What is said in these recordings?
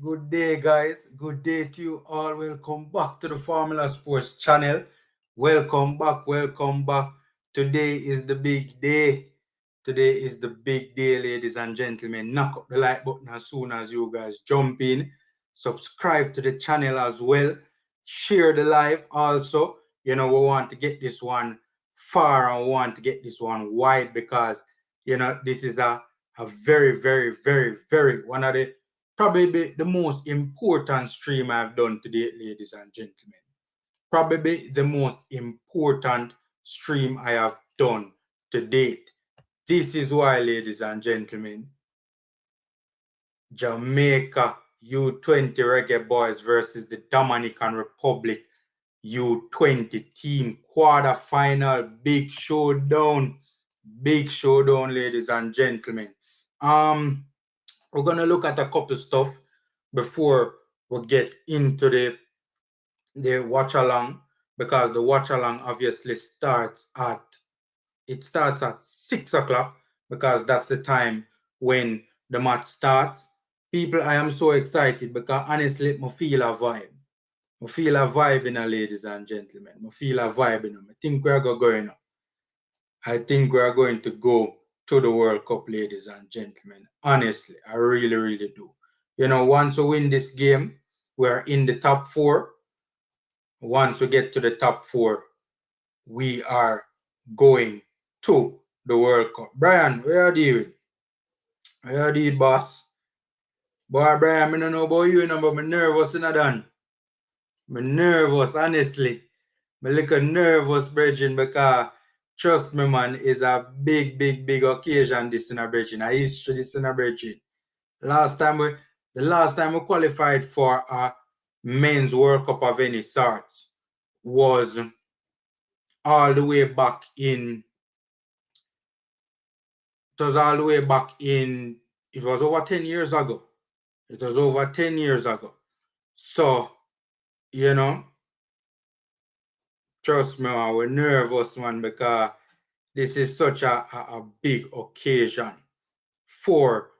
Good day, guys. Good day to you all. Welcome back to the Formula Sports channel. Welcome back. Welcome back. Today is the big day. Today is the big day, ladies and gentlemen. Knock up the like button as soon as you guys jump in. Subscribe to the channel as well. Share the live also. We want to get this one far and we want to get this one wide because, this is a very, very, very, very one of the probably the most important stream I've done today, ladies and gentlemen. Probably the most important stream I have done to date. This is why, ladies and gentlemen, Jamaica U20 Reggae Boyz versus the Dominican Republic U20 team quarterfinal. Big showdown, ladies and gentlemen. We're gonna look at a couple stuff before we get into the watch along, because the watch along obviously starts at 6 o'clock, because that's the time when the match starts. People, I am so excited because honestly, I feel a vibe. I feel a vibe in ladies and gentlemen. I feel a vibe in I think we're going. I think we are going to go to the World Cup, ladies and gentlemen. Honestly, I really, really do. Once we win this game, we're in the top four. Once we get to the top four, we are going to the World Cup. Brian, where are you? Where are you, boss? Boy, Brian, I don't know about you, but I'm nervous in done. I'm nervous, honestly. I'm a little nervous, Bridging, because trust me, man, is a big, big, big occasion this in a Bridging. A history this in a Bridging. The last time we qualified for a men's World Cup of any sorts was all the way back in. It was all the way back in. It was over 10 years ago. It was over 10 years ago. So, trust me, man, we're nervous, man, because this is such a big occasion for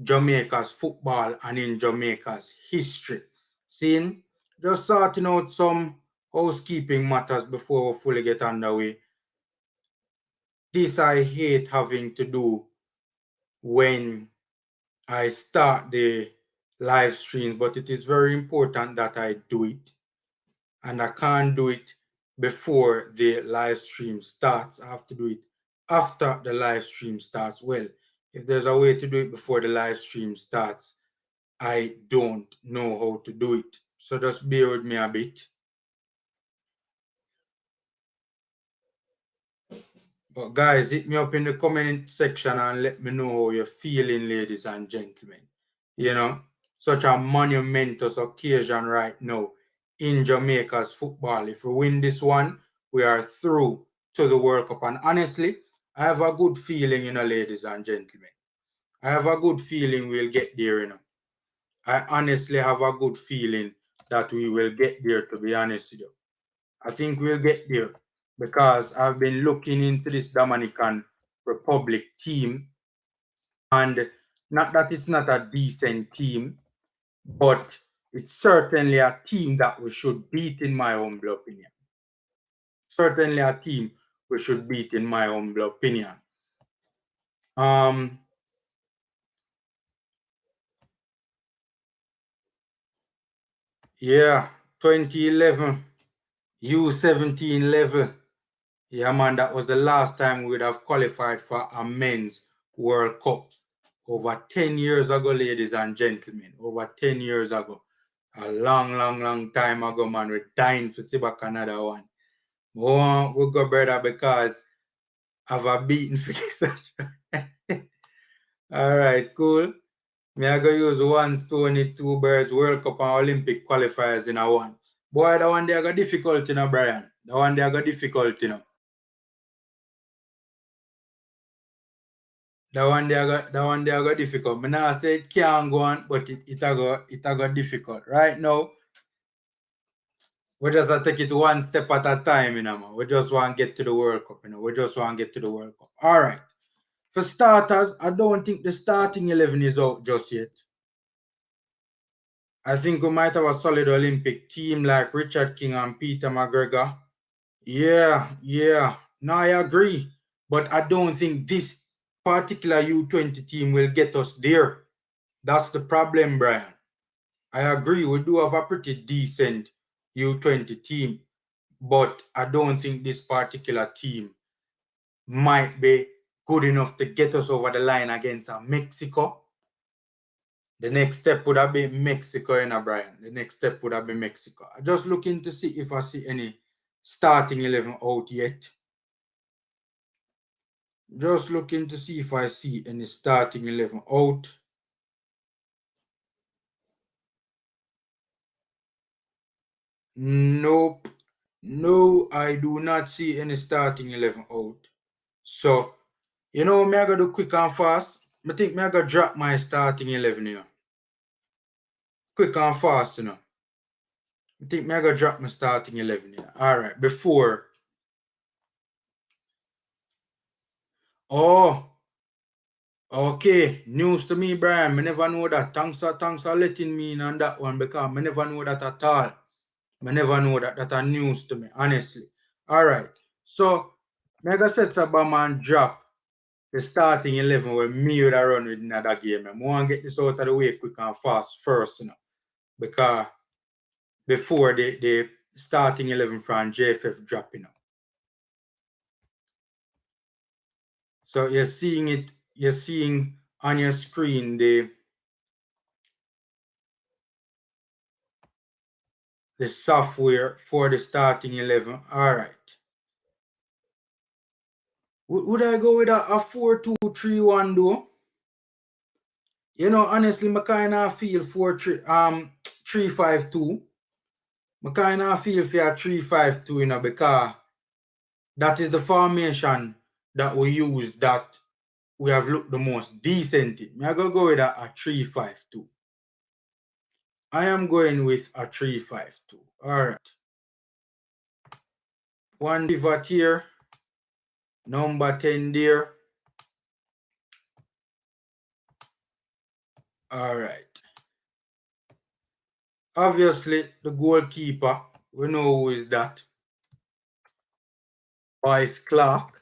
Jamaica's football and in Jamaica's history. Seeing, just sorting out some housekeeping matters before we fully get underway. This I hate having to do when I start the live streams, but it is very important that I do it. And I can't do it before the live stream starts. I have to do it after the live stream starts. Well, if there's a way to do it before the live stream starts, I don't know how to do it. So just bear with me a bit. But guys, hit me up in the comment section and let me know how you're feeling, ladies and gentlemen. Such a monumentous occasion right now in Jamaica's football. If we win this one, we are through to the World Cup. And honestly, I have a good feeling, ladies and gentlemen. I have a good feeling we'll get there, I honestly have a good feeling that we will get there, to be honest with you. I think we'll get there because I've been looking into this Dominican Republic team, and not that it's not a decent team, but it's certainly a team that we should beat, in my humble opinion. Certainly a team we should beat, in my humble opinion. Yeah, 2011 U17 level. Yeah, man, that was the last time we would have qualified for a men's World Cup. Over 10 years ago, ladies and gentlemen. Over 10 years ago. A long, long, long time ago, man. We're dying to see back another one. We go, brother, because I've a beaten face. All right, cool. Me I go use one stone, hit two birds, World Cup and Olympic qualifiers in a one. Boy, that one there got difficult, Brian. That one there got difficult, That one there got difficult. Me now say it can't go on, but it got difficult. Right now, we just have to take it one step at a time, man. We just want to get to the World Cup, We just want to get to the World Cup. All right. For starters, I don't think the starting 11 is out just yet. I think we might have a solid Olympic team like Richard King and Peter McGregor. Yeah. No, I agree. But I don't think this particular U20 team will get us there. That's the problem, Brian. I agree. We do have a pretty decent U20 team, but I don't think this particular team might be good enough to get us over the line against Mexico. The next step would have been Mexico, Brian. The next step would have been Mexico. I'm just looking to see if I see any starting 11 out yet. Just looking to see if I see any starting 11 out. Nope. No, I do not see any starting 11 out. So, me I gotta do quick and fast. I think me I gotta drop my starting 11 here. Quick and fast, I think me I gotta drop my starting 11 here. Alright, before. Oh, okay. News to me, Brian. I never know that. Thanks for letting me in on that one because I never know that at all. I never know that. That's news to me, honestly. Alright. So, Mega sets up a man drop the starting 11 where me would run with another game. I want to get this out of the way quick and fast first, because before the starting 11 from JFF dropping. So you're seeing on your screen the software for the starting 11. All right. Would I go with a 4-2-3-1 though? Honestly, I kind of feel 3-5-2. I kind of feel for a 3-5-2, because that is the formation that we use that we have looked the most decent in. I'm going to go with a 3-5-2. I am going with a 3-5-2. All right. One pivot here. Number 10 there. All right. Obviously, the goalkeeper, we know who is that. Boyz Clark.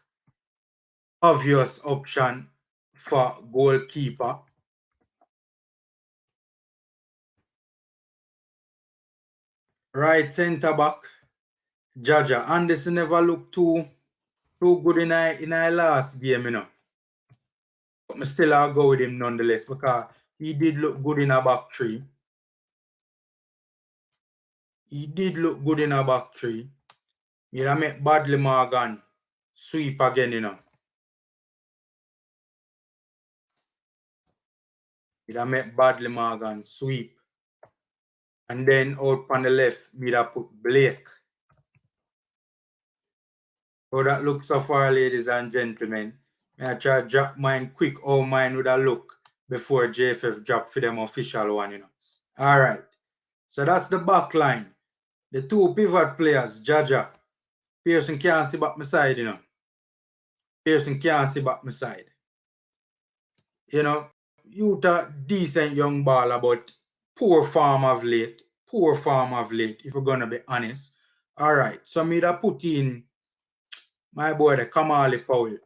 Obvious option for goalkeeper. Right centre back, Jaja. Anderson never looked too good in our last game, But I still I'll go with him nonetheless because he did look good in a back three. He'd make Badley Morgan sweep again, He'd make Badley Morgan sweep. And then out on the left, we'd put Blake. So that looks so far, ladies and gentlemen. I try to drop mine quick, how mine would have look before JFF drop for them official one, All right. So that's the back line. The two pivot players, Jaja. Pearson can't see back my side, Pearson can't see back my side. Utah decent young baller, but poor form of late. If we're gonna be honest. All right. So me da put in my boy the Kamali Powell.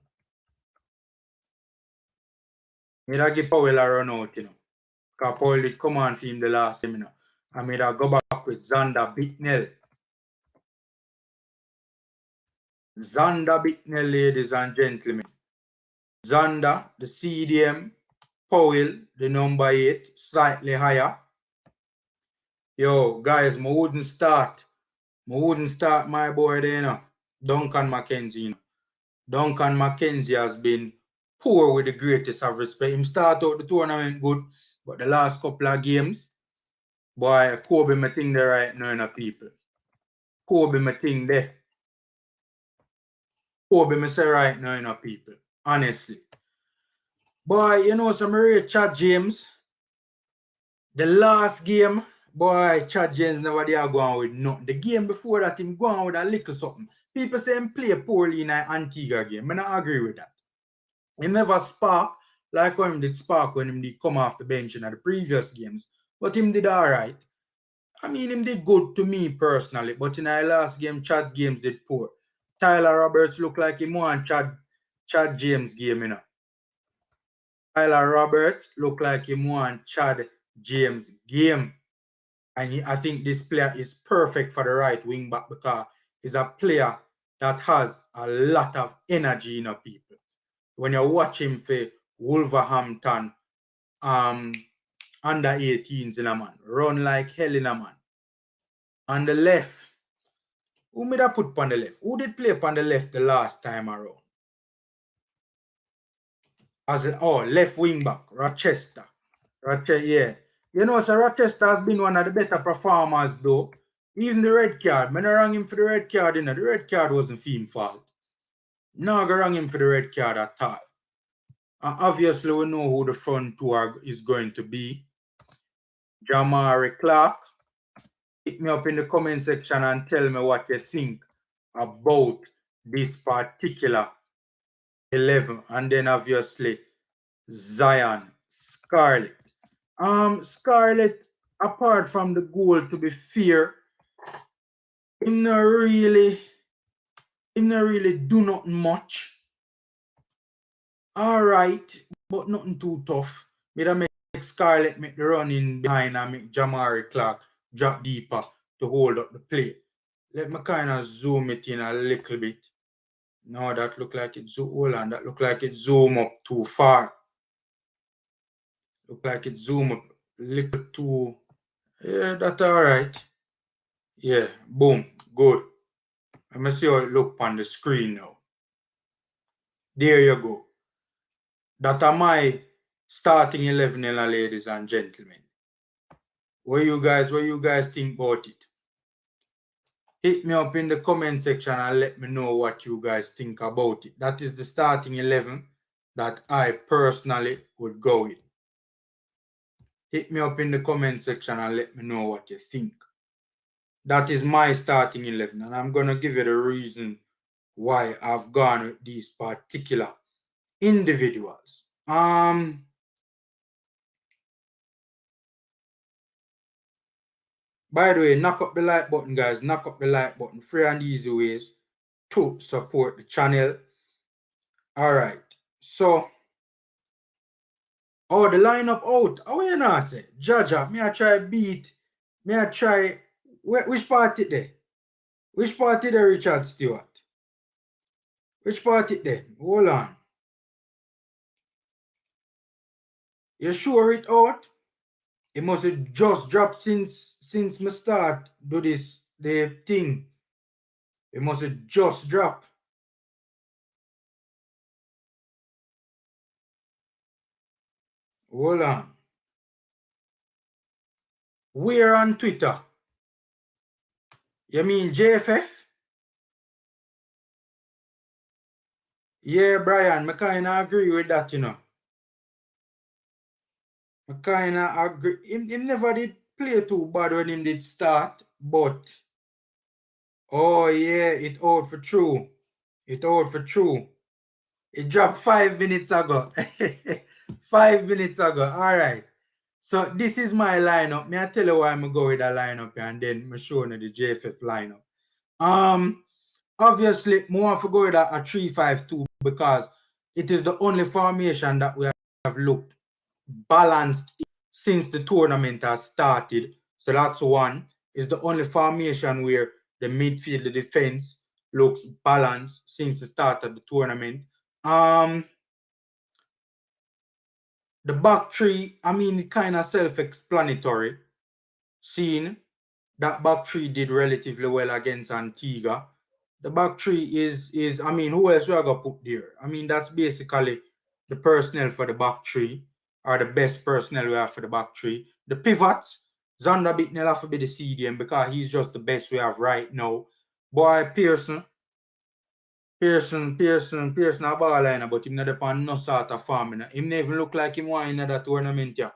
Me da give Powell a run out, Because Powell did come on for him the last time, And me da go back with Xander Bicknell. Ladies and gentlemen. Xander, the CDM. Powell, the number 8, slightly higher. Yo, guys, I wouldn't start my boy there, Duncan McKenzie, Duncan McKenzie has been poor with the greatest of respect. Him start out the tournament good, but the last couple of games, boy, Kobe me thing there right now, people. Kobe me thing there. Kobe me say right now, people. Honestly. Boy, some real Chad James. The last game, boy, Chad James never there going with nothing. The game before that, him going with a little something. People say him play poorly in an Antigua game. I don't agree with that. He never spark like how him did spark when him did come off the bench in the previous games. but him did all right. I mean, him did good to me personally, but in our last game, Chad James did poor. Tyler Roberts looked like him won Chad James game, you know. Tyler Roberts looked like him won Chad James game. And I think this player is perfect for the right wing back because he's a player that has a lot of energy in people. When you watch him for Wolverhampton, under 18s in a man, run like hell in a man. On the left, who made I put on the left? Who did play on the left the last time around? Left wing back, Rochester. Yeah. You know, so Rochester has been one of the better performers though. Even the red card. I rang him for the red card, you know. The red card wasn't Fiend's fault. No, I rang him for the red card at all. And obviously, we know who the front two is going to be. Jamari Clark. Hit me up in the comment section and tell me what you think about this particular 11. And then obviously, Zion Scarlett. Scarlett, apart from the goal, to be fair, him not really do nothing much. All right, but nothing too tough. Me da make Scarlett make the run in behind and make Jamari Clark drop deeper to hold up the play. Let me kind of zoom it in a little bit. No, that look like it zoom. Hold on, that look like it zoom up too far. Look like it zoom up a little too. Yeah, that's all right. Yeah, boom, good. Let me see how it look on the screen now. There you go. That are my starting 11, ladies and gentlemen. What you guys think about it? Hit me up in the comment section and let me know what you guys think about it. That is the starting 11 that I personally would go with. Hit me up in the comment section and let me know what you think. That is my starting 11, and I'm going to give you the reason why I've gone with these particular individuals. By the way, knock up the like button, guys. Knock up the like button. Free and easy ways to support the channel. All right. So, the lineup out. How you not say? Jaja, me I try beat. Me I try. Which party there? Which party there, Richard Stewart? Which party there? Hold on. You sure it out? It must have just dropped since me start do this the thing. It must have just dropped. Hold on. We're on Twitter. You mean JFF? Yeah, Brian, I kind of agree with that, you know. I kind of agree. Him never did play too bad when him did start, but oh yeah, it out for true. It out for true. It dropped 5 minutes ago. 5 minutes ago. All right. So this is my lineup. May I tell you why I'm going to go with that lineup and then I'm showing you the JFF lineup. Obviously, I want to go with a 3-5-2 because it is the only formation that we have looked balanced since the tournament has started. So that's one. It's the only formation where the midfield, the defense looks balanced since the start of the tournament. The back three, I mean, kind of self-explanatory. Seeing that back three did relatively well against Antigua. The back three is I mean, who else we are going to put there? I mean, that's basically the personnel for the back three, or the best personnel we have for the back three. The pivots, Xander Bittnell have to be the CDM because he's just the best we have right now. Boy, Pearson, a ball liner, but him not upon no sort of form. Him never even look like him want in that tournament, yeah.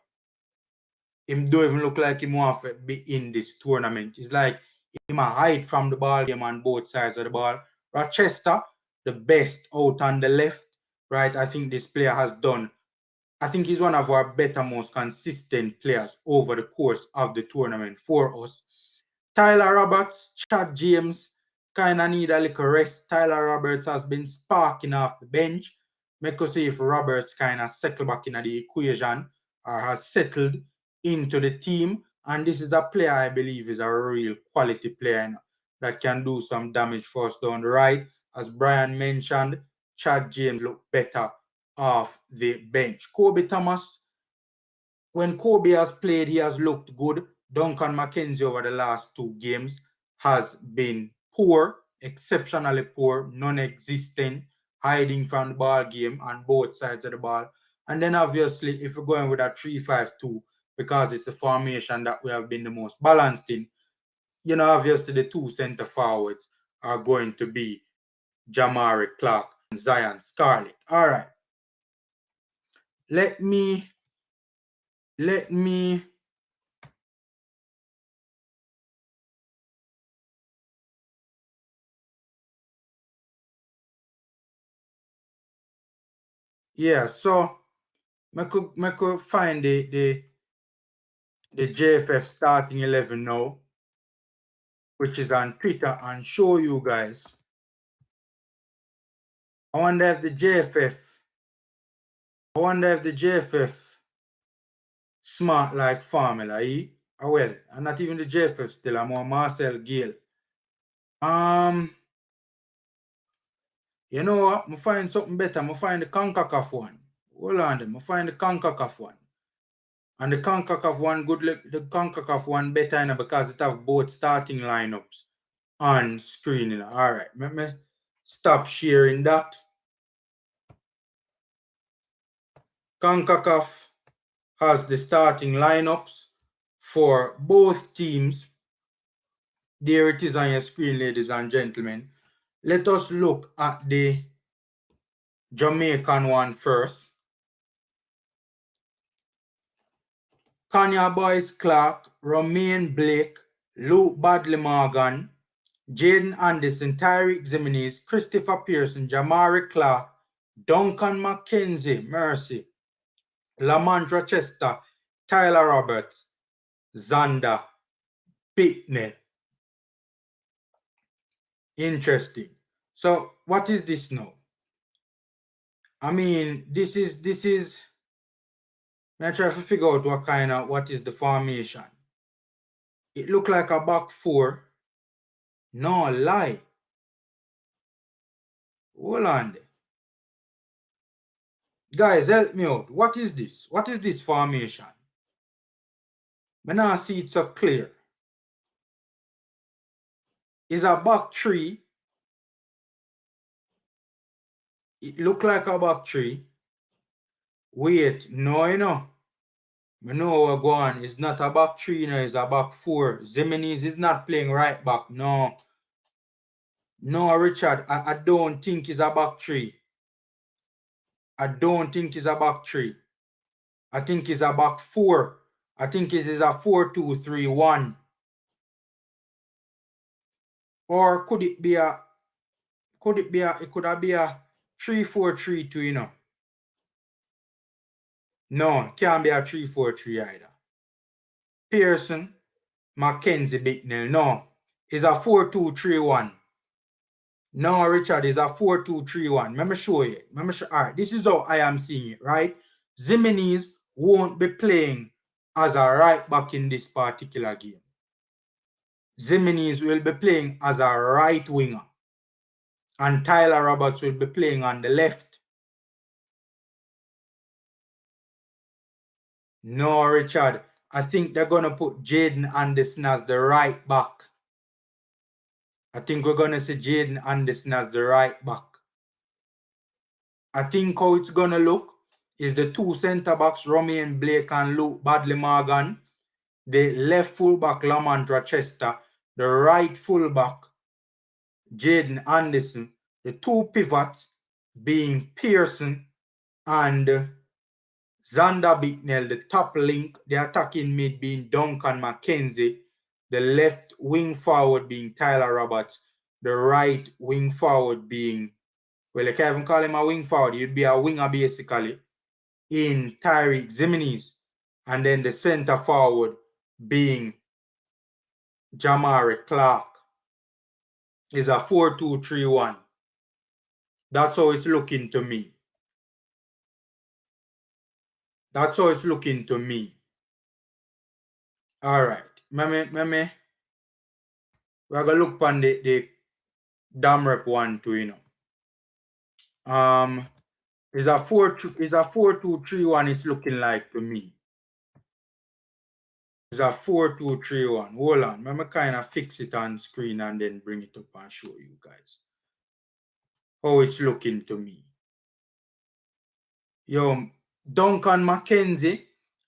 Him don't even look like him want to be in this tournament. It's like him a hide from the ball game on both sides of the ball. Rochester, the best out on the left, right? I think this player has done I think he's one of our better, most consistent players over the course of the tournament for us. Tyler Roberts, Chad James, kind of need a little rest. Tyler Roberts has been sparking off the bench. Make us see if Roberts kind of settle back into the equation or has settled into the team. And this is a player I believe is a real quality player that can do some damage for us down the right. As Brian mentioned, Chad James looked better off the bench. Kobe Thomas, when Kobe has played, he has looked good. Duncan McKenzie over the last 2 games has been poor, exceptionally poor, non-existent, hiding from the ball game on both sides of the ball. And then obviously, if we're going with a 3-5-2, because it's a formation that we have been the most balanced in, obviously the 2 center forwards are going to be Jamari Clark and Zion Scarlett. All right. Let me yeah, so I could find the JFF starting 11 now, which is on Twitter, and show you guys. I wonder if the JFF smart like formula, well, and not even the JFF still, I'm on Marcel Gale. You know what? I'm find something better. I'm find the Concacaf one. Hold on, I'm find the Concacaf one. And the Concacaf one the Concacaf one better because it have both starting lineups on screen. All right, let me stop sharing that. Concacaf has the starting lineups for both teams. There it is on your screen, ladies and gentlemen. Let us look at the Jamaican one first. Kanye Boyz Clark, Romain Blake, Luke Badley Morgan, Jaden Anderson, Tyreek Zimenez, Christopher Pearson, Jamari Clark, Duncan McKenzie, Mercy, Lamont Rochester, Tyler Roberts, Xander Bicknell. Interesting. So what is this now? I mean, this is I try to figure out what is the formation. It look like a back 4. No lie. Hold on there. Guys, help me out. What is this? What is this formation? I now see it so clear. It's a back 3. It look like a back 3. Wait, no, I know we're going. It's not a back 3, it's a back 4. Zimenez is not playing right back. No, Richard, I don't think it's a back 3. I don't think it's a back 3. I think it's a back 4. I think it is a 4-2-3-1. Or could it be a 3-4-3-2, No, it can't be a 3-4-3 either. Pearson, McKenzie, Bicknell. No, it's a 4-2-3-1. No, Richard, is a 4-2-3-1. Let me show you. All right, this is how I am seeing it, right? Zimenez won't be playing as a right back in this particular game. Zimenez will be playing as a right winger. And Tyler Roberts will be playing on the left. No, Richard. I think they're going to put Jaden Anderson as the right back. I think we're going to see Jaden Anderson as the right back. I think how it's going to look is the 2 center backs, Romain Blake and Luke Badley Morgan. The left fullback, Lamont Rochester. The right fullback, Jaden Anderson. The 2 pivots being Pearson and Xander Bicknell. The top link, the attacking mid being Duncan McKenzie. The left wing forward being Tyler Roberts. The right wing forward being, well, I can't even call him a wing forward. He'd be a winger basically. in Tyreek Jimenez, and then the center forward being Jamari Clark. Is a 4-2-3-1. That's how it's looking to me. That's how it's looking to me. All right. We're going to look on the dam rep one too, you know. Is a 4-2-3-1 it's looking like to me. It's a 4-2-3-1. Hold on. Let me kind of fix it on screen and then bring it up and show you guys how it's looking to me. Yo, Duncan McKenzie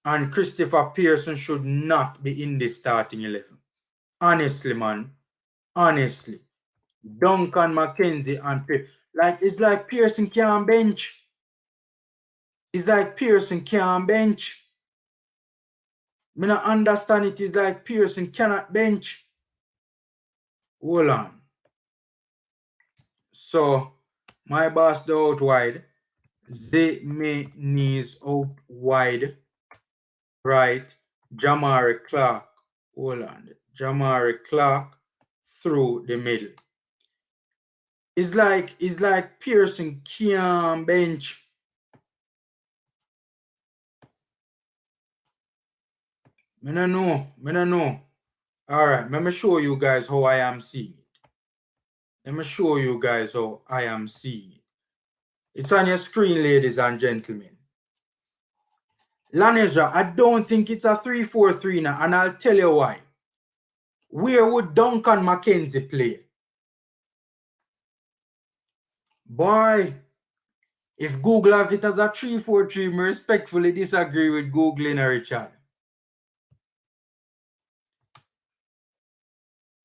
and Christopher Pearson should not be in the starting 11. Honestly, man. Honestly. Duncan McKenzie and it's like Pearson can't bench. It's like Pearson can't bench. I don't understand it. It's like Pearson cannot bench. Hold on. So, my boss the out wide. Jimenez out wide. Right. Jamari Clark. Hold on. Jamari Clark through the middle. It's like Pearson can't bench. I don't know. All right, let me show you guys how I am seeing it. Let me show you guys how I am seeing it. It's on your screen, ladies and gentlemen. Laneja, I don't think it's a 3-4-3 now, and I'll tell you why. Where would Duncan McKenzie play? Boy, if Google have it as a 3-4-3, I respectfully disagree with Google and Richard.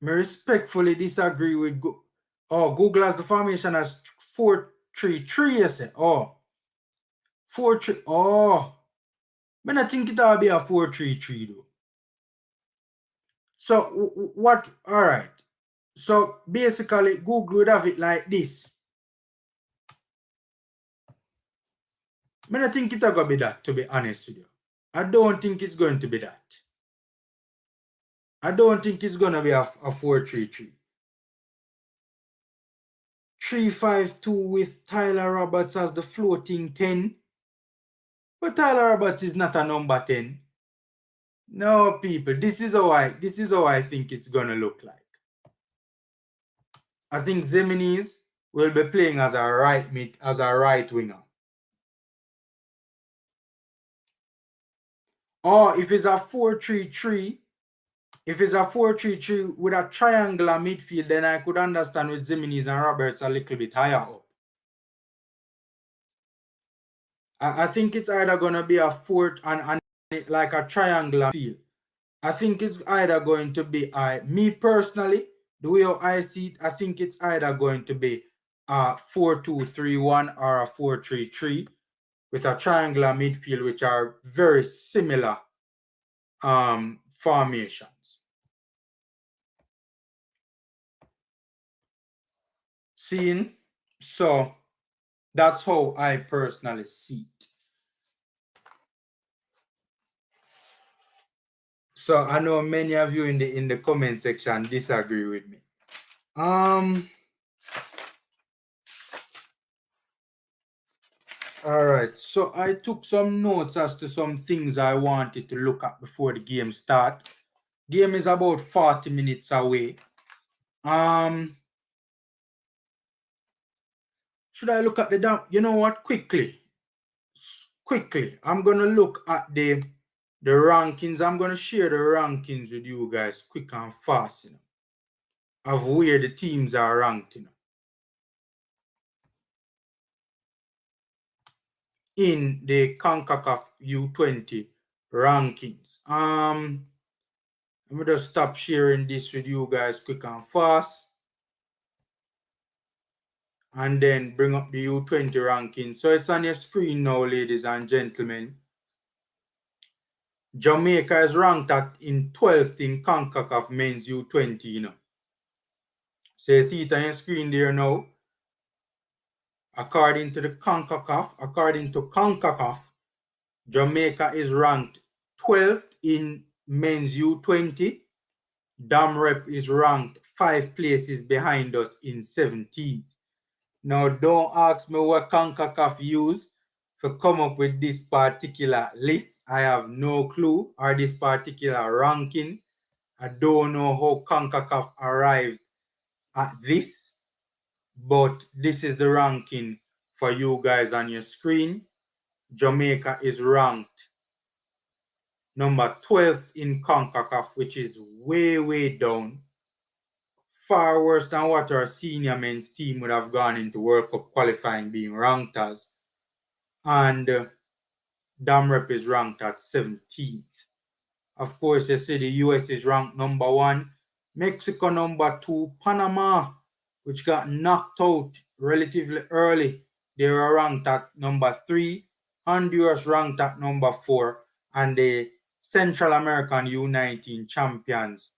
I respectfully disagree with Google. Oh, Google has the formation as 4-3-3, you say? Oh. 4-3. Oh. I don't think it will be a 4-3-3 though. So what? All right. So basically, Google would have it like this. I don't think it's going to be that, to be honest with you. I don't think it's going to be that. I don't think it's going to be a 4-3-3. 3-5-2 with Tyler Roberts as the floating 10. But Tyler Roberts is not a number 10. No, people, this is how I think it's going to look like. I think Jimenez will be playing as a right winger. Or if it's a 4-3-3, with a triangular midfield, then I could understand with Jimenez and Roberts a little bit higher up. I think it's either going to be a 4 and like a triangular field. I think it's either going to be, me personally, the way I see it, I think it's either going to be a 4-2-3-1 or a 4-3-3 with a triangular midfield, which are very similar formations. Seeing? So that's how I personally see it. So I know many of you in the comment section disagree with me. All right, so I took some notes as to some things I wanted to look at before the game start. Game is about 40 minutes away. Should I look at the you know what? Quickly, I'm gonna look at the rankings. I'm gonna share the rankings with you guys quick and fast, you know, of where the teams are ranked, you know, in the Concacaf U20 rankings. Let me just stop sharing this with you guys quick and fast, and then bring up the U20 rankings. So it's on your screen now, ladies and gentlemen. Jamaica is ranked in 12th in Concacaf men's U20, you know. So you see it on your screen there now. According to Concacaf, Jamaica is ranked 12th in men's U20. Rep is ranked 5 places behind us in 17th. Now, don't ask me what Concacaf used to come up with this particular list. I have no clue, or this particular ranking. I don't know how Concacaf arrived at this, but this is the ranking for you guys on your screen. Jamaica is ranked number 12 in CONCACAF, which is way, way down. Far worse than what our senior men's team would have gone into World Cup qualifying being ranked as. And Rep is ranked at 17th. Of course, you see the US is ranked number 1. Mexico number 2. Panama, which got knocked out relatively early, they were ranked at number 3. Honduras ranked at number 4. And the Central American U19 champions,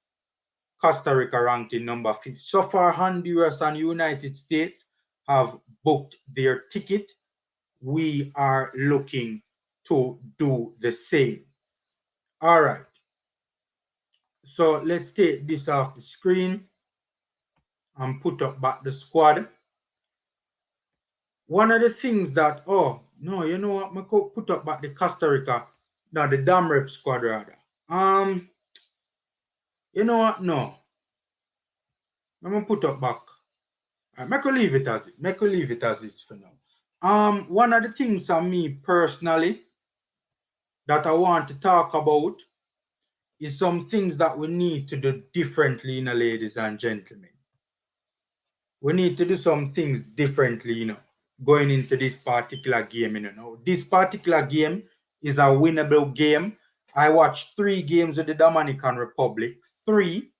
Costa Rica, ranked in number 5. So far, Honduras and United States have booked their ticket. We are looking to do the same. All right. So let's take this off the screen and put up back the squad. One of the things that, oh, no, you know what? I could put up back the Costa Rica, no, the Rep squad rather. You know what? No. I'm going to put up back. I could leave it as it. I could leave it as is for now. One of the things for me personally that I want to talk about is some things that we need to do differently, ladies and gentlemen. We need to do some things differently, going into this particular game, This particular game is a winnable game. I watched 3 games with the Dominican Republic. 3,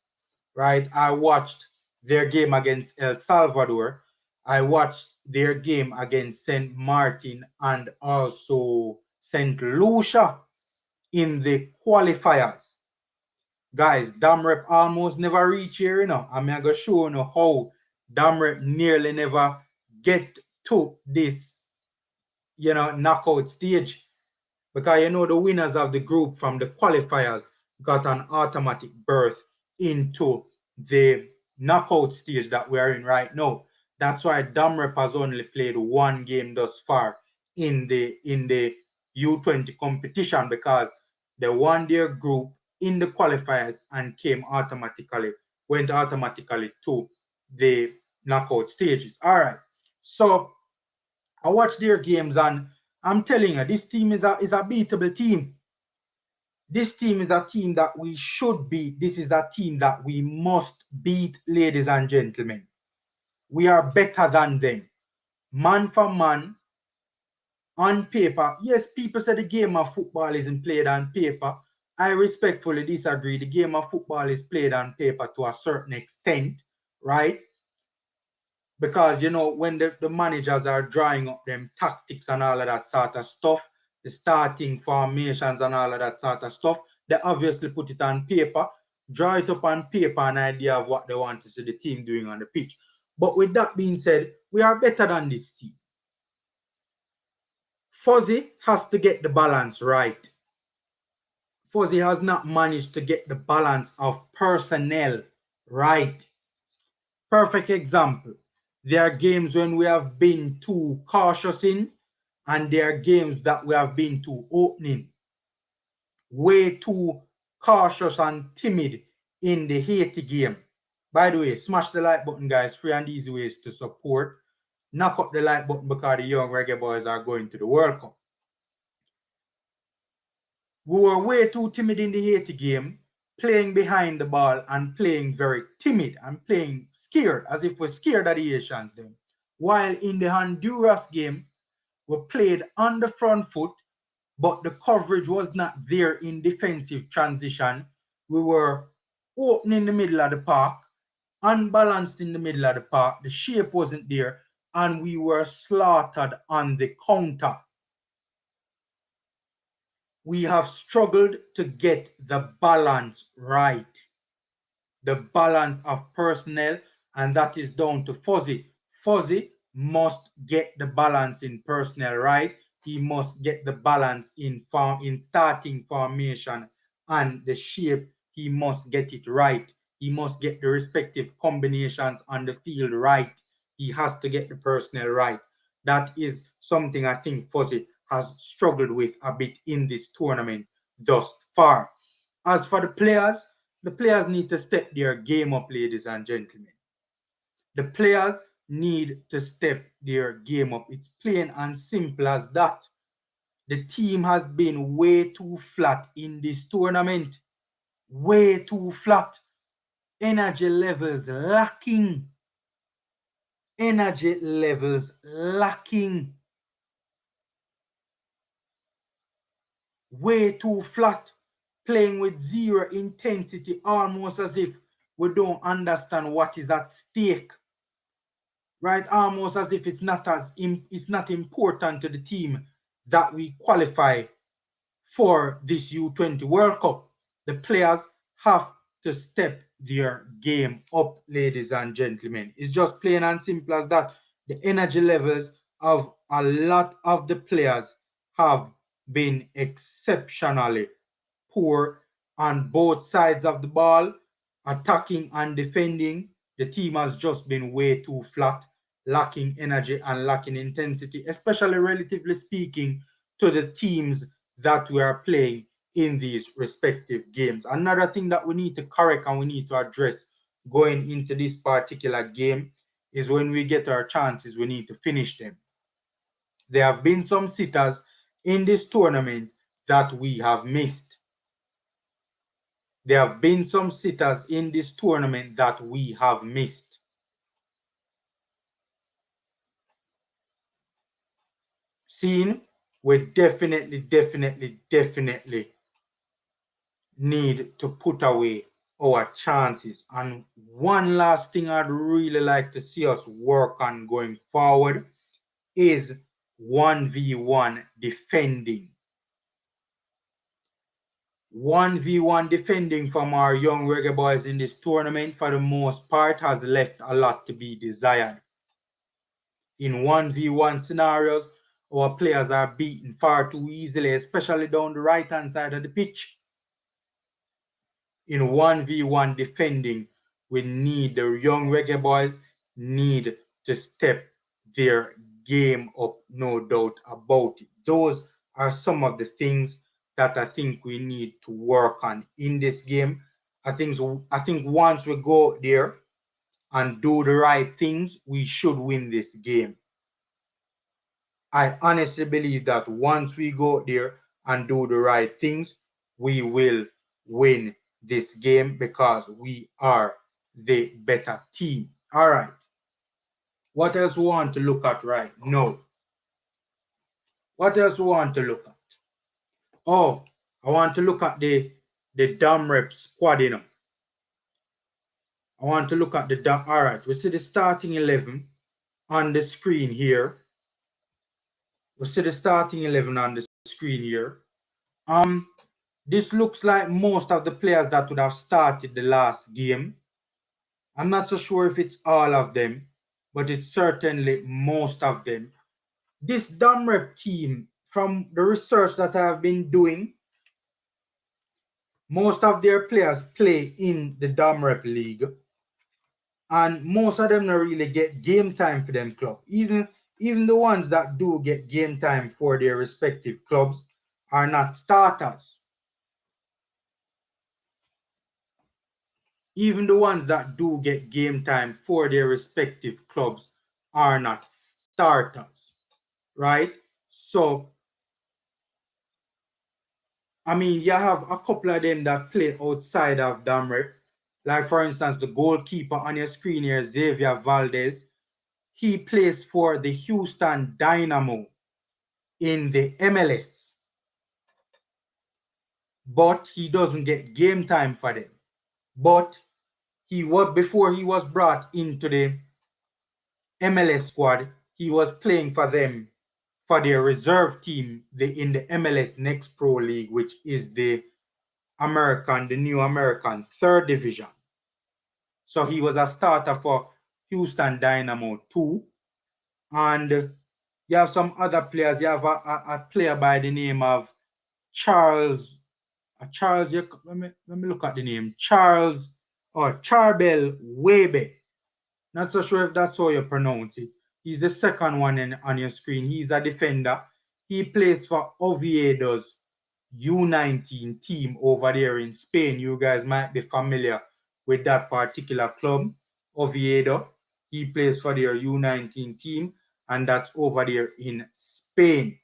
right? I watched their game against El Salvador. I watched their game against St. Martin and also St. Lucia in the qualifiers. Guys, Rep almost never reach here, I'm going to show you how Rep nearly never get to this, knockout stage. Because, the winners of the group from the qualifiers got an automatic berth into the knockout stage that we are in right now. That's why Rep has only played 1 game thus far in the U20 competition, because they won their group in the qualifiers and went automatically to the knockout stages. All right. So I watched their games and I'm telling you, this team is a beatable team. This team is a team that we should beat. This is a team that we must beat, ladies and gentlemen. We are better than them. Man for man, on paper. Yes, people say the game of football isn't played on paper. I respectfully disagree. The game of football is played on paper to a certain extent, right? Because, when the managers are drawing up them tactics and all of that sort of stuff, the starting formations and all of that sort of stuff, they obviously put it on paper, draw it up on paper, an idea of what they want to see the team doing on the pitch. But with that being said, we are better than this team. Fuzzy has to get the balance right. Fuzzy has not managed to get the balance of personnel right. Perfect example. There are games when we have been too cautious in, and there are games that we have been too opening. Way too cautious and timid in the Haiti game. By the way, smash the like button, guys. Free and easy ways to support. Knock up the like button because the young reggae boys are going to the World Cup. We were way too timid in the Haiti game, playing behind the ball and playing very timid and playing scared, as if we're scared of the Haitians then. While in the Honduras game, we played on the front foot, but the coverage was not there in defensive transition. We were open in the middle of the park, unbalanced in the middle of the park. The shape wasn't there, and we were slaughtered on the counter. We have struggled to get the balance right. The balance of personnel, and that is down to Fuzzy. Fuzzy must get the balance in personnel right he must get the balance in starting formation and the shape. He must get it right. He must get the respective combinations on the field right. He has to get the personnel right. That is something I think Fuzzy has struggled with a bit in this tournament thus far. As for the players need to step their game up, ladies and gentlemen. The players need to step their game up. It's plain and simple as that. The team has been way too flat in this tournament. Way too flat. Energy levels lacking. Energy levels lacking. Way too flat. Playing with zero intensity, almost as if we don't understand what is at stake. Right? Almost as if it's not important to the team that we qualify for this U20 World Cup. The players have to step their game up, ladies and gentlemen. It's just plain and simple as that. The energy levels of a lot of the players have been exceptionally poor on both sides of the ball, attacking and defending. The team has just been way too flat, lacking energy and lacking intensity, especially relatively speaking to the teams that we are playing in these respective games. Another thing that we need to correct and we need to address going into this particular game is when we get our chances, we need to finish them. There have been some sitters in this tournament that we have missed. There have been some sitters in this tournament that we have missed. Seeing, we definitely need to put away our chances. And one last thing I'd really like to see us work on going forward is 1v1 defending. 1v1 defending from our young Reggae boys in this tournament, for the most part, has left a lot to be desired. In 1v1 scenarios, our players are beaten far too easily, especially down the right-hand side of the pitch. In 1v1 defending, we need the young Reggae boys need to step their game up, no doubt about it. Those are some of the things that I think we need to work on in this game. I think once we go there and do the right things, we should win this game. I honestly believe that once we go there and do the right things, we will win this game because we are the better team. All right. What else we want to look at right now? What else we want to look at? Oh, I want to look at the Dam Rep squad, you know. I want to look at the all right. We see the starting 11 on the screen here. We see the starting 11 on the screen here. This looks like most of the players that would have started the last game. I'm not so sure if it's all of them, but it's certainly most of them. This Dam Rep team, from the research that I have been doing, most of their players play in the Dam Rep League. And most of them don't really get game time for them club. Even the ones that do get game time for their respective clubs are not starters. Even the ones that do get game time for their respective clubs are not starters, right? So, I mean, you have a couple of them that play outside of Dam Rep. Like, for instance, the goalkeeper on your screen here, Xavier Valdez. He plays for the Houston Dynamo in the MLS. But he doesn't get game time for them. But before he was brought into the MLS squad, he was playing for them for their reserve team in the MLS Next Pro League, which is the new American third division. So he was a starter for Houston Dynamo too. And You have some other players. You have a player by the name of Charles. Charles, let me look at the name. Charles or Charbel Webe. Not so sure if that's how you pronounce it. He's the second one on your screen. He's a defender. He plays for Oviedo's U19 team over there in Spain. You guys might be familiar with that particular club, Oviedo. He plays for their U19 team, and that's over there in Spain.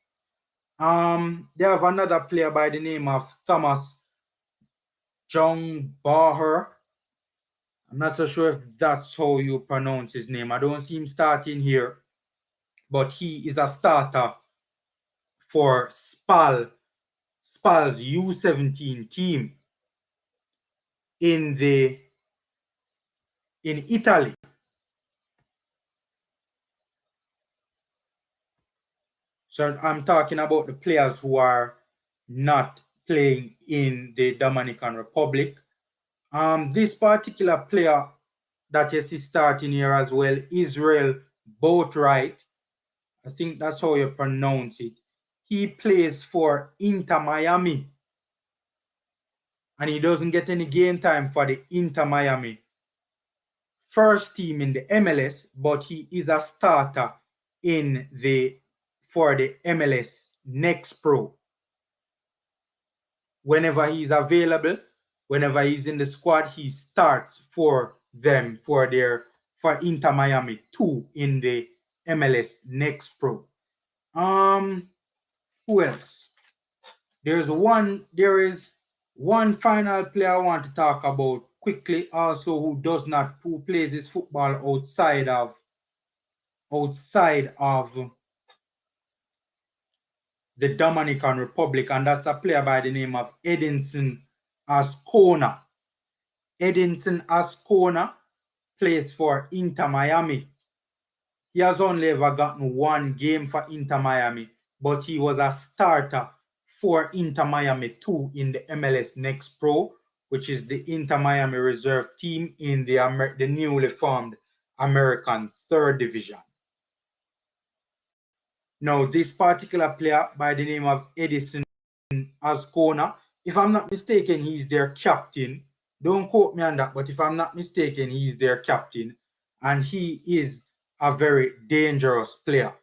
They have another player by the name of Thomas John Baher. I'm not so sure if that's how you pronounce his name. I don't see him starting here, but he is a starter for Spal's U17 team in Italy. So I'm talking about the players who are not playing in the Dominican Republic. This particular player that you see starting here as well, Israel Boatwright, I think that's how you pronounce it. He plays for Inter Miami, and he doesn't get any game time for the Inter Miami first team in the MLS, but he is a starter for the MLS Next Pro. Whenever he's available, whenever he's in the squad, he starts for them for Inter Miami 2 in the MLS Next Pro. Who else? There is one final player I want to talk about quickly, also who plays his football outside of the Dominican Republic, and that's a player by the name of Edinson Ascona. Edinson Ascona plays for Inter Miami. He has only ever gotten one game for Inter Miami, but he was a starter for Inter Miami 2 in the MLS Next Pro, which is the Inter Miami reserve team in the newly formed American 3rd Division. Now, this particular player by the name of Edinson Ascona, if I'm not mistaken, he's their captain. Don't quote me on that, but if I'm not mistaken, he's their captain, and he is a very dangerous player.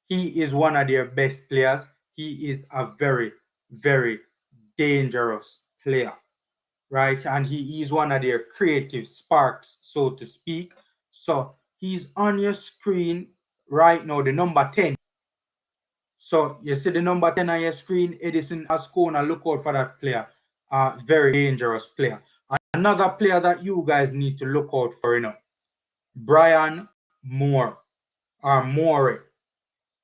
He is one of their best players. He is a very, very dangerous player, right? And he is one of their creative sparks, so to speak. So he's on your screen right now, the number 10. So you see the number 10 on your screen, Edinson Ascona. Look out for that player. Very dangerous player. Another player that you guys need to look out for, Brian Moore, or More,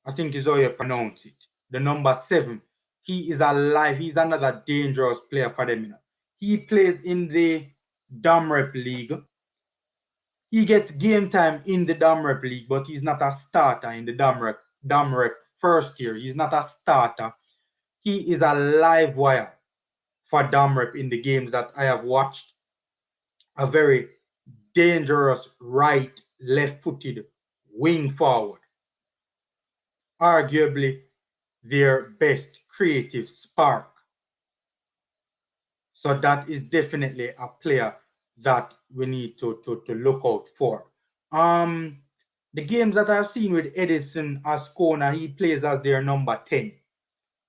I think is how you pronounce it. The number 7. He is alive. He's another dangerous player for them. He plays in the Domrep League. He gets game time in the Domrep League, but he's not a starter in the Domrep first year. He's not a starter. He is a live wire for Domrep in the games that I have watched. A very dangerous right, left-footed wing forward. Arguably their best creative spark. So that is definitely a player that we need to look out for. The games that I've seen with Edinson Ascona, he plays as their number 10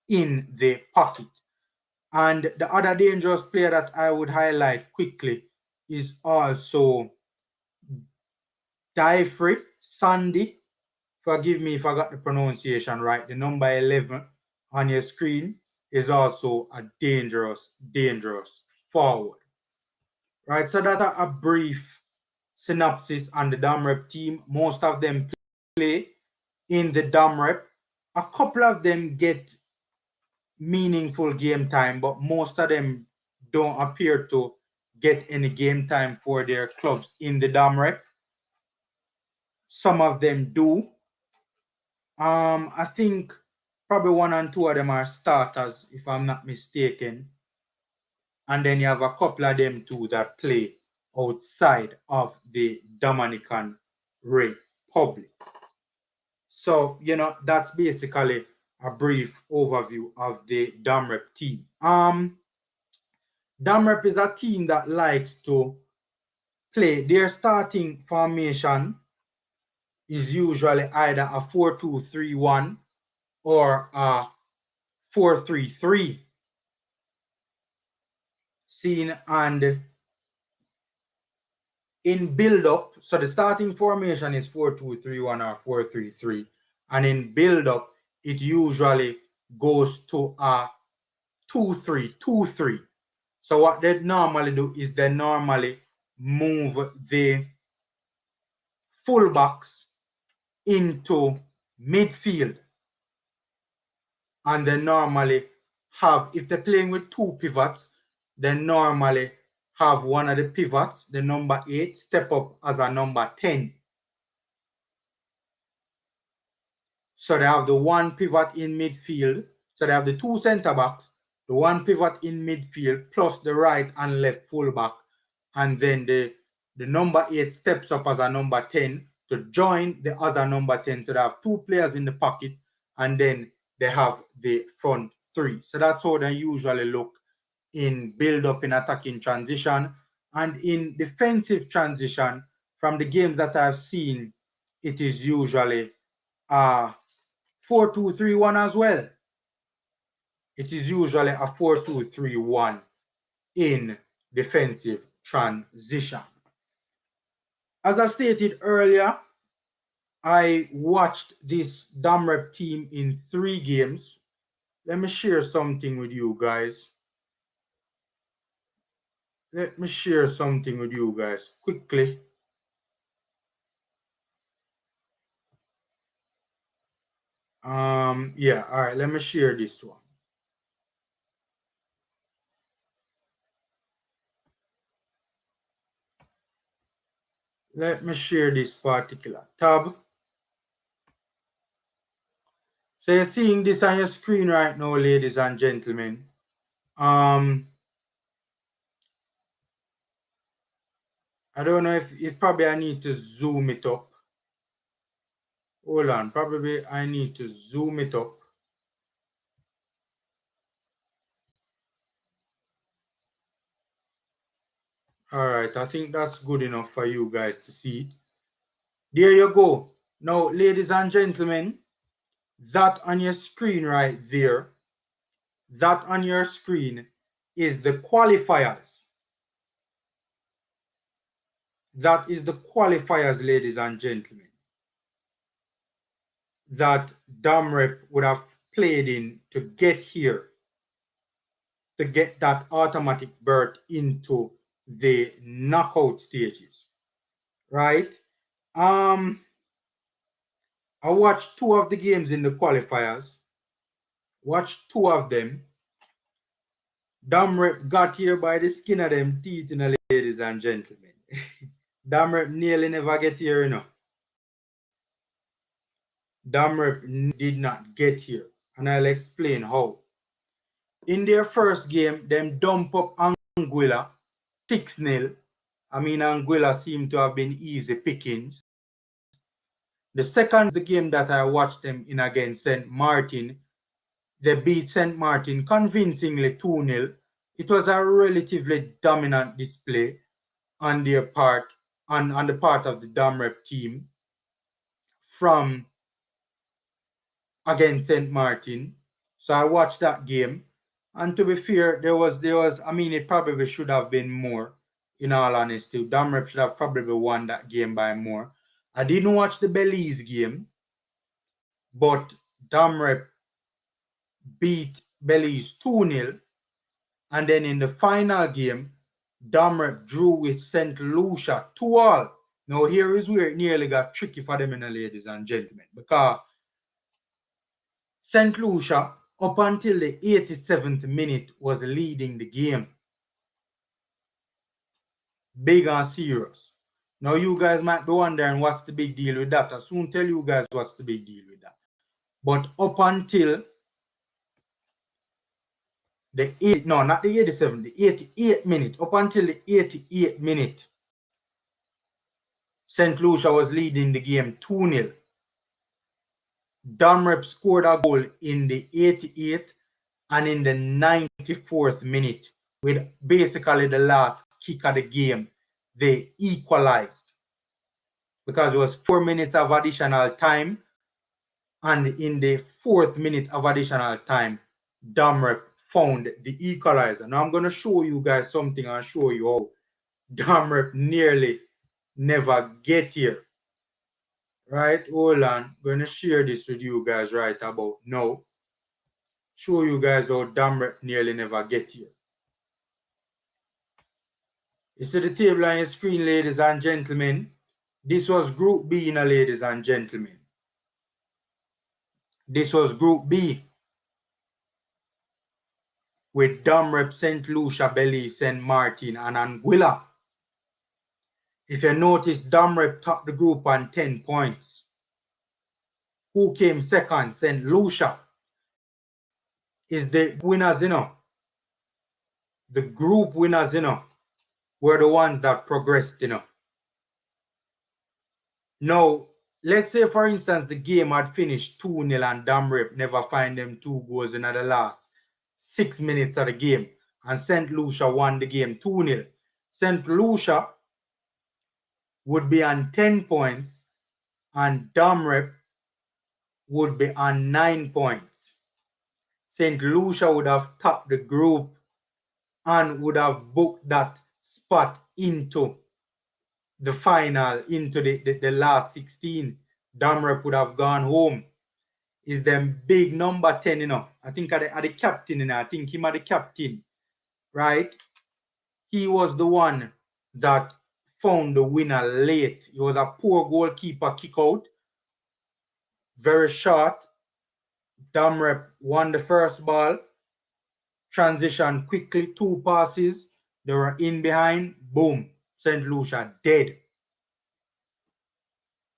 in the pocket. And the other dangerous player that I would highlight quickly is also Diefrey Sandy. Forgive me if I got the pronunciation right. The number 11 on your screen is also a dangerous forward. Right, so that's a brief synopsis on the Domrep team. Most of them play in the Domrep. A couple of them get meaningful game time, but most of them don't appear to get any game time for their clubs in the Domrep. Some of them do. I think probably 1 and 2 of them are starters, if I'm not mistaken. And then you have a couple of them too that play outside of the Dominican Republic. So, that's basically a brief overview of the Damrep team. Damrep is a team that likes to play. Their starting formation is usually either a 4-2-3-1 or a 4-3-3. And in build-up, so the starting formation is 4-2-3-1 or 4-3-3. And in build-up, it usually goes to a 2-3-2-3. So what they normally do is they normally move the fullbacks into midfield. And they normally have, if they're playing with two pivots, they normally have one of the pivots, the number 8, step up as a number 10. So they have the one pivot in midfield. So they have the two center backs, the one pivot in midfield, plus the right and left fullback. And then the number 8 steps up as a number 10 to join the other number 10. So they have two players in the pocket, and then they have the front three. So that's how they usually look in build-up, in attacking transition. And in defensive transition, from the games that I've seen, it is usually 4-2-3-1 as well. It is usually a 4-2-3-1 in defensive transition. As I stated earlier, I watched this Damrep team in 3 games. Let me share something with you guys. Quickly. Yeah, all right, let me share this one. Let me share this particular tab. So you're seeing this on your screen right now, ladies and gentlemen. I don't know if probably I need to zoom it up. Hold on, probably I need to zoom it up. All right, I think that's good enough for you guys to see. There you go. Now, ladies and gentlemen, that on your screen right there, that on your screen is the qualifiers. That is the qualifiers, ladies and gentlemen, that Damrep would have played in to get here, to get that automatic berth into the knockout stages, right? I watched 2 of the games in the qualifiers. Watched 2 of them. Damrep got here by the skin of them teeth, ladies and gentlemen. Damrep nearly never get here, Damrep did not get here, and I'll explain how. In their first game, them dump up Anguilla 6-0. I mean, Anguilla seemed to have been easy pickings. The second the game that I watched them in against St. Martin, they beat St. Martin convincingly 2-0. It was a relatively dominant display on their part, on the part of the Damrep team from against St. Martin. So I watched that game, and to be fair, there was I mean, it probably should have been more, in all honesty. Damrep should have probably won that game by more. I didn't watch the Belize game, but Damrep beat Belize 2-0. And then in the final game, Damrep drew with St. Lucia 2-2. Now here is where it nearly got tricky for them, ladies and gentlemen, because St. Lucia, up until the 87th minute, was leading the game. Big and serious. Now you guys might be wondering what's the big deal with that. I'll soon tell you guys what's the big deal with that. But up until the 88th minute, up until the 88th minute, St. Lucia was leading the game 2-0. Domrep scored a goal in the 88th and in the 94th minute, with basically the last kick of the game, they equalized because it was 4 minutes of additional time, and in the 4th minute of additional time, Domrep found the equalizer. Now I'm going to show you guys something and show you how Domrep nearly never get here. Right, hold on. I'm going to share this with you guys right about now. Show you guys how Domrep nearly never get here. You see the table on your screen, ladies and gentlemen. This was Group B, ladies and gentlemen. This was Group B with Domrep, St. Lucia, Belize, St. Martin, and Anguilla. If you notice, Domrep topped the group on 10 points. Who came second? St. Lucia is the winners, The group winners, were the ones that progressed, Now, let's say, for instance, the game had finished 2-0 and Domrep never find them 2 goals in the last 6 minutes of the game, and St. Lucia won the game 2-0. St. Lucia would be on 10 points and Domrep would be on 9 points. St. Lucia would have topped the group and would have booked that spot into the final, into the last 16. Domrep would have gone home. Is them big number 10, I think at the captain, I think him at the captain, right? He was the one that found the winner late. He was a poor goalkeeper kick out. Very short. Domrep won the first ball. Transition quickly, 2 passes. They were in behind. Boom. St. Lucia dead.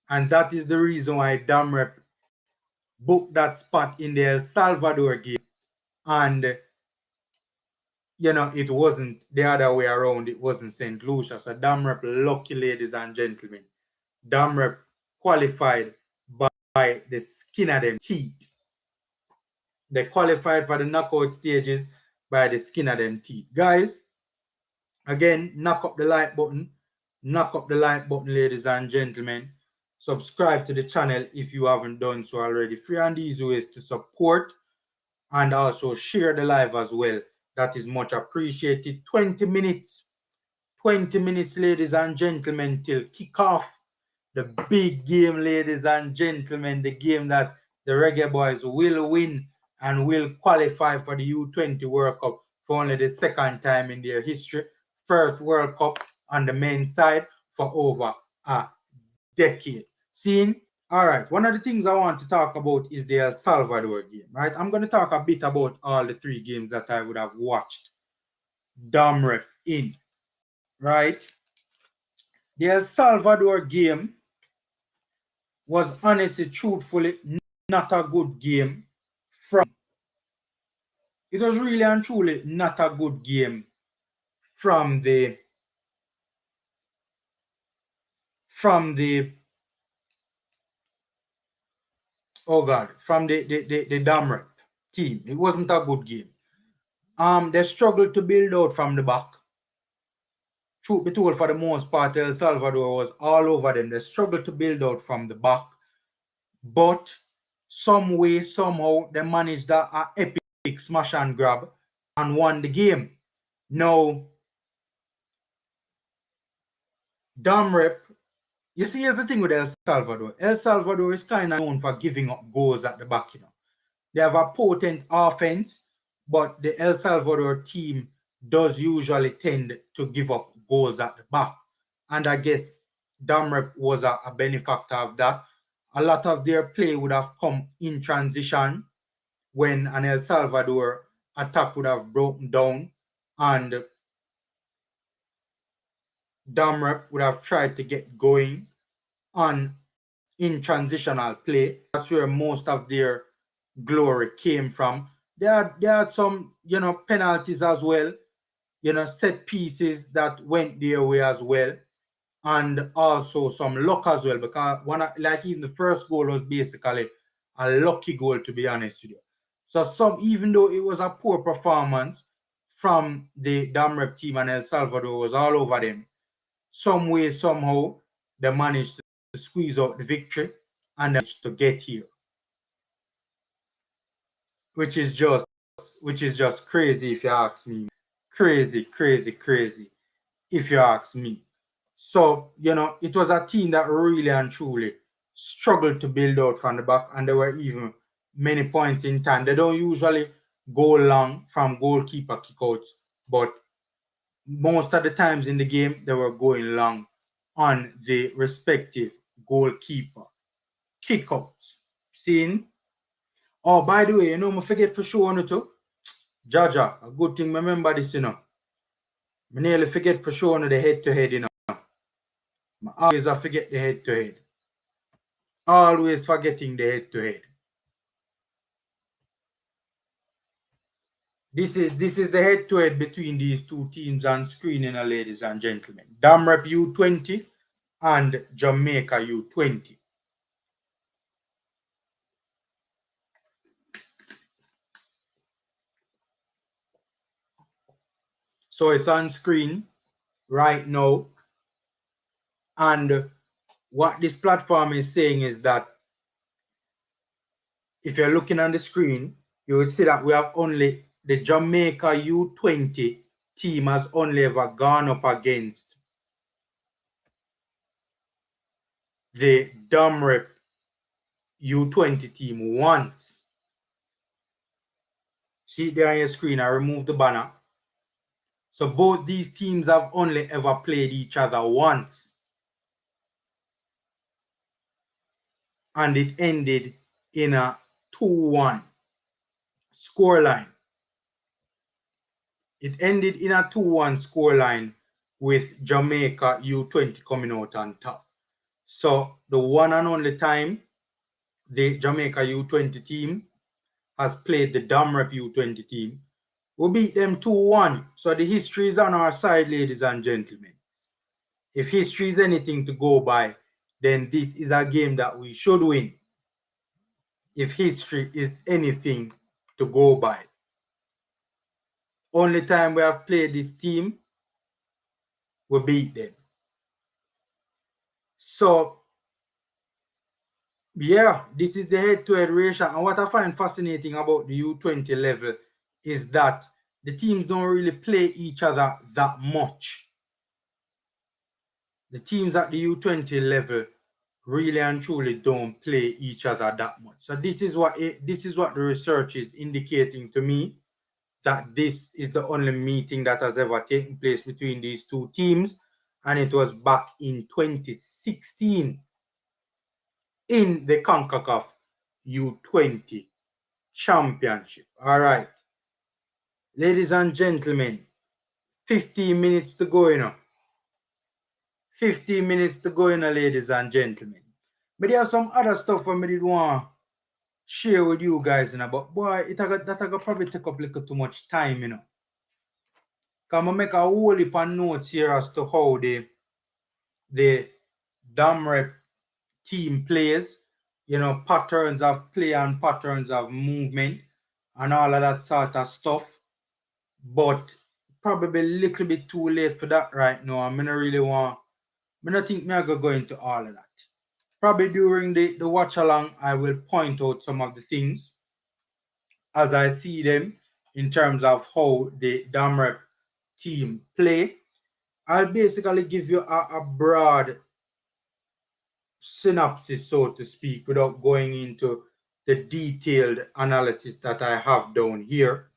And that is the reason why Domrep booked that spot in the El Salvador game. And, it wasn't the other way around. It wasn't St. Lucia. So Domrep lucky, ladies and gentlemen. Domrep qualified by the skin of them teeth. They qualified for the knockout stages by the skin of them teeth. Guys, again, knock up the like button. Knock up the like button, ladies and gentlemen. Subscribe to the channel if you haven't done so already. Free and easy ways to support, and also share the live as well. That is much appreciated. 20 minutes. 20 minutes, ladies and gentlemen, till kickoff. The big game, ladies and gentlemen. The game that the Reggae Boys will win and will qualify for the U20 World Cup for only the 2nd time in their history. First World Cup on the men's side for over a decade. Seeing? All right. One of the things I want to talk about is the El Salvador game, right? I'm going to talk a bit about all the 3 games that I would have watched Domrep in, right? The El Salvador game was honestly, truthfully, not a good game. It was really and truly not a good game from the Domrep team. It wasn't a good game. They struggled to build out from the back. Truth be told, for the most part, El Salvador was all over them. They struggled to build out from the back. But some way, somehow, they managed an epic smash and grab and won the game. Now, Domrep, you see, here's the thing with El Salvador. El Salvador is kind of known for giving up goals at the back, They have a potent offense, but the El Salvador team does usually tend to give up goals at the back. And I guess Domrep was a benefactor of that. A lot of their play would have come in transition when an El Salvador attack would have broken down, and Domrep would have tried to get going on in transitional play. That's where most of their glory came from. They had some, penalties as well, set pieces that went their way as well, and also some luck as well, because even the first goal was basically a lucky goal, to be honest with you. So even though it was a poor performance from the Damrep team and El Salvador was all over them, some way, somehow, they managed to squeeze out the victory and managed to get here. Which is just crazy if you ask me. Crazy, if you ask me. So, it was a team that really and truly struggled to build out from the back, and there were even many points in time. They don't usually go long from goalkeeper kickouts, but most of the times in the game, they were going long on the respective goalkeeper kickouts. Seeing? Oh, by the way, I forget for sure on it too. Jaja, a good thing, remember this, I nearly forget for sure on the head-to-head, I always forget the head-to-head. Always forgetting the head-to-head. This is the head-to-head between these two teams on screen, ladies and gentlemen. Damrep U20 and Jamaica U20. So it's on screen right now. And what this platform is saying is that if you're looking on the screen, you will see that we have only the Jamaica U20 team has only ever gone up against the Damrep U20 team once. See there on your screen, I removed the banner. So both these teams have only ever played each other once. And it ended in a 2-1 scoreline. It ended in a 2-1 scoreline with Jamaica U20 coming out on top. So the one and only time the Jamaica U20 team has played the Damrep U20 team, we beat them 2-1. So the history is on our side, ladies and gentlemen. If history is anything to go by, then this is a game that we should win. If history is anything to go by. Only time we have played this team, we beat them. So, yeah, this is the head-to-head ratio. And what I find fascinating about the U20 level is that the teams don't really play each other that much. The teams at the U20 level really and truly don't play each other that much. So this is what the research is indicating to me, that this is the only meeting that has ever taken place between these two teams, and it was back in 2016 in the Concacaf U20 Championship. All right, ladies and gentlemen, 15 minutes to go, 15 minutes to go, ladies and gentlemen. But there are some other stuff I did want to share with you guys, but boy, that probably take up a little too much time, Because I make a whole heap of notes here as to how the Damrep team plays, patterns of play and patterns of movement and all of that sort of stuff. But probably a little bit too late for that right now. I don't think I go into all of that. Probably during the watch along, I will point out some of the things as I see them in terms of how the Damrep team play. I'll basically give you a broad synopsis, so to speak, without going into the detailed analysis that I have down here.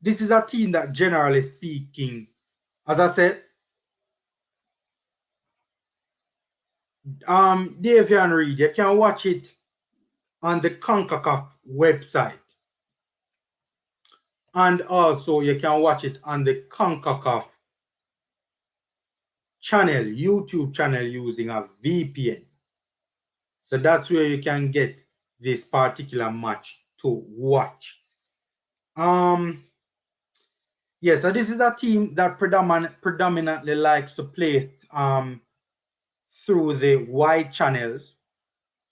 This is a team that, generally speaking, as I said, Davian Reed, you can watch it on the Concacaf website. And also you can watch it on the Concacaf channel, YouTube channel, using a VPN. So that's where you can get this particular match to watch. Yeah, so this is a team that predominantly likes to play through the wide channels,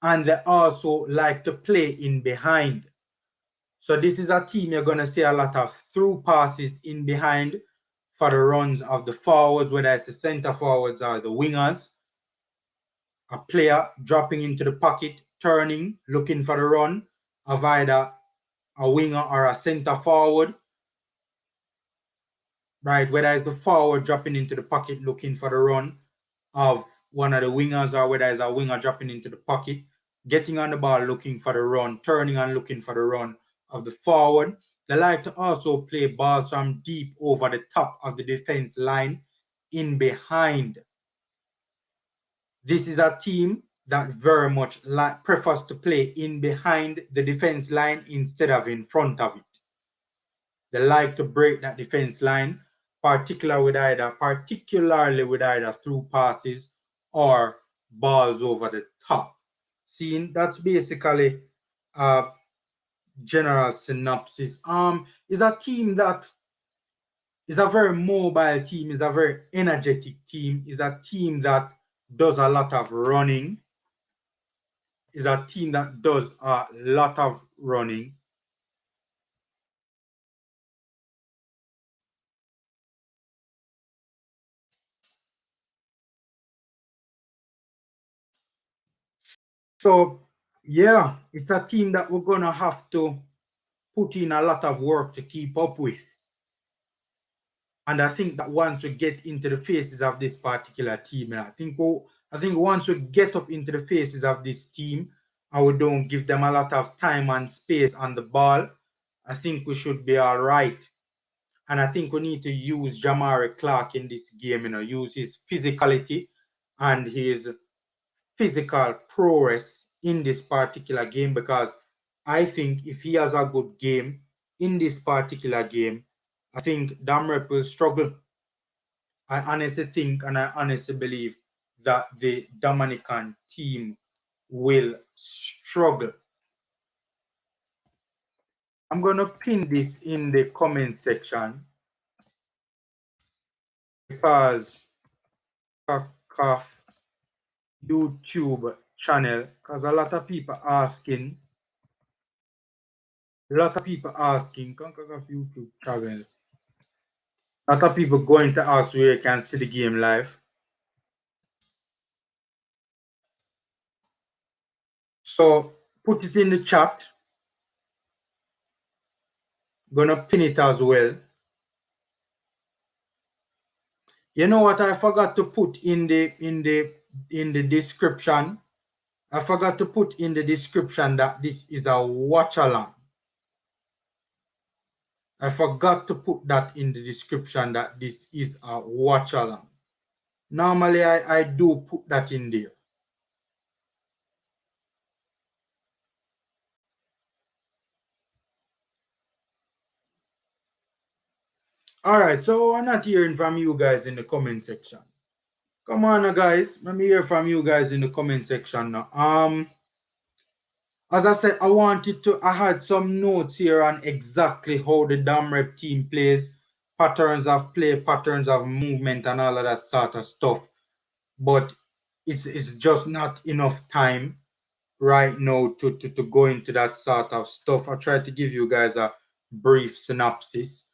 and they also like to play in behind. So this is a team you're going to see a lot of through passes in behind for the runs of the forwards, whether it's the center forwards or the wingers. A player dropping into the pocket, turning, looking for the run of either a winger or a center forward. Right, whether it's the forward dropping into the pocket looking for the run of one of the wingers, or whether it's a winger dropping into the pocket, getting on the ball looking for the run, turning and looking for the run of the forward. They like to also play balls from deep over the top of the defense line in behind. This is a team that very much prefers to play in behind the defense line instead of in front of it. They like to break that defense line, particularly with either through passes or balls over the top. Seeing that's basically a general synopsis. Is a team that is a very mobile team, is a very energetic team, is a team that does a lot of running, is a team that does a lot of running. So yeah, it's a team that we're gonna have to put in a lot of work to keep up with. And I think that once we get into the faces of this particular team, and I think once we get up into the faces of this team and we don't give them a lot of time and space on the ball, I think we should be all right. And I think we need to use Jamari Clark in this game, use his physicality and his physical prowess in this particular game, because I think if he has a good game in this particular game, I think Damrep will struggle. I honestly think and I honestly believe that the Dominican team will struggle. I'm going to pin this in the comment section because Concacaf YouTube channel, because a lot of people asking Concacaf YouTube channel. A lot of people going to ask where you can see the game live. So put it in the chat. Gonna pin it as well. You know what I forgot to put in the description? I forgot to put in the description that this is a watch along. I forgot to put that in the description that this is a watch along. Normally I do put that in there. All right, so I'm not hearing from you guys in the comment section. Come on, guys. Let me hear from you guys in the comment section now. As I said, I had some notes here on exactly how the Damrep team plays, patterns of play, patterns of movement, and all of that sort of stuff. But it's just not enough time right now to go into that sort of stuff. I tried to give you guys a brief synopsis,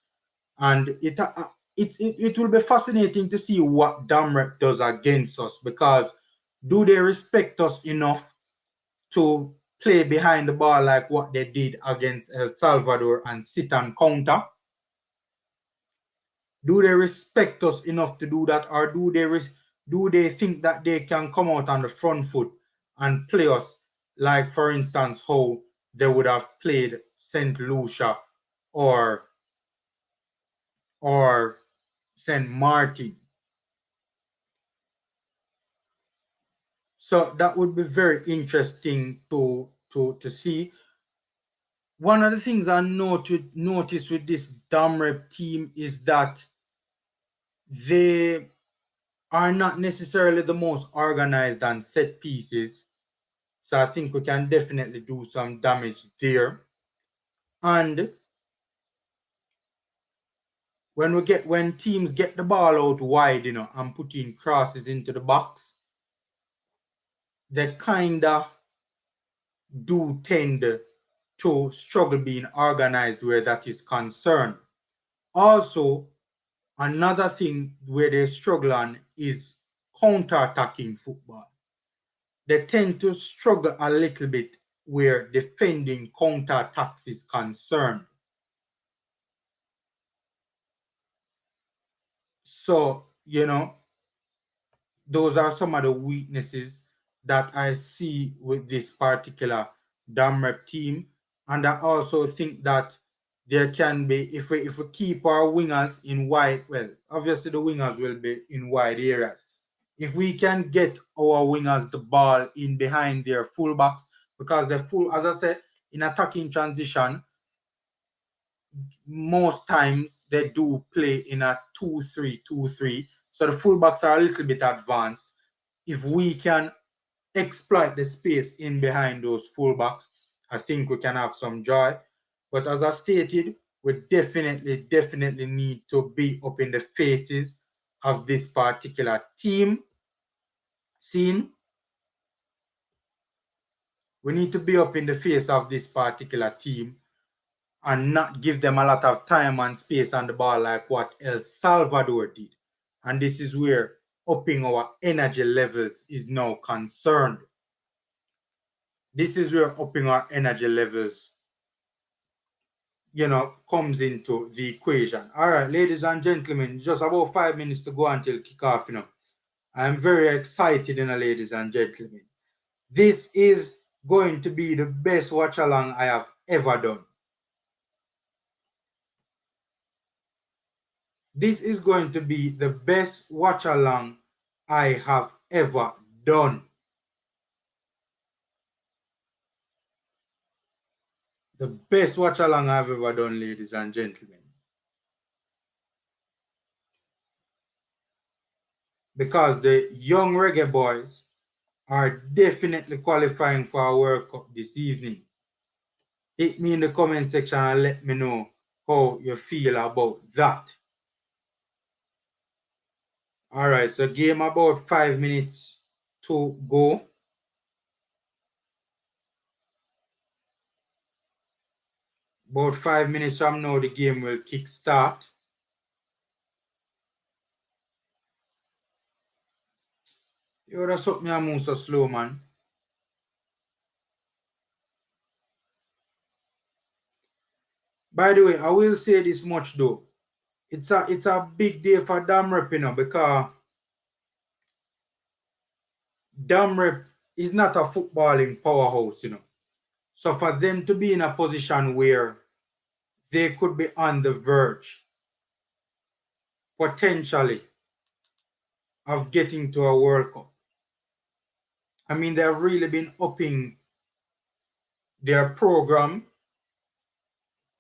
and it will be fascinating to see what Damrep does against us, because do they respect us enough to play behind the ball like what they did against El Salvador and sit and counter? Do they respect us enough to do that, or do they think that they can come out on the front foot and play us like, for instance, how they would have played St. Lucia or St. Martin? So that would be very interesting to see. One of the things I noticed with this Damrep team is that they are not necessarily the most organized on set pieces. So I think we can definitely do some damage there. And when teams get the ball out wide, and putting crosses into the box, they kinda do tend to struggle being organized where that is concerned. Also, another thing where they struggle on is counter-attacking football. They tend to struggle a little bit where defending counter-attacks is concerned. So, those are some of the weaknesses that I see with this particular Damrep team. And I also think that there can be, if we keep our wingers in wide, well, obviously the wingers will be in wide areas. If we can get our wingers the ball in behind their fullbacks, because the full, as I said, in attacking transition, most times they do play in a 2-3-2-3. So the fullbacks are a little bit advanced. If we can exploit the space in behind those fullbacks, I think we can have some joy. But as I stated, we definitely need to be up in the faces of this particular team scene. We need to be up in the face of this particular team and not give them a lot of time and space on the ball like what El Salvador did. And this is where upping our energy levels is now concerned. This is where upping our energy levels, comes into the equation. All right, ladies and gentlemen, just about 5 minutes to go until kickoff, I'm very excited, ladies and gentlemen. This is going to be the best watch along I have ever done. This is going to be the best watch along I have ever done. The best watch along I've ever done, ladies and gentlemen. Because the young Reggae boys are definitely qualifying for a World Cup this evening. Hit me in the comment section and let me know how you feel about that. All right, so game about 5 minutes to go. About 5 minutes from now, the game will kick start. Yo, that's what me move so slow, man. By the way, I will say this much though. It's a big day for Damrep, because Damrep is not a footballing powerhouse, So for them to be in a position where they could be on the verge, potentially, of getting to a World Cup. I mean, they've really been upping their program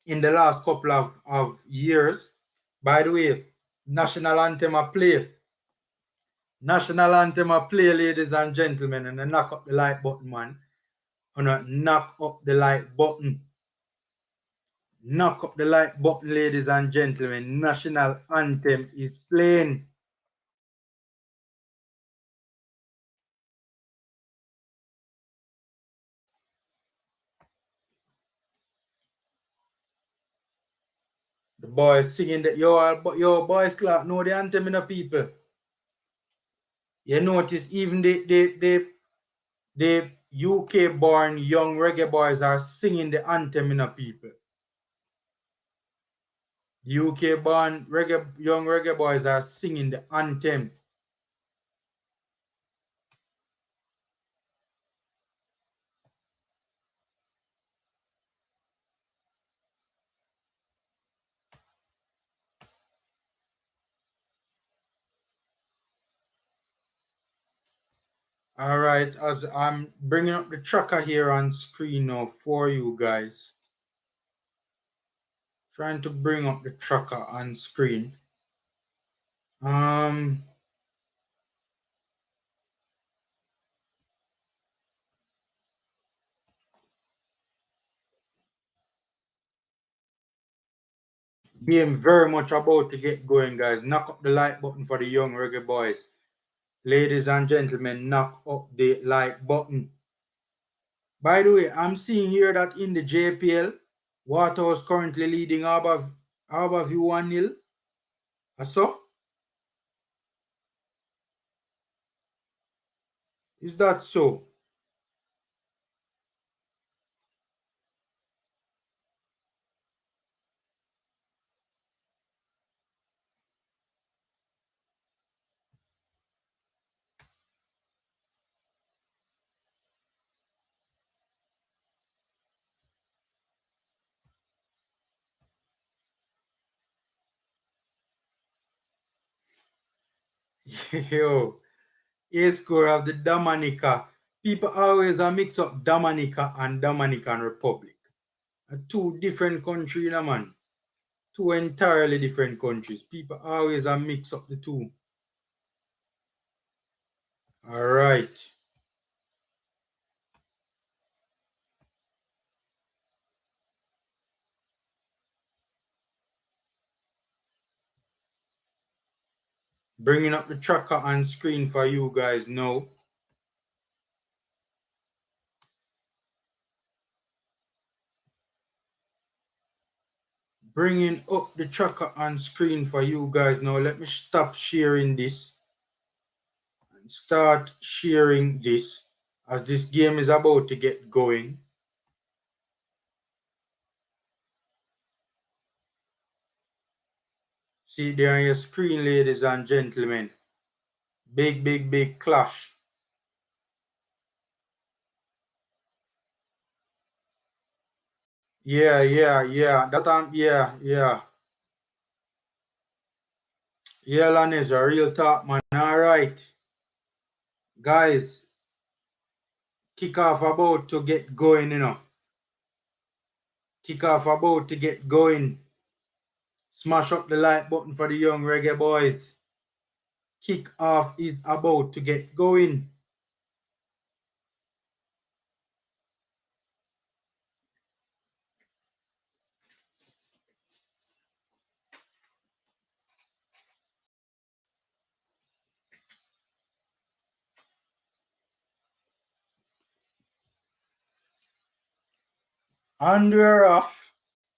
in the last couple of years. By the way, national anthem I play. National anthem I play, ladies and gentlemen, and then knock up the like button, man. And knock up the like button. Knock up the like button, ladies and gentlemen. National anthem is playing. The boys singing that yo boys clap know the anthem, people. You notice even the UK born young reggae boys are singing the anthem, people. The UK born young reggae boys are singing the anthem. All right, as I'm bringing up the tracker here on screen now for you guys. Trying to bring up the tracker on screen. Game very much about to get going, guys. Knock up the like button for the young reggae boys. Ladies and gentlemen, knock up the like button. By the way, I'm seeing here that in the JPL, Waterhouse currently leading Harborview 1-0. So, is that so? Yo, a score of the Dominica. People always mix up Dominica and Dominican Republic. Two different countries, man. Two entirely different countries. People always mix up the two. All right. Bringing up the tracker on screen for you guys now. Bringing up the tracker on screen for you guys now. Let me stop sharing this and start sharing this as this game is about to get going. See there on your screen, ladies and gentlemen. Big clash. Yeah. Yeah. Yeah, Lanes, a real talk, man. All right. Guys, kickoff about to get going, Kickoff about to get going. Smash up the like button for the young reggae boys. Kickoff is about to get going. And we're off.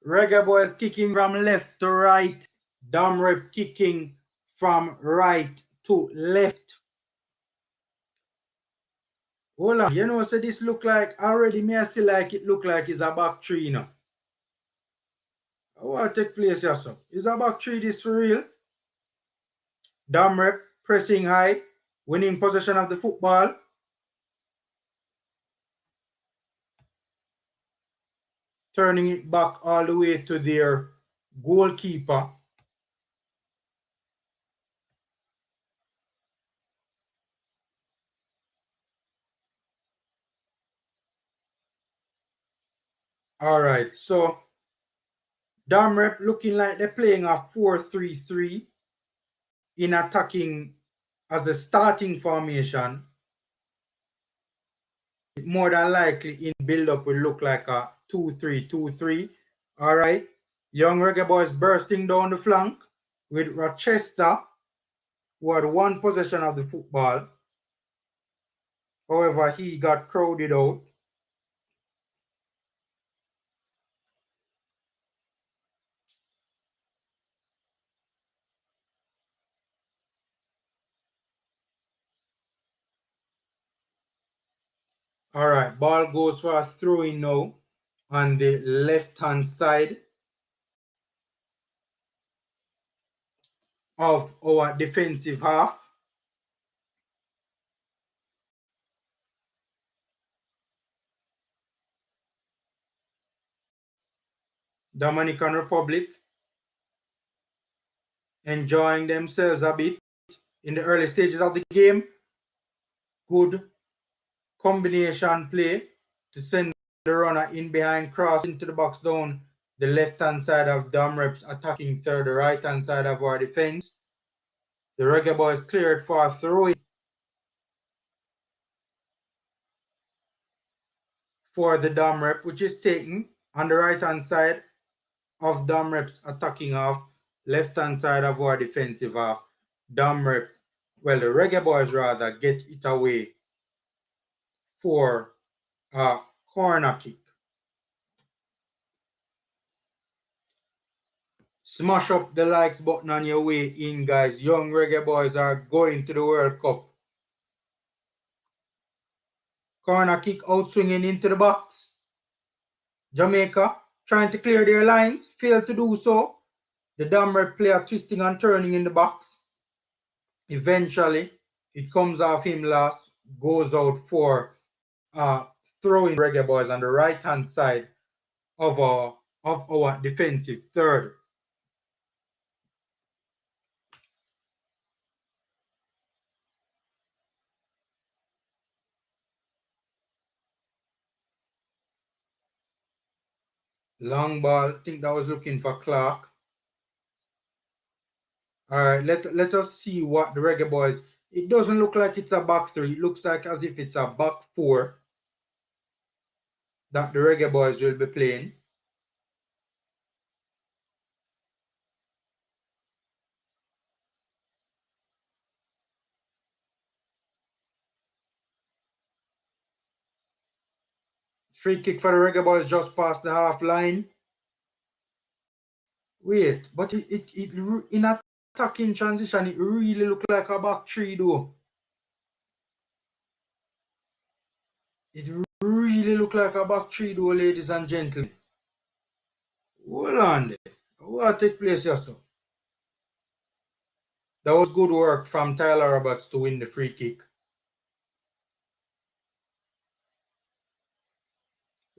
Reggae boys kicking from left to right. Rep kicking from right to left. Hold on, so this look like already me I see like it look like it's a back three, What take place here, so? Is a back three this for real? Rep pressing high, winning possession of the football. Turning it back all the way to their goalkeeper. All right, so Rep looking like they're playing a 4-3-3 in attacking as a starting formation. More than likely in build-up will look like a 2-3-2-3. All right, young reggae boys bursting down the flank with Rochester, who had one possession of the football. However, he got crowded out. All right, ball goes for a throw-in now on the left-hand side of our defensive half. Dominican Republic enjoying themselves a bit in the early stages of the game. Good combination play to send the runner in behind, cross into the box down the left-hand side of Reps attacking third, the right-hand side of our defense. The Reggae boys cleared for a throw-in for the Rep, which is taken on the right-hand side of Reps attacking half, left-hand side of our defensive half. Rep well, the Reggae Boys rather get it away for a corner kick. Smash up the likes button on your way in, guys. Young Reggae Boys are going to the World Cup. Corner kick outswinging into the box. Jamaica trying to clear their lines, failed to do so. The Damred player twisting and turning in the box. Eventually, it comes off him last, goes out for throwing Reggae Boys on the right-hand side of our defensive third. Long ball, I think that was looking for Clark. All right, let us see what the Reggae Boys. It doesn't look like it's a back three. It looks like as if it's a back four that the Reggae Boys will be playing. Free kick for the Reggae Boys just past the half line. Wait, but it in attacking transition, it really looked like a back three though. It really looked like a back three though, ladies and gentlemen. Hold on there. What take place here, so? That was good work from Tyler Roberts to win the free kick.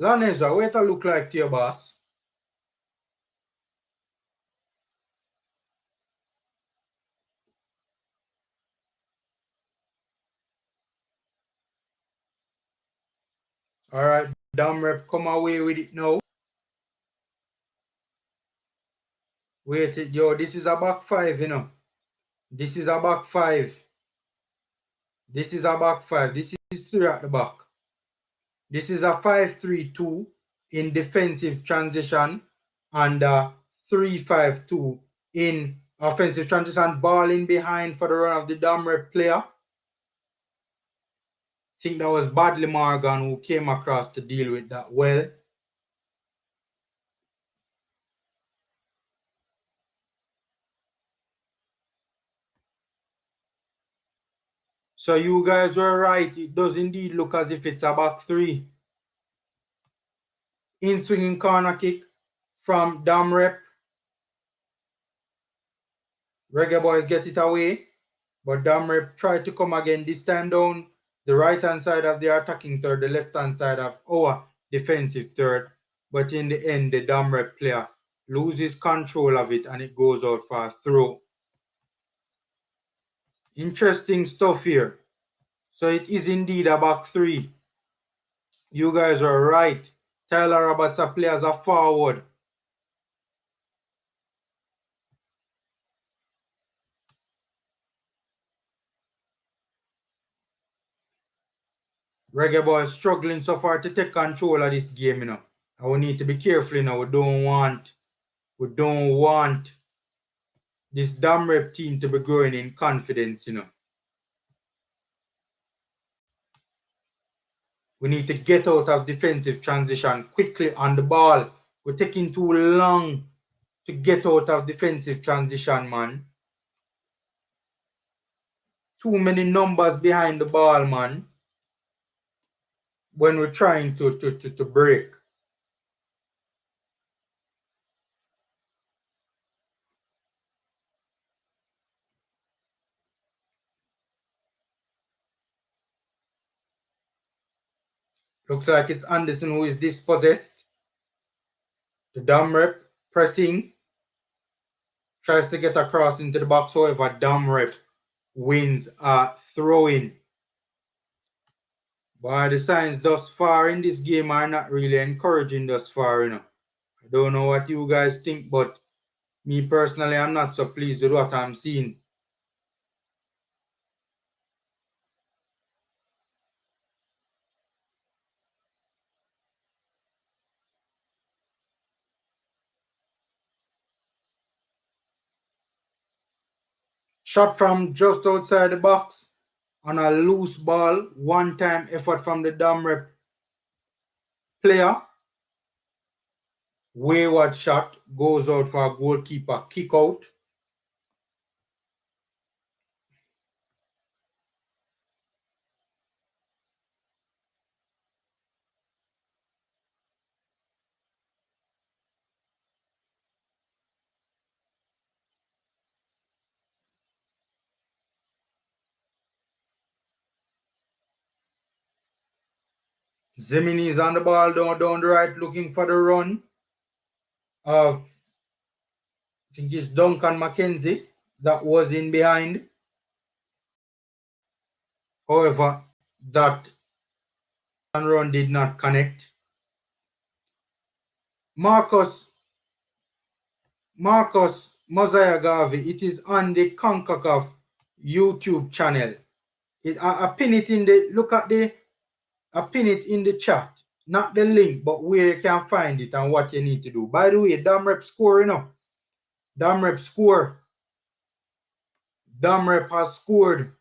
Laneza, what it look like to your boss? All right, Damrep come away with it now. Wait, yo, this is a back five, you know. This is a back five. This is a back five. This is three at the back. This is a 5-3-2 in defensive transition and a 3-5-2 in offensive transition. Ball in behind for the run of the Damrep player. I think that was Badley Morgan who came across to deal with that well. So you guys were right. It does indeed look as if it's a back three. In swinging corner kick from Damrep. Reggae Boys get it away, but Damrep tried to come again, this time down the right-hand side of the attacking third, the left-hand side of our defensive third. But in the end, the Damrep player loses control of it and it goes out for a throw. Interesting stuff here. So it is indeed a back three. You guys are right. Tyler Roberts plays a forward. Reggae Boys struggling so far to take control of this game, you know. And we need to be careful, you know. We don't want this Damrep team to be growing in confidence, you know. We need to get out of defensive transition quickly on the ball. We're taking too long to get out of defensive transition, man. Too many numbers behind the ball, man. When we're trying to break. Looks like it's Anderson who is dispossessed. The Damrep pressing. Tries to get across into the box. However, Damrep wins throwing. But the signs thus far in this game are not really encouraging thus far, you know. I don't know what you guys think, but me personally, I'm not so pleased with what I'm seeing. Shot from just outside the box on a loose ball. One-time effort from the Dom Rep player. Wayward shot goes out for a goalkeeper kick out. Zemini is on the ball down the right looking for the run of, I think it's Duncan McKenzie that was in behind. However, that run did not connect. Marcus Mosiah Garvey, it is on the Concacaf YouTube channel. I pin it in the, I pin it in the chat. Not the link, but where you can find it and what you need to do. By the way, Dom Rep score, you know. Dom Rep score. Dom Rep has scored.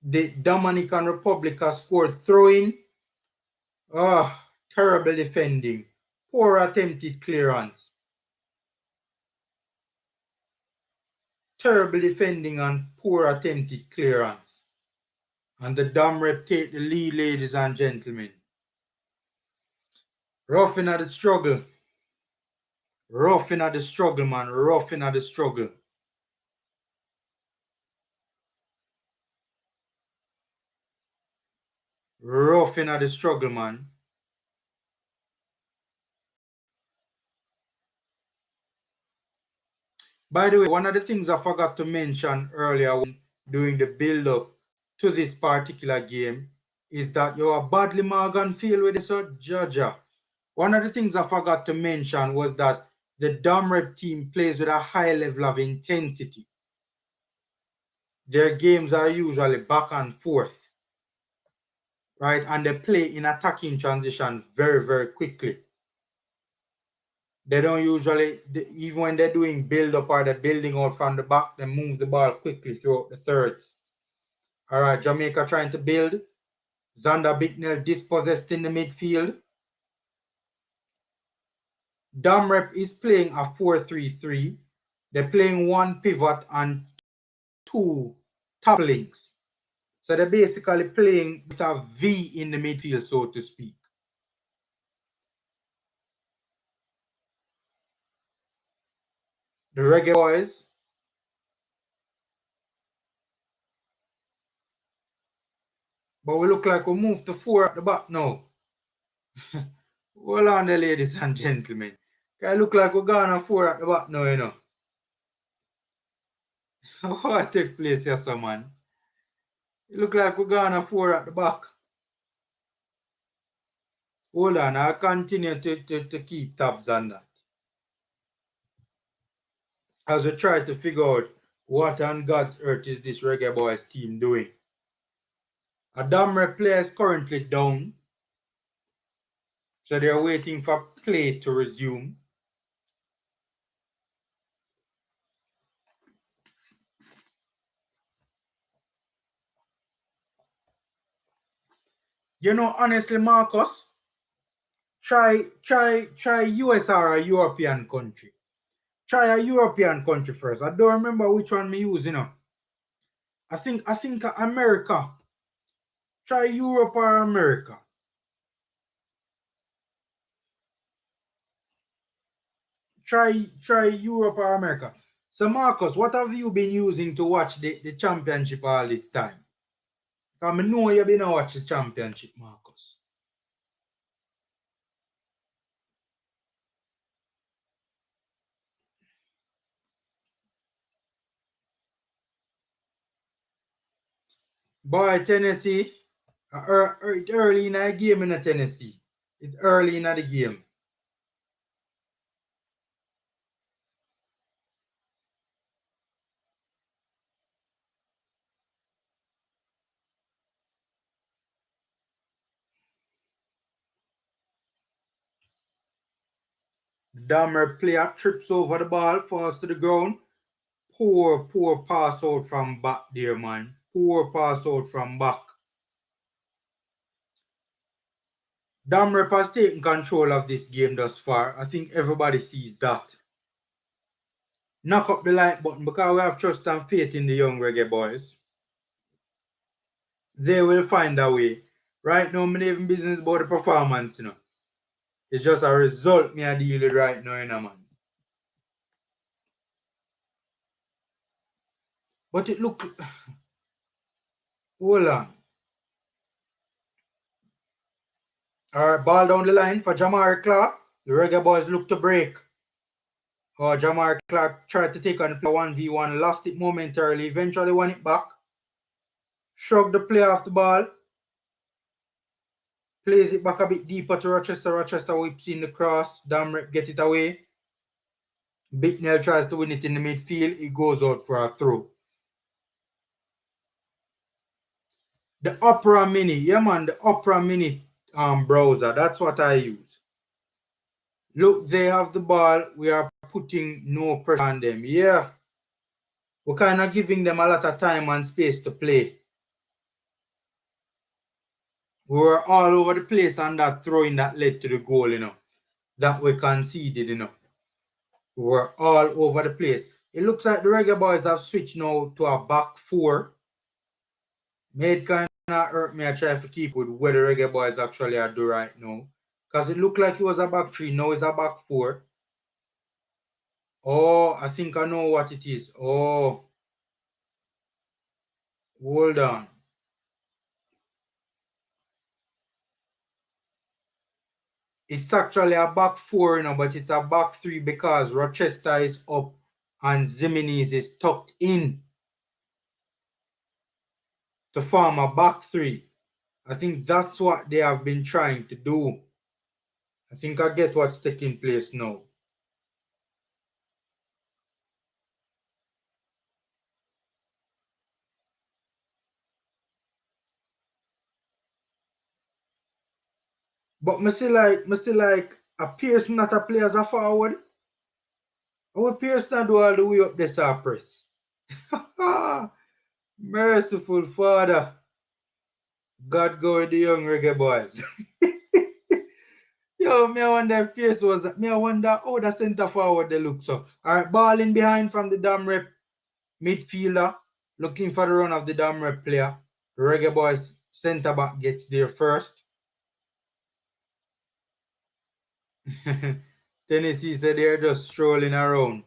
The Dominican Republic has scored throwing. Terrible defending. Poor attempted clearance. Terrible defending and poor attempted clearance. And the Dom Rep take the lead, ladies and gentlemen. Roughing at the struggle. Roughing at the struggle, man. Roughing at the struggle. Roughing at the struggle, man. By the way, one of the things I forgot to mention earlier when doing the build-up to this particular game is that you are badly Morgan Field with this Jaja. One of the things I forgot to mention was that the Dom Rep team plays with a high level of intensity. Their games are usually back and forth, right? And they play in attacking transition very, very quickly. They don't usually, even when they're doing build-up or they're building out from the back, they move the ball quickly throughout the thirds. All right, Jamaica trying to build. Xander Bicknell dispossessed in the midfield. Dom Rep is playing a 4-3-3. They're playing one pivot and two top links. So they're basically playing with a V in the midfield, so to speak. The Reggae boys. But we look like we moved to 4 at the back now. Hold on there, ladies and gentlemen. I look like we're going to 4 at the back now, you know. What take place here, so man? It look like we're going to 4 at the back. Hold on, I'll continue to keep tabs on that. As we try to figure out what on God's earth is this Reggae Boys team doing. A Dom Rep player is currently down. So they're waiting for play to resume. You know, honestly, Marcus, try US or a European country. Try a European country first. I don't remember which one me use, you know. I think America. Try Europe or America. Try Europe or America. So Marcus, what have you been using to watch the championship all this time? Because I know you've been watching the championship, Marcus. Boy, Tennessee, early in the game in Tennessee. It's early in the game. Dammer player trips over the ball, falls to the ground. Poor pass out from back there, man. Poor pass out from back. Damrep has taken control of this game thus far. I think everybody sees that. Knock up the like button because we have trust and faith in the young Reggae boys. They will find a way. Right now, I'm not even business about the performance, you know. It's just a result me I deal with right now, you know, man. But it look... Hold on. Alright, ball down the line for Jamar Clark. The Reggae boys look to break. Jamar Clark tried to take on the 1v1, lost it momentarily, eventually won it back. Shrugged the play off the ball. Plays it back a bit deeper to Rochester. Rochester whips in the cross. Damrep get it away. Bicknell tries to win it in the midfield. It goes out for a throw. The Opera Mini. Yeah, man, the Opera Mini browser. That's what I use. Look, they have the ball. We are putting no pressure on them. Yeah. We're kind of giving them a lot of time and space to play. We were all over the place on that throwing that led to the goal, you know. That we conceded, you know. We were all over the place. It looks like the Reggae boys have switched now to a back four. Made kind of hurt me. I try to keep with what the Reggae boys actually are doing right now. Because it looked like it was a back three. Now it's a back four. Oh, I think I know what it is. Oh. Hold on. It's actually a back four, you know, but it's a back three because Rochester is up and Zimenez is tucked in to form a back three. I think that's what they have been trying to do. I think I get what's taking place now. But me see like Pierce not a play as a forward. How Pierce not do all the way up this press? Merciful Father. God go with the young Reggae boys. Yo, me I wonder if Pierce was... Me I wonder how the centre forward they look so. Alright, ball in behind from the Damrep midfielder. Looking for the run of the Damrep player. The Reggae boys centre back gets there first. Tennessee said they're just strolling around.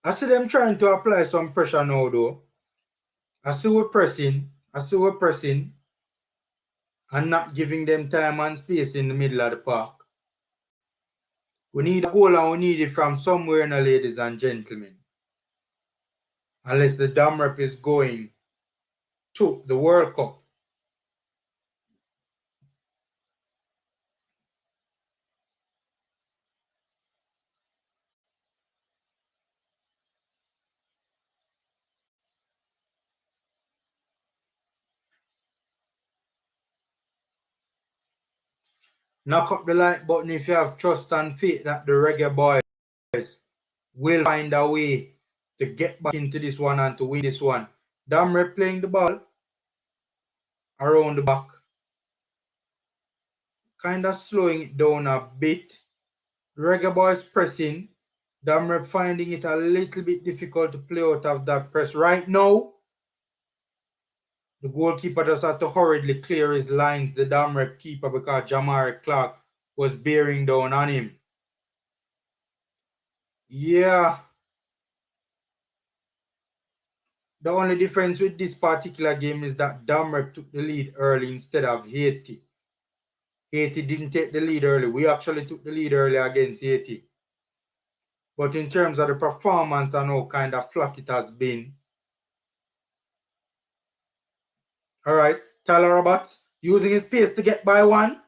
I see them trying to apply some pressure now though. I see we're pressing and not giving them time and space in the middle of the park. We need a goal and we need it from somewhere now, ladies and gentlemen. Unless the Damrep is going to the World Cup. Knock up the like button if you have trust and faith that the Reggae boys will find a way to get back into this one and to win this one. Damrep playing the ball around the back. Kind of slowing it down a bit. Reggae boys pressing. Damrep finding it a little bit difficult to play out of that press right now. The goalkeeper just had to hurriedly clear his lines, the Damrep keeper, because Jamar Clark was bearing down on him. Yeah. The only difference with this particular game is that Damrep took the lead early instead of Haiti. Haiti didn't take the lead early. We actually took the lead early against Haiti. But in terms of the performance, I know kind of flat it has been. All right, Tyler Roberts using his pace to get by one.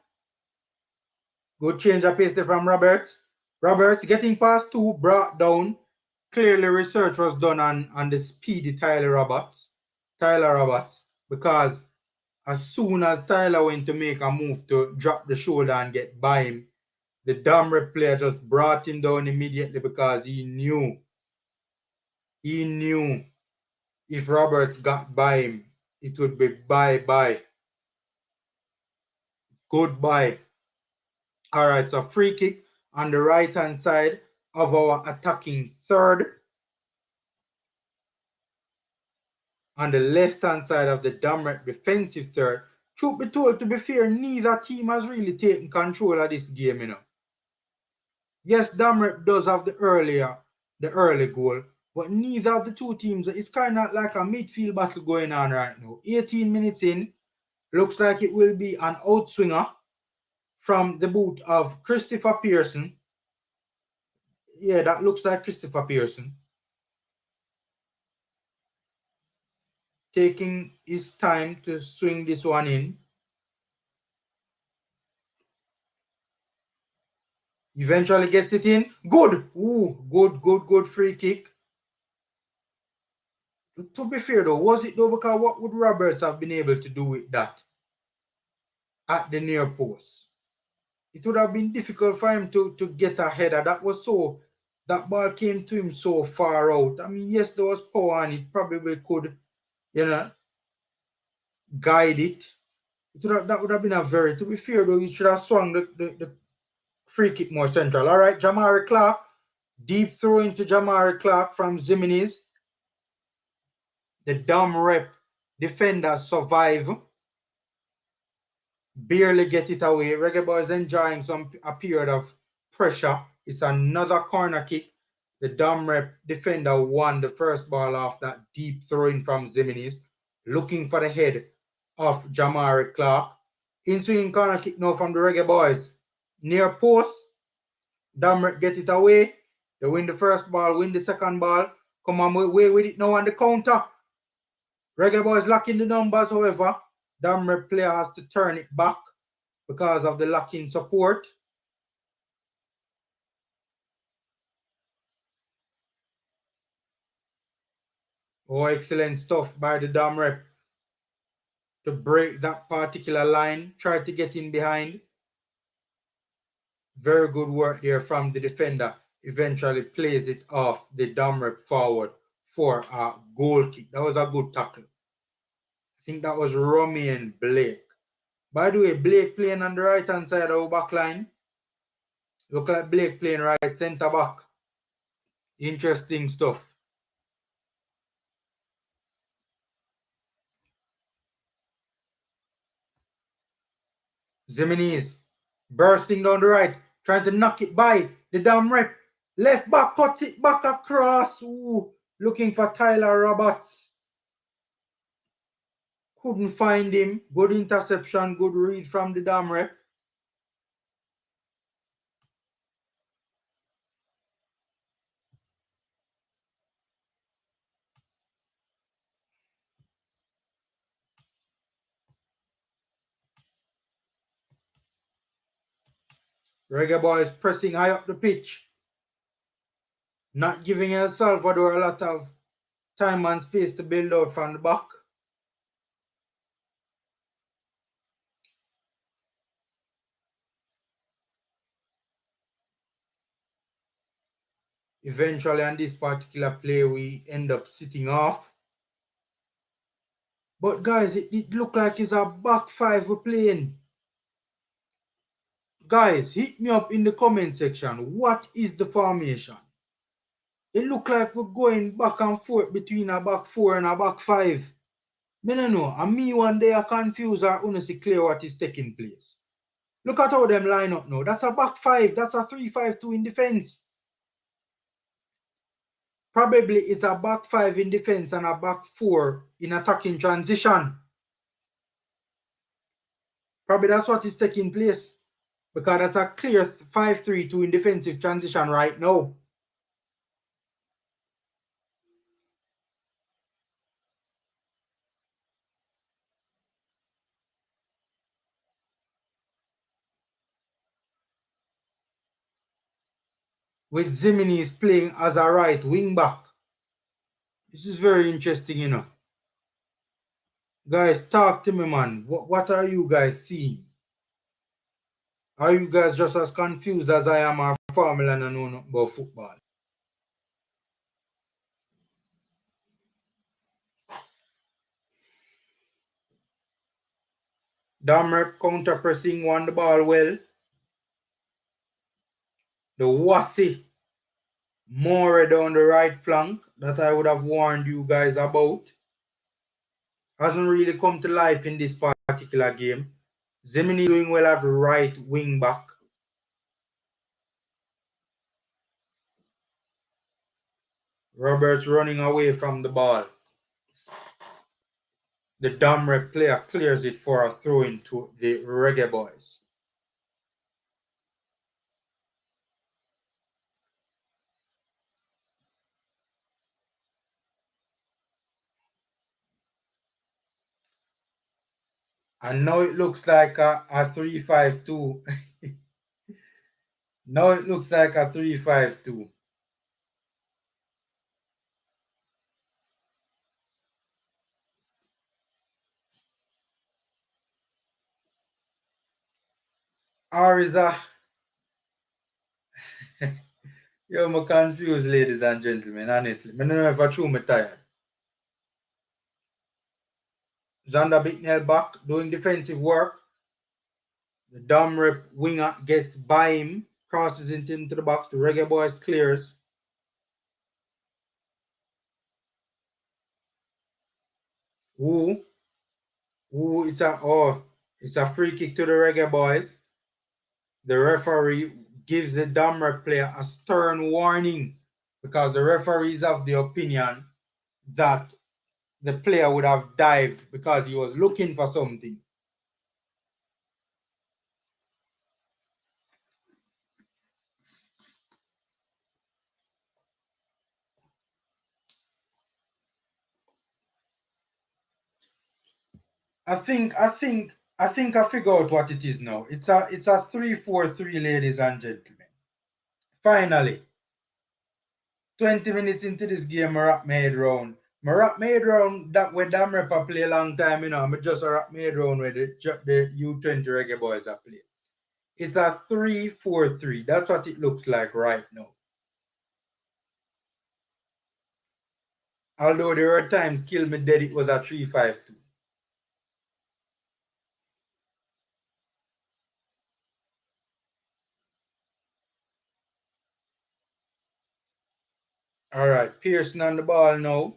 Good change of pace there from Roberts. Roberts getting past two, brought down. Clearly research was done on the speedy Tyler Roberts. Because as soon as Tyler went to make a move to drop the shoulder and get by him, the Damre player just brought him down immediately because he knew if Roberts got by him, it would be bye-bye. Goodbye. All right, so free kick on the right-hand side of our attacking third. On the left-hand side of the Damre defensive third. Truth be told, to be fair, neither team has really taken control of this game, you know. Yes, Damre does have the early goal, but neither of the two teams, it's kind of like a midfield battle going on right now. 18 minutes in, looks like it will be an outswinger from the boot of Christopher Pearson. Yeah, that looks like Christopher Pearson. Taking his time to swing this one in. Eventually gets it in. Good. Ooh, good free kick. To be fair though, was it though? Because what would Roberts have been able to do with that at the near post? It would have been difficult for him to get a header. That ball came to him so far out. I mean, yes, there was power and it probably could, guide it. That would have been to be fair though, you should have swung the free kick more central. All right, Jamari Clark. Deep throw into Jamari Clark from Zimenez. The dumb rep defenders survive. Barely get it away. Reggae Boyz enjoying a period of pressure. It's another corner kick. The dumb rep defender won the first ball off that deep throw in from Zimenez. Looking for the head of Jamari Clark. In swinging corner kick now from the Reggae Boyz. Near post. Damret get it away. They win the first ball, win the second ball. Come on, away with it now on the counter. Reggae Boyz locking the numbers, however. Damret player has to turn it back because of the lacking support. Oh, excellent stuff by the Damret to break that particular line. Try to get in behind. Very good work there from the defender. Eventually plays it off the Damret forward for a goal kick. That was a good tackle. I think that was Romain Blake. By the way, Blake playing on the right-hand side of our back line. Look like Blake playing right centre back. Interesting stuff. Zimenez bursting down the right, trying to knock it by the damn rep. Left back cuts it back across. Ooh, looking for Tyler Roberts. Couldn't find him. Good interception, good read from the damn rep. Reggae Boyz pressing high up the pitch. Not giving El Salvador a lot of time and space to build out from the back. Eventually on this particular play, we end up sitting off. But guys, it looked like it's a back five we're playing. Guys, hit me up in the comment section. What is the formation? It look like we're going back and forth between a back four and a back five. I don't know. And me one day I confused or honestly clear what is taking place. Look at how them line up now. That's a back five. That's a 3-5-2 in defense. Probably it's a back five in defense and a back four in attacking transition. Probably that's what is taking place. Because that's a clear 5-3-2 in defensive transition right now. With Zimenez playing as a right wing back. This is very interesting, you know. Guys, talk to me, man. What are you guys seeing? Are you guys just as confused as I am or formula and know nothing about football? Damrep counter pressing won the ball well. The Wasi more down the right flank that I would have warned you guys about hasn't really come to life in this particular game. Zemini doing well at right wing back. Roberts running away from the ball. The Damrep player clears it for a throw into the Reggae boys. And now it looks like a 3-5-2. Now it looks like a 3-5-2. Or is a... Yo, I'm confused, ladies and gentlemen, honestly. I don't know if I true me tired. Xander Bicknell back doing defensive work. The Damrep winger gets by him, crosses it into the box. The Reggae boys clears. Ooh, it's a free kick to the Reggae boys. The referee gives the Damrep player a stern warning because the referee is of the opinion that the player would have dived because he was looking for something. I think I figure out what it is now. It's a 3-4-3, ladies and gentlemen. Finally, 20 minutes into this game, I wrap my head round. I wrap my head round that when Damrep play a long time, you know, I just wrap my head round where the U20 Reggae boys are play. It's a 3-4-3. That's what it looks like right now. Although there were times kill me dead, it was a 3-5-2. All right, Pearson on the ball now.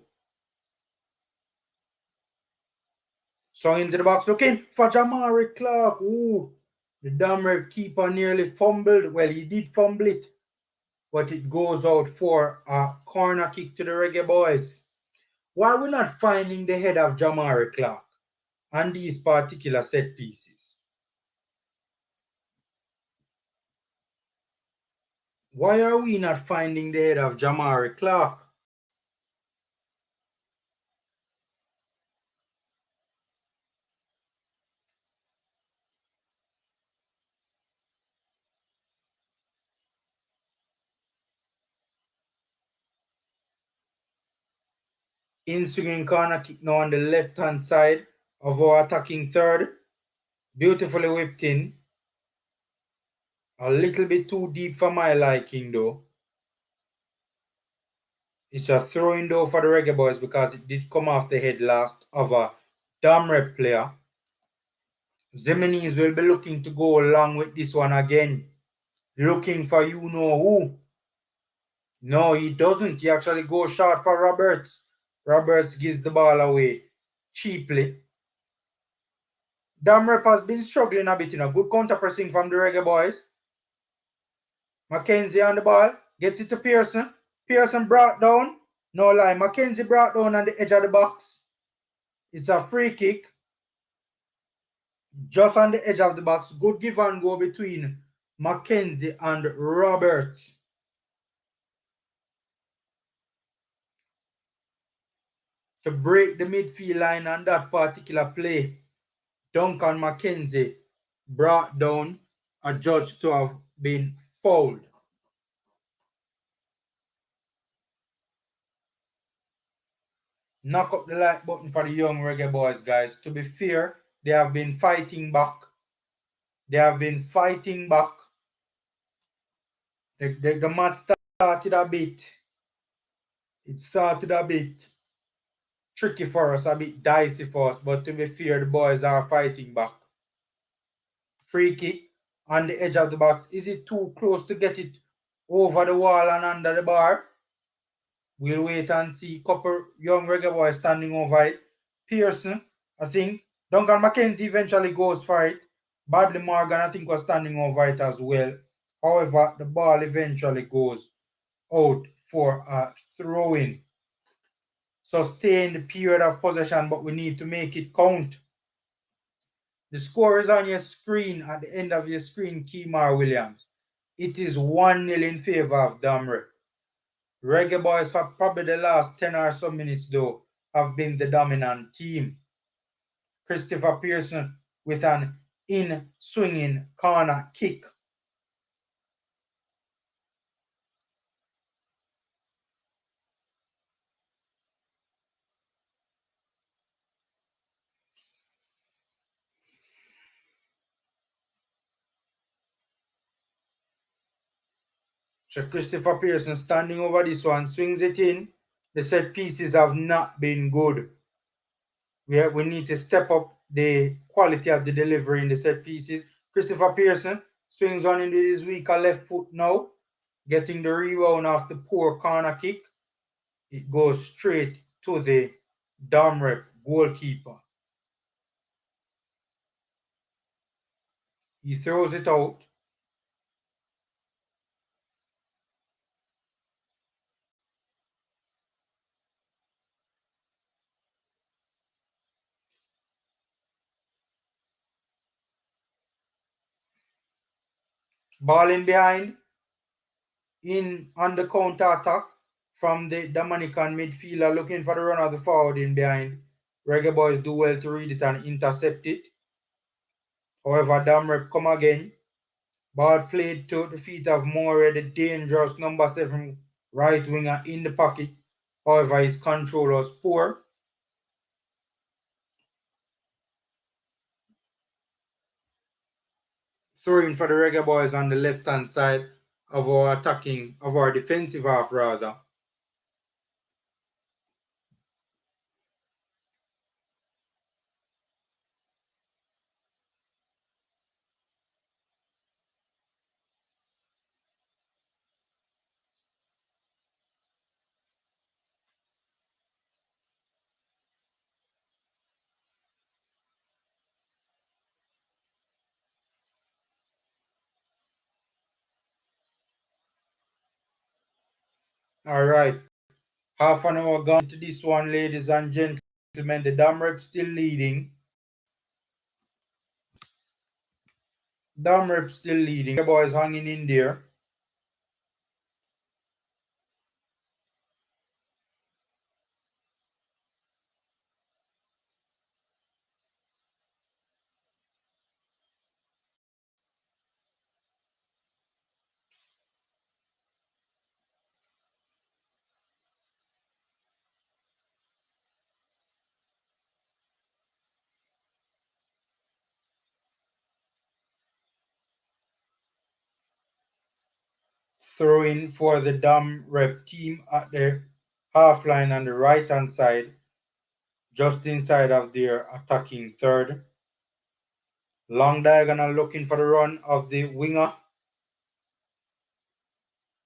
Swung into the box, looking for Jamari Clark. Ooh, the Damrep keeper nearly fumbled. Well, he did fumble it, but it goes out for a corner kick to the Reggae boys. Why are we not finding the head of Jamari Clark on these particular set pieces? Why are we not finding the head of Jamari Clark? In-swinging corner kick now on the left-hand side of our attacking third. Beautifully whipped in. A little bit too deep for my liking though. It's a throwing though for the Reggae boys because it did come off the head last of a Damrep player. Zeminis will be looking to go along with this one again. Looking for you know who. No, he doesn't. He actually goes short for Roberts. Roberts gives the ball away cheaply. Damrep has been struggling a bit, you know. Good counter pressing from the Reggae boys. Mackenzie on the ball. Gets it to Pearson. Pearson brought down. No lie. Mackenzie brought down on the edge of the box. It's a free kick. Just on the edge of the box. Good give and go between Mackenzie and Roberts. To break the midfield line on that particular play. Duncan Mackenzie brought down a judge to have been fouled. knock up the like button for the young Reggae Boys, guys. To be fair, they have been fighting back. They have been fighting back. The match started a bit. It started a bit tricky for us, a bit dicey for us, but to be fair, the boys are fighting back. Free kick on the edge of the box. Is it too close to get it over the wall and under the bar? We'll wait and see. Couple young Reggae Boys standing over it. Pearson, I think. Duncan McKenzie eventually goes for it. Badley Morgan, I think, was standing over it as well. However, the ball eventually goes out for a throw-in. Sustain the period of possession, but we need to make it count. The score is on your screen at the end of your screen, Kemar Williams. It is 1-0 in favor of Damre. Reggae Boys for probably the last 10 or so minutes though have been the dominant team. Christopher Pearson with an in-swinging corner kick. So Christopher Pearson standing over this one, swings it in. The set pieces have not been good. We need to step up the quality of the delivery in the set pieces. Christopher Pearson swings on into his weaker left foot now, getting the rebound off the poor corner kick. It goes straight to the Damre goalkeeper. He throws it out. Ball in behind, in on the counter attack from the Dominican midfielder, looking for the run of the forward in behind. Reggae Boys do well to read it and intercept it. However, Damre come again. Ball played to the feet of Moore, the dangerous number 7 right winger in the pocket. However, his control was poor. Throwing for the Reggae Boys on the left-hand side of our defensive half rather. All right. Half an hour gone to this one, ladies and gentlemen. The Damrep still leading. Damrep still leading. The boys hanging in there. Throwing for the Damrep team at the half line on the right hand side, just inside of their attacking third. Long diagonal looking for the run of the winger.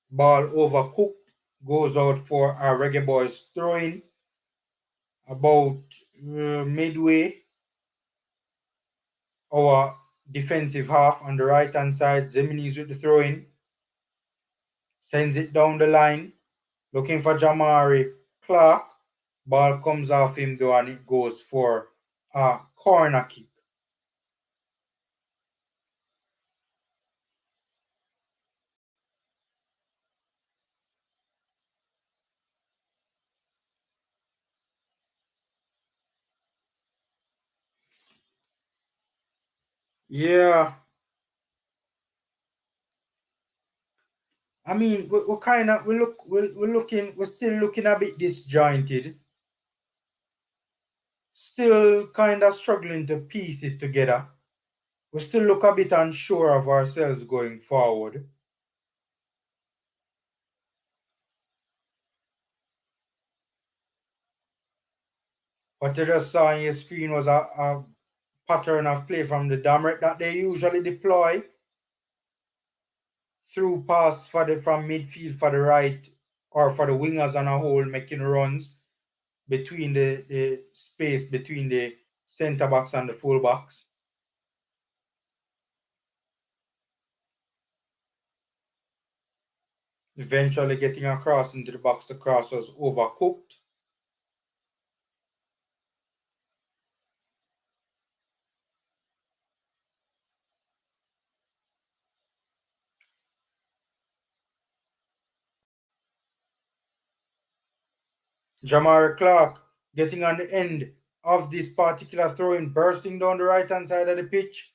Ball overcooked, goes out for our Reggae Boys throwing about midway our defensive half on the right hand side. Zeminis with the throwing, sends it down the line, looking for Jamari Clark. Ball comes off him though and it goes for a corner kick. Yeah, I mean we're still looking a bit disjointed. still kind of struggling to piece it together. We still look a bit unsure of ourselves going forward. What you just saw on your screen was a pattern of play from the Damret that they usually deploy through pass from midfield for the right or for the wingers on a whole, making runs between the space between the centre backs and the full backs. Eventually getting across into the box, the cross was overcooked. Jamar Clark getting on the end of this particular throw-in, bursting down the right-hand side of the pitch.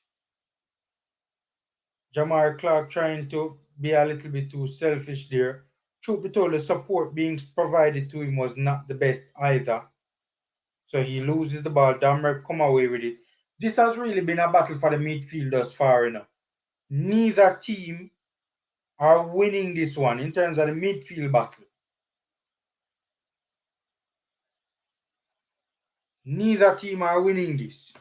Jamar Clark trying to be a little bit too selfish there. Truth be told, the support being provided to him was not the best either. So he loses the ball. Damrep come away with it. This has really been a battle for the midfield thus far enough. Neither team are winning this one in terms of the midfield battle. Neither team are winning this.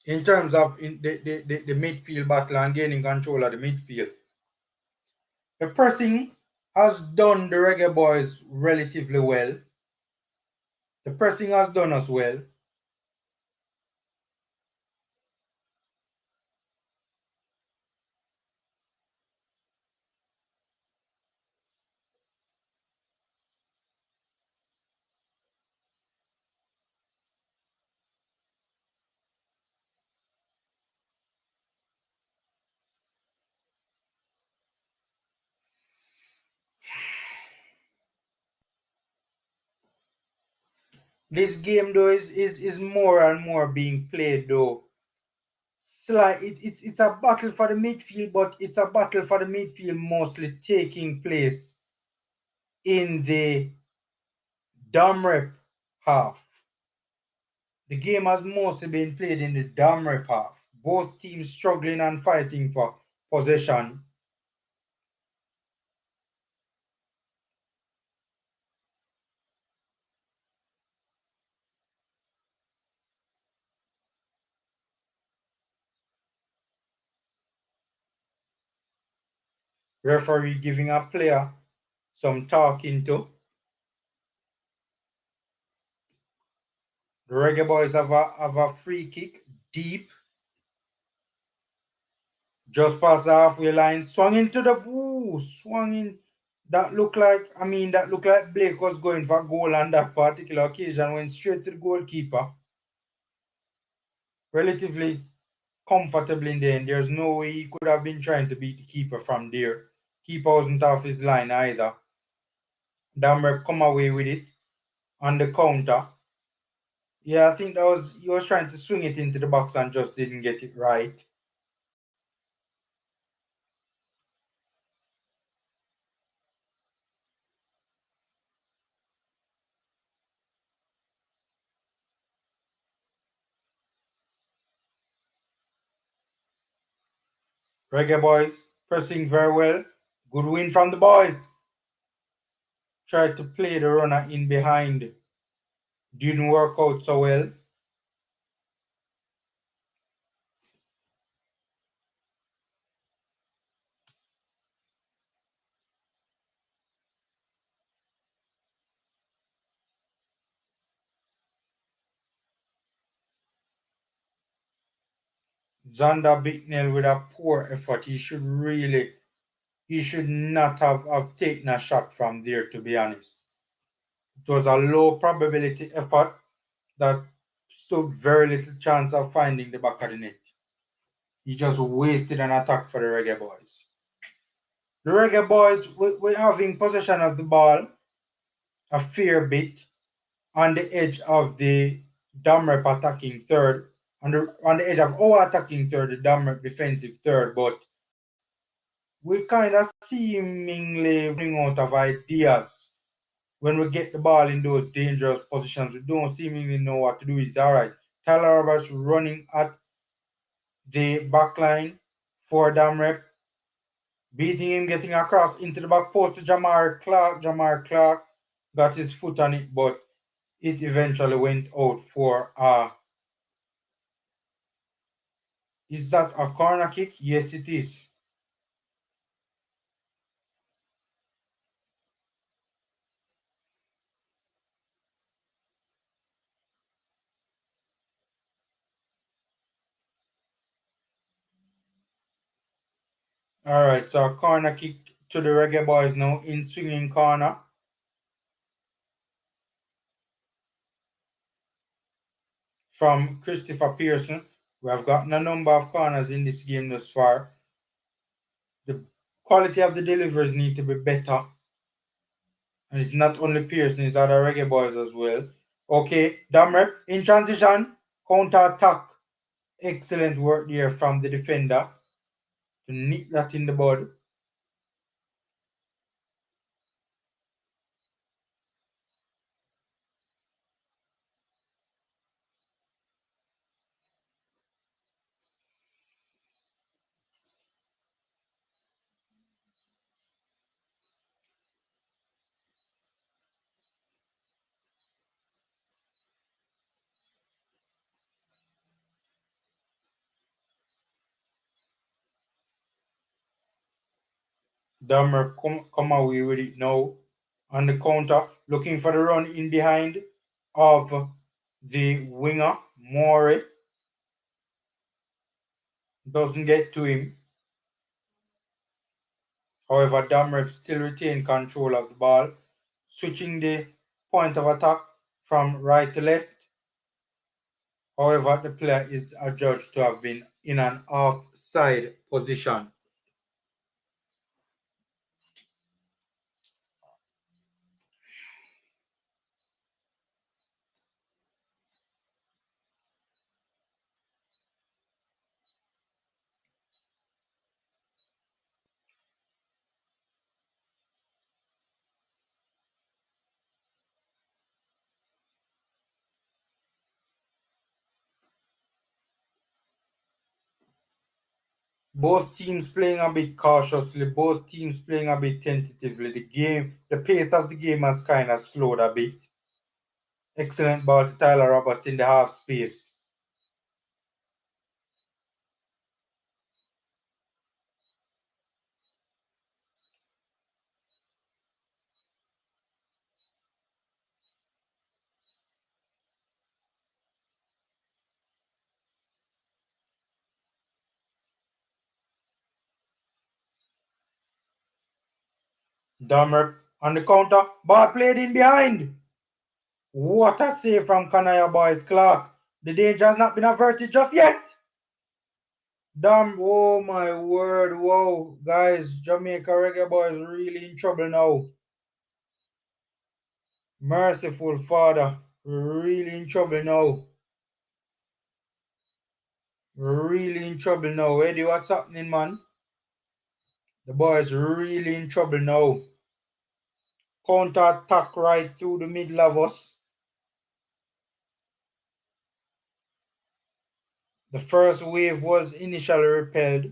In terms of the midfield battle and gaining control of the midfield. The pressing has done the Reggae Boyz relatively well. The pressing has done us well. This game though is more and more being played though. It's a battle for the midfield, but it's a battle for the midfield mostly taking place in the Damrep half. The game has mostly been played in the Damrep half. Both teams struggling and fighting for possession. Referee giving a player some talking to. The Reggae Boyz have a free kick deep. Just past the halfway line, swung into the swung in. That looked like Blake was going for goal on that particular occasion, went straight to the goalkeeper. Relatively comfortably in the end. There's no way he could have been trying to beat the keeper from there. Keeper wasn't off his line either. Damrep come away with it on the counter. Yeah, I think he was trying to swing it into the box and just didn't get it right. Reggae Boyz pressing very well. Good win from the boys. Tried to play the runner in behind. Didn't work out so well. Xander Bicknell with a poor effort. He should not have taken a shot from there, to be honest. It was a low probability effort that stood very little chance of finding the back of the net. He just wasted an attack for the Reggae Boyz. The Reggae Boyz were having possession of the ball a fair bit on the edge of the Damrep attacking third on the edge of our attacking third, the Dominican defensive third, but we kind of seemingly running out of ideas when we get the ball in those dangerous positions. We don't seemingly know what to do with it. All right, Tyler Roberts running at the back line for Dominican, beating him, getting across into the back post to Jamar Clark. Jamar Clark got his foot on it, but it eventually went out for is that a corner kick? Yes, it is. All right, so a corner kick to the Reggae Boys now in swinging corner. From Christopher Pearson. We have gotten a number of corners in this game thus far. The quality of the deliveries need to be better. And it's not only Pearson, it's other Reggae Boys as well. Okay, Damrep in transition, counter attack. Excellent work there from the defender to nip that in the bud. Damrep come away with it now on the counter, looking for the run in behind of the winger, Morey. Doesn't get to him. However, Damrep still retain control of the ball, switching the point of attack from right to left. However, the player is adjudged to have been in an offside position. Both teams playing a bit cautiously, both teams playing a bit tentatively. The pace of the game has kind of slowed a bit. Excellent ball to Tyler Roberts in the half space. Damrep on the counter, ball played in behind. What a save from Kanaya Boyz Clark. The danger has not been averted just yet. Damn, oh my word, whoa. Guys, Jamaica Reggae Boys really in trouble now. Merciful Father, really in trouble now. Really in trouble now. Eddie, what's happening, man? The boys really in trouble now. Counter attack right through the middle of us. The first wave was initially repelled.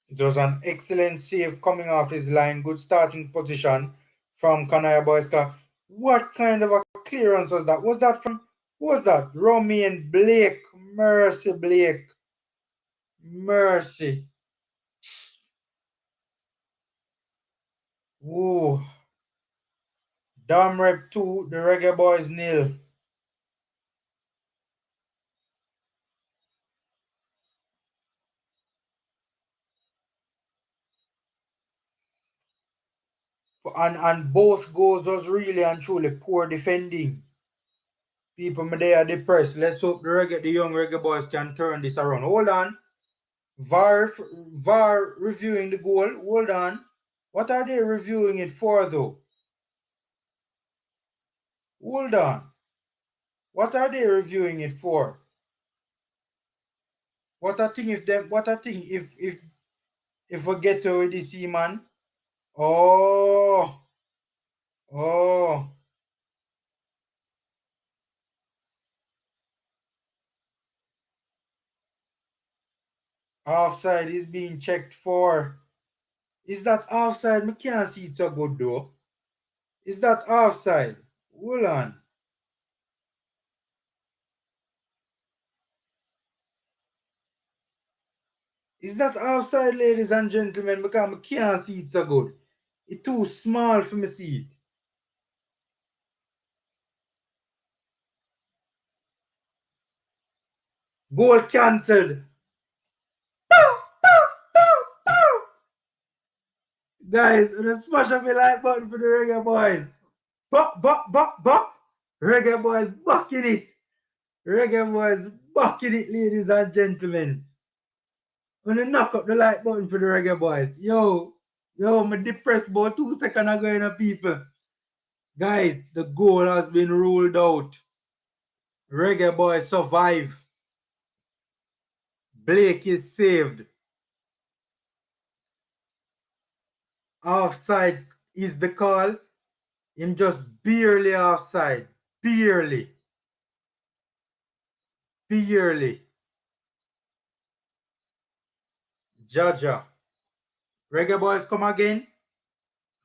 It was an excellent save coming off his line. Good starting position from Kanaya Boyz Clark. What kind of a clearance was that? Was that from, who was that? Romain Blake. Mercy, Blake. Mercy. Ooh. Damrep 2, the Reggae Boys 0. And both goals was really and truly poor defending. People they are depressed. Let's hope the young Reggae Boys can turn this around. Hold on. VAR reviewing the goal. Hold on. What are they reviewing it for though? Hold on. What are they reviewing it for? What I think if we get to this man? Oh, oh. Offside is being checked for. Is that offside? I can't see it so good though. Is that offside? Hold on. Is that offside, ladies and gentlemen? Because I can't see it so good. It's too small for me to see it. Goal cancelled. Guys, let's smash up the like button for the Reggae Boys. Bop. Reggae Boys bucking it. Reggae Boys bucking it, ladies and gentlemen. I'm gonna knock up the like button for the Reggae Boys. Yo, I'm depressed about 2 seconds ago, you know, people. Guys, the goal has been ruled out. Reggae Boys survive. Blake is saved. Offside is the call. Him just barely offside. Barely. Jaja. Reggae Boys come again.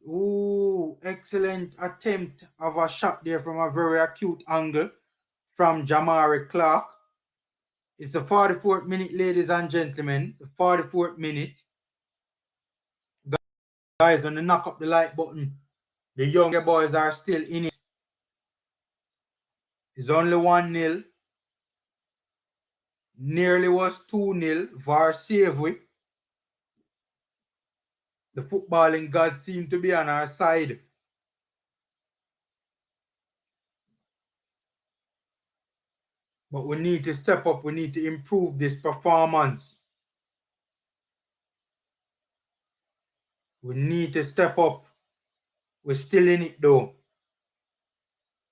Ooh, excellent attempt of a shot there from a very acute angle from Jamari Clark. It's the 44th minute, ladies and gentlemen. The 44th minute. Guys, on the knock up the like button. The younger boys are still in it. It's only 1-0. Nearly was 2-0. VAR save we. The footballing gods seem to be on our side. But we need to step up. We need to improve this performance. We need to step up. We're still in it though.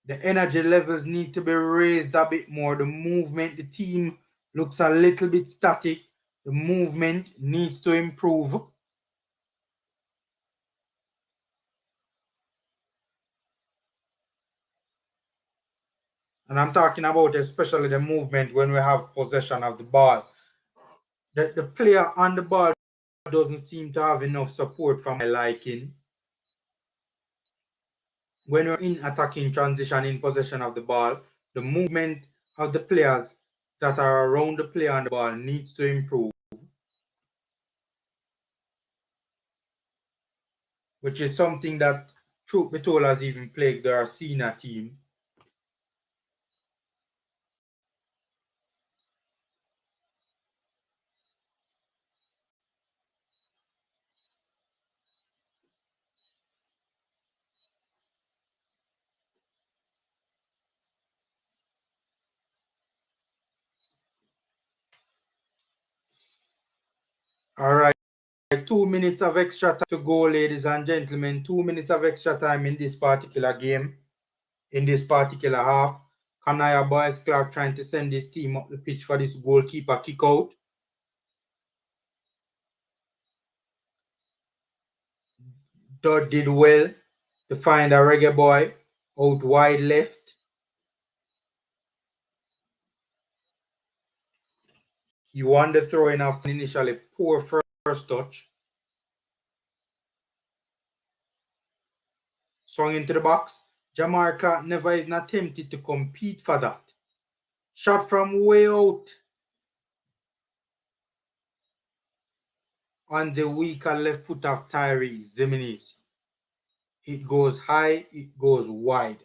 The energy levels need to be raised a bit more. The movement, the team looks a little bit static. The movement needs to improve. And I'm talking about especially the movement when we have possession of the ball. The player on the ball doesn't seem to have enough support from my liking. When we're in attacking transition in possession of the ball, the movement of the players that are around the player on the ball needs to improve, which is something that, truth be told, has even plagued our senior team. All right, 2 minutes of extra time to go, ladies and gentlemen. 2 minutes of extra time in this particular game, in this particular half. Kanaya Boyz Clark trying to send this team up the pitch for this goalkeeper kick out. Dodd did well to find a Reggae boy out wide left. He won the throw in after initially poor first touch. Swung into the box. Jamaica never even attempted to compete for that. Shot from way out on the weaker left foot of Tyree Zimenez. It goes high, it goes wide.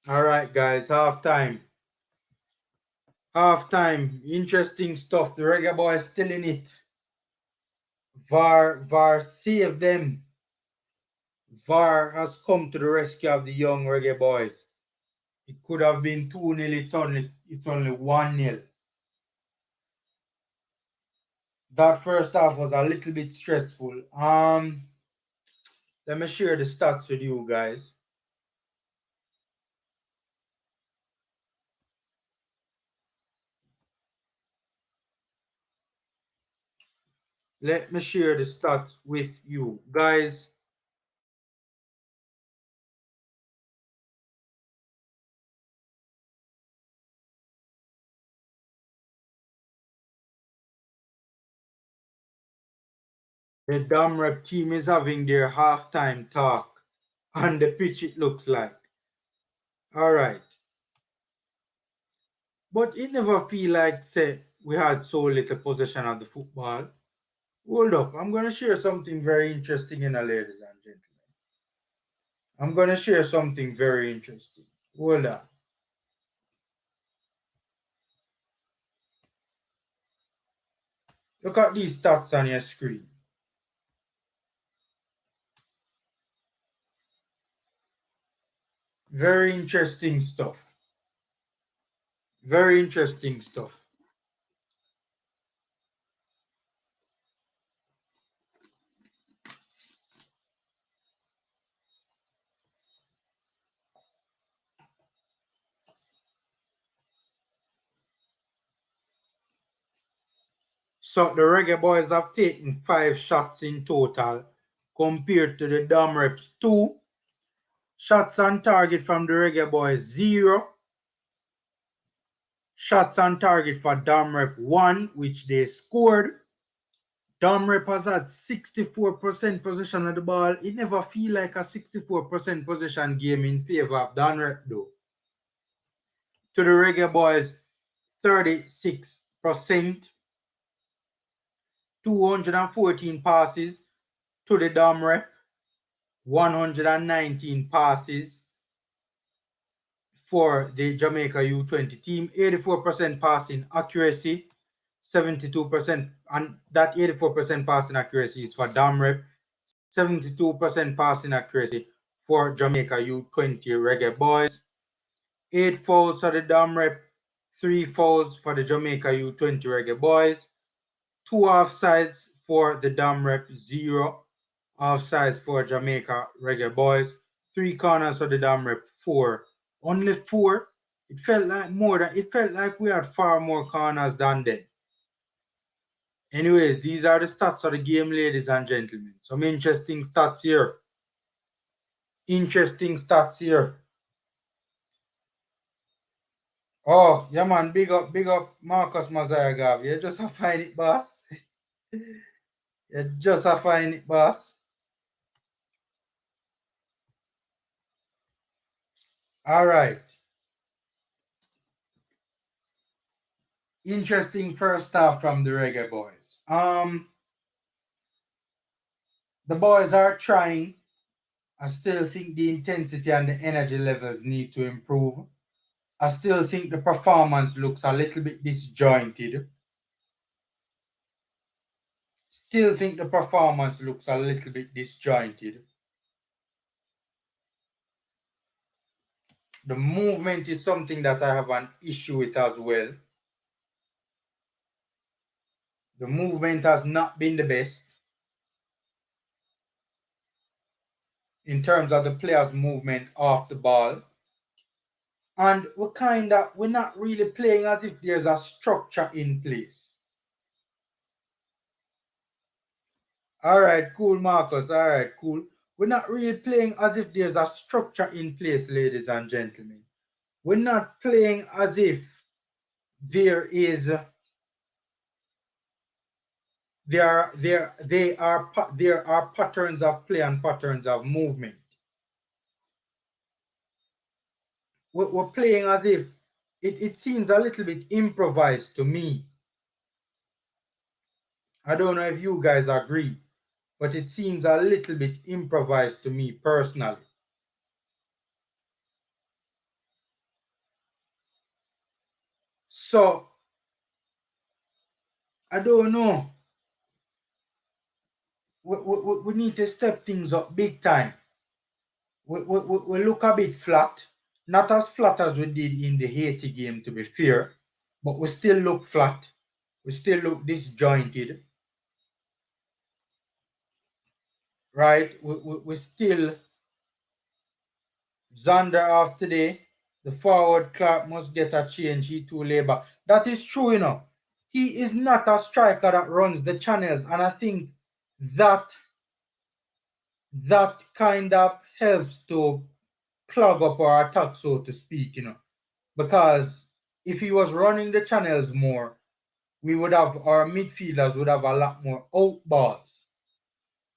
All right, guys, halftime. Halftime, interesting stuff. The Reggae Boys still in it. VAR saved them. VAR has come to the rescue of the young Reggae Boys. It could have been 2-0. It's only 1-0. That first half was a little bit stressful. Let me share the stats with you guys. Let me share the stats with you guys. The Dam Rep team is having their halftime talk on the pitch, it looks like. All right. But it never feel like, say, we had so little possession of the football. Hold up. I'm going to share something very interesting, ladies and gentlemen. I'm going to share something very interesting. Hold on. Look at these stats on your screen. Very interesting stuff. Very interesting stuff. So the Reggae Boys have taken 5 shots in total compared to the Dam Reps 2. Shots on target from the Reggae Boys 0. Shots on target for Dam Rep 1, which they scored. Dam Rep has had 64% possession of the ball. It never feel like a 64% possession game in favor of Dam Rep though. To the Reggae Boys, 36%. 214 passes. To the Dam Rep, 119 passes for the Jamaica U20 team. 84% passing accuracy. 72%, and that 84% passing accuracy is for Dam Rep. 72% passing accuracy for Jamaica U20 Reggae Boys. 8 fouls for the Dam Rep, 3 fouls for the Jamaica U20 Reggae Boys. 2 offsides for the Dam Rep, 0 offsides for Jamaica Reggae Boys. 3 corners for the Dam Rep, 4. Only 4. It felt like we had far more corners than them. Anyways, these are the stats of the game, ladies and gentlemen. Some interesting stats here. Oh, yeah, man. Big up Marcus Mazayagav. You just a find it, boss. You just a find it, boss. All right. Interesting first half from the Reggae Boys. The boys are trying. I still think the intensity and the energy levels need to improve. I still think the performance looks a little bit disjointed. Still think the performance looks a little bit disjointed. The movement is something that I have an issue with as well. The movement has not been the best in terms of the players' movement off the ball. And we're not really playing as if there's a structure in place. All right, cool, Marcus. All right, cool. We're not really playing as if there's a structure in place, ladies and gentlemen. We're not playing as if there are patterns of play and patterns of movement. We're playing as if it seems a little bit improvised to me. I don't know if you guys agree, but it seems a little bit improvised to me personally. So, I don't know. We need to step things up big time. We look a bit flat. Not as flat as we did in the Haiti game, to be fair, but we still look flat. We still look disjointed. Right? We still Zander off today. The forward Clark must get a change. He too labor. That is true, you know. He is not a striker that runs the channels, and I think that kind of helps to clog up our attack, so to speak, you know. Because if he was running the channels more, we would have our midfielders would have a lot more out balls.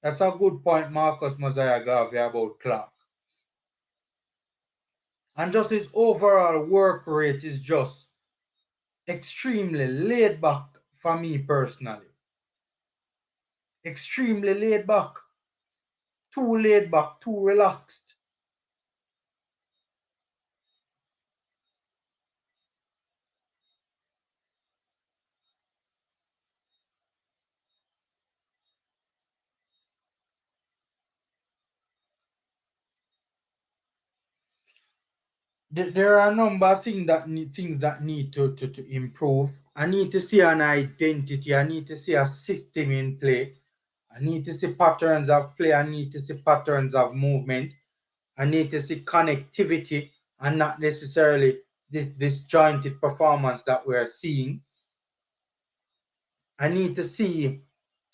That's a good point Marcus Mosiah gave about Clark. And just his overall work rate is just extremely laid back for me personally. Extremely laid back. Too laid back, too relaxed. There are a number of things that need to improve. I need to see an identity. I need to see a system in play. I need to see patterns of play. I need to see patterns of movement. I need to see connectivity and not necessarily this disjointed performance that we're seeing. I need to see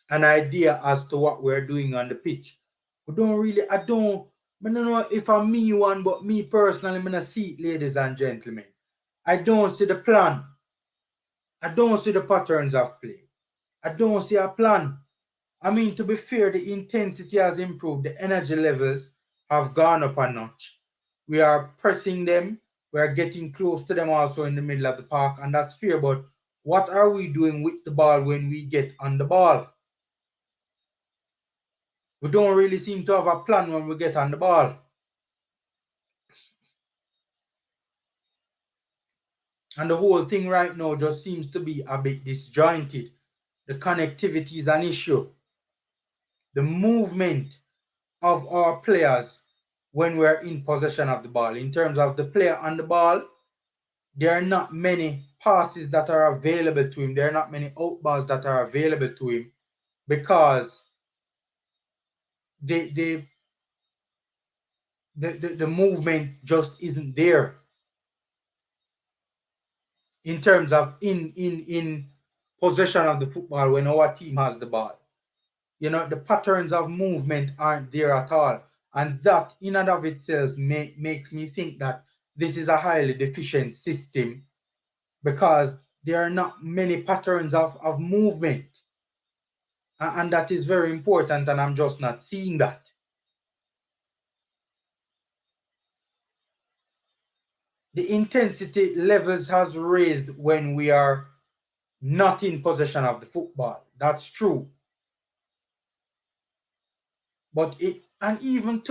an idea as to what we're doing on the pitch. I don't know if I'm me one, but me personally, I'm gonna see it, ladies and gentlemen. I don't see the plan. I don't see the patterns of play. I don't see a plan. I mean, to be fair, the intensity has improved. The energy levels have gone up a notch. We are pressing them. We are getting close to them also in the middle of the park, and that's fair. But what are we doing with the ball when we get on the ball? We don't really seem to have a plan when we get on the ball. And the whole thing right now just seems to be a bit disjointed. The connectivity is an issue. The movement of our players when we're in possession of the ball. In terms of the player on the ball, there are not many passes that are available to him. There are not many out balls that are available to him because the movement just isn't there in terms of in possession of the football when our team has the ball. You know, the patterns of movement aren't there at all. And that in and of itself makes me think that this is a highly deficient system because there are not many patterns of movement. And that is very important, and I'm just not seeing that. The intensity levels has raised when we are not in possession of the football. That's true. But even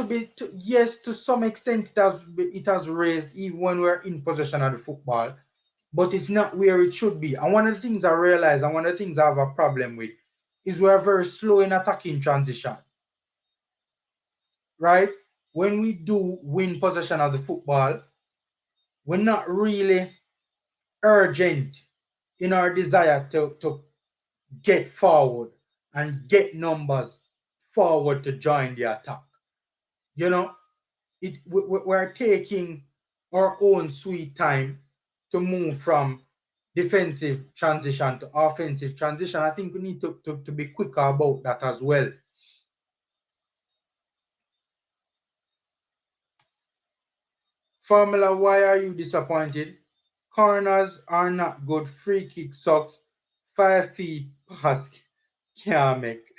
yes, to some extent it has raised even when we're in possession of the football, but it's not where it should be. And one of the things I realize, and one of the things I have a problem with, is we're very slow in attacking transition. Right? When we do win possession of the football, we're not really urgent in our desire to get forward and get numbers forward to join the attack. You know, we're taking our own sweet time to move from defensive transition to offensive transition. I think we need to be quicker about that as well. Formula, why are you disappointed? Corners are not good. Free kick sucks. 5 feet pass can't make.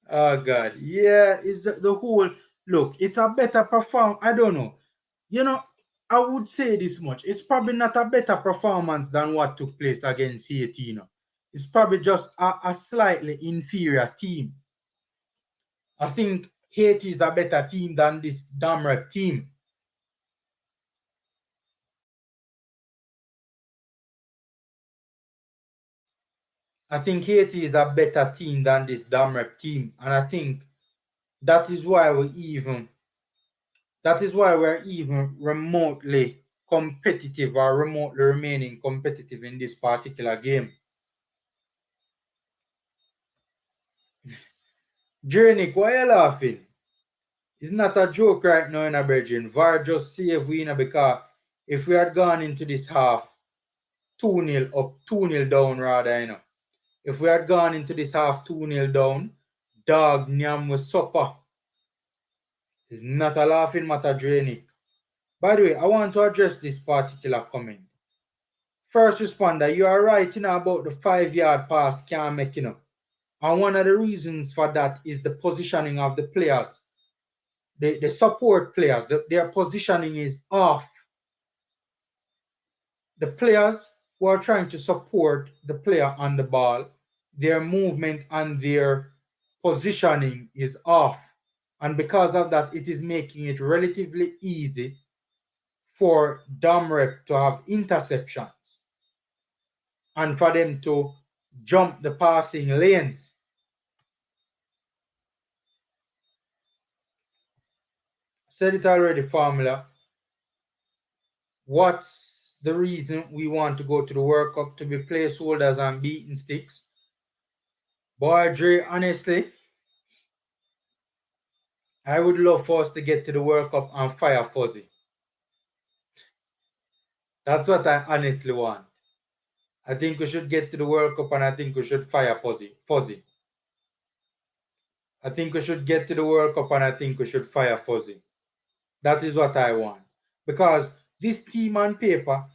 Oh God, yeah, it's the whole look. It's a better perform. I don't know. You know, I would say this much. It's probably not a better performance than what took place against Haiti. You know, it's probably just a slightly inferior team. I think Haiti is a better team than this Damrep team. I think Haiti is a better team than this Damrep team, and I think that is why we even That is why we're even remotely competitive or remotely remaining competitive in this particular game. Dranic, why are you laughing? It's not a joke right now in a brethren. VAR just saved we because if we had gone into this half 2-0 up, 2-0 down rather, if we had gone into this half 2-0 down, dog nyam was supper. It's not a laughing matter, Dranic. By the way, I want to address this particular comment. First responder, you are right, about the 5-yard pass can't make, And one of the reasons for that is the positioning of the players. The support players, their positioning is off. The players who are trying to support the player on the ball, their movement and their positioning is off. And because of that, it is making it relatively easy for Domrep to have interceptions and for them to jump the passing lanes. Said it already, Formula. What's the reason we want to go to the World Cup? To be placeholders and beating sticks? Boy, Dre, honestly, I would love for us to get to the World Cup and fire Fuzzy. That's what I honestly want. I think we should get to the World Cup and I think we should fire Fuzzy. I think we should get to the World Cup and I think we should fire Fuzzy. That is what I want. Because this team on paper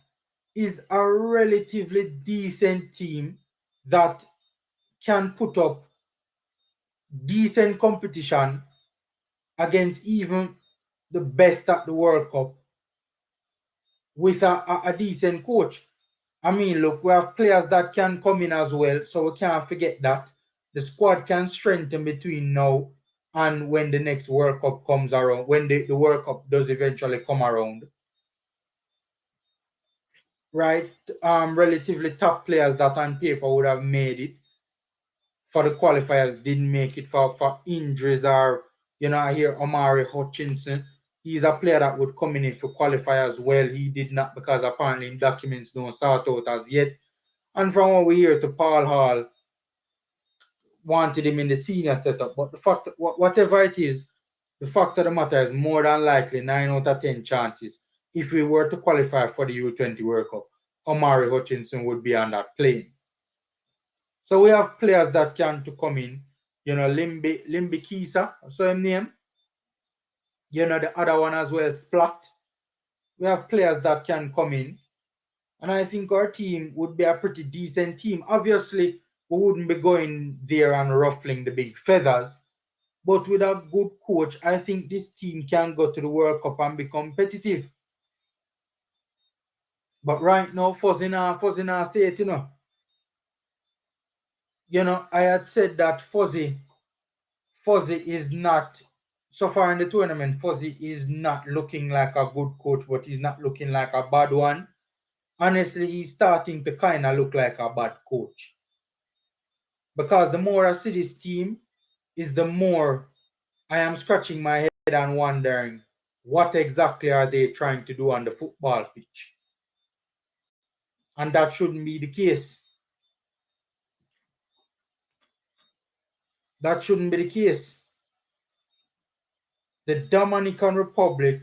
is a relatively decent team that can put up decent competition against even the best at the World Cup with a decent coach. I mean, look, we have players that can come in as well, so we can't forget that. The squad can strengthen between now and when the next World Cup comes around, when the World Cup does eventually come around. Right? Relatively top players that on paper would have made it for the qualifiers didn't make it for injuries or, I hear Omari Hutchinson. He's a player that would come in for qualifiers. Well, he did not because apparently documents don't sort out as yet. And from what we hear to Paul Hall, wanted him in the senior setup. But the fact, whatever it is, the fact of the matter is more than likely 9 out of 10 chances. If we were to qualify for the U20 World Cup, Omari Hutchinson would be on that plane. So we have players that can to come in. Limbi Kisa, so him name. The other one as well, Splat. We have players that can come in. And I think our team would be a pretty decent team. Obviously, we wouldn't be going there and ruffling the big feathers. But with a good coach, I think this team can go to the World Cup and be competitive. But right now, Fuzzy now say it, I had said that Fuzzy is not, so far in the tournament, Fuzzy is not looking like a good coach, but he's not looking like a bad one. Honestly, he's starting to kind of look like a bad coach. Because the more I see this team, is the more I am scratching my head and wondering what exactly are they trying to do on the football pitch. And that shouldn't be the case. That shouldn't be the case. The Dominican Republic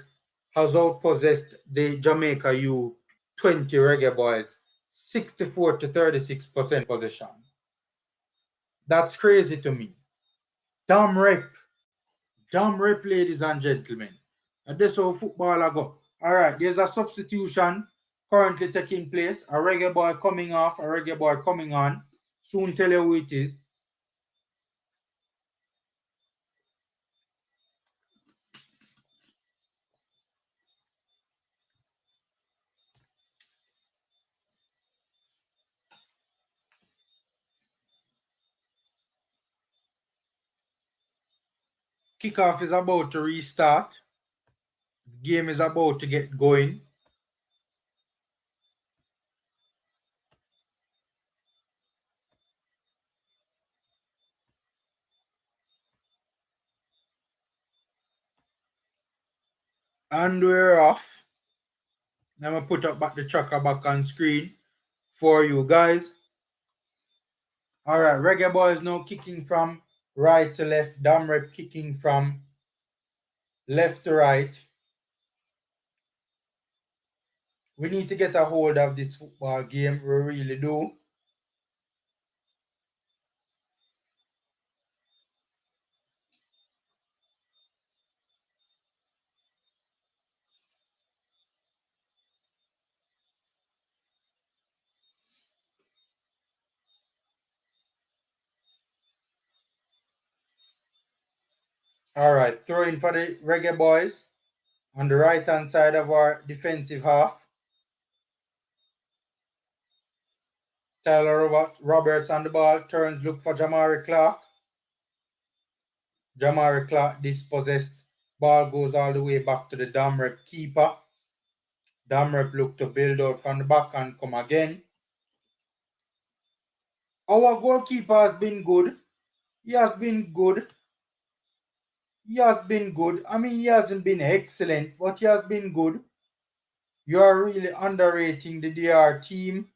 has outpossessed the Jamaica U20 Reggae Boyz 64 to 36% possession. That's crazy to me. Dumb rep, ladies and gentlemen. And that's how football I go. All right, there's a substitution currently taking place. A Reggae Boy coming off, a Reggae Boy coming on. Soon tell you who it is. Kickoff is about to restart. The game is about to get going. And we're off. I'm gonna put up back the tracker back on screen for you guys. Alright, Reggae Boyz now kicking from right to left. Damrep kicking from left to right. We need to get a hold of this football game. We really do. Alright, throwing for the Reggae Boyz on the right hand side of our defensive half. Tyler Roberts on the ball, turns, look for Jamari Clark. Jamari Clark dispossessed. Ball goes all the way back to the Damrep keeper. Damrep look to build out from the back and come again. Our goalkeeper has been good. He has been good. He has been good. I mean, he hasn't been excellent, but he has been good. You are really underrating the DR team.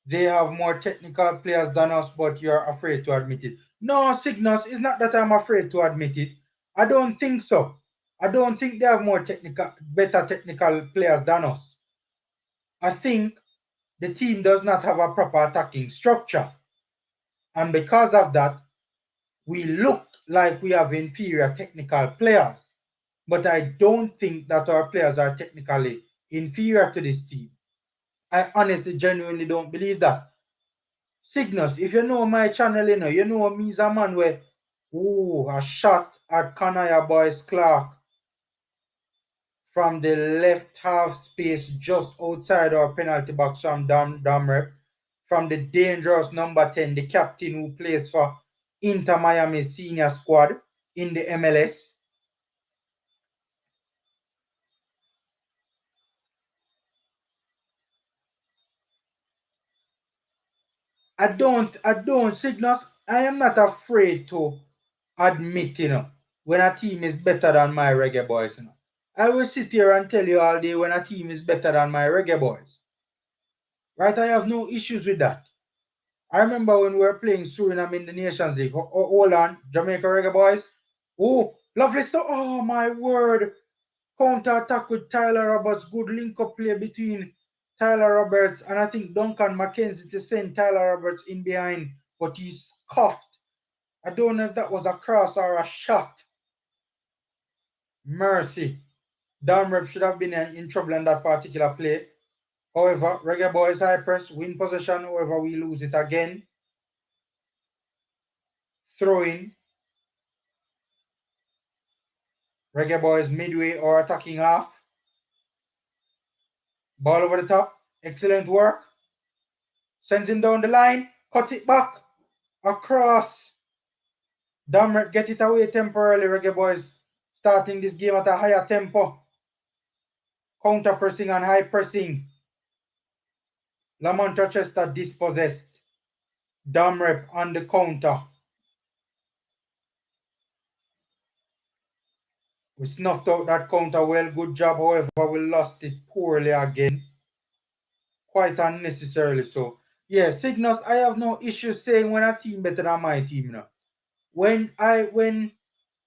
They have more technical players than us, but you're afraid to admit it. No, Cygnus, it's not that I'm afraid to admit it. I don't think so. I don't think they have better technical players than us. I think the team does not have a proper attacking structure. And because of that, we look like we have inferior technical players. But I don't think that our players are technically inferior to this team. I honestly, genuinely don't believe that. Cygnus, if you know my channel, you know me as a man where, a shot at Kanaya Boys Clark from the left half space just outside our penalty box from Damrep, from the dangerous number 10, the captain who plays for Inter Miami senior squad in the MLS. I don't, Cygnus, I am not afraid to admit, when a team is better than my Reggae Boys, I will sit here and tell you all day when a team is better than my Reggae Boys. Right? I have no issues with that. I remember when we were playing Suriname in the Nations League. Hold on, Jamaica Reggae Boys. Oh, lovely stuff. Oh, my word. Counter attack with Tyler Roberts. Good link up play between Tyler Roberts and I think Duncan McKenzie to send Tyler Roberts in behind, but he's cuffed. I don't know if that was a cross or a shot. Mercy. Damrep should have been in trouble in that particular play. However, Reggae Boys high press, win possession. However, we lose it again. Throwing. Reggae Boys midway or attacking half. Ball over the top. Excellent work. Sends him down the line. Cuts it back. Across. Damrep get it away temporarily, Reggae Boys. Starting this game at a higher tempo. Counter pressing and high pressing. Lamont Rochester dispossessed. Damrep on the counter. We snuffed out that counter well. Good job, however, we lost it poorly again. Quite unnecessarily so. Yeah, Cygnus, I have no issue saying when a team better than my team now. When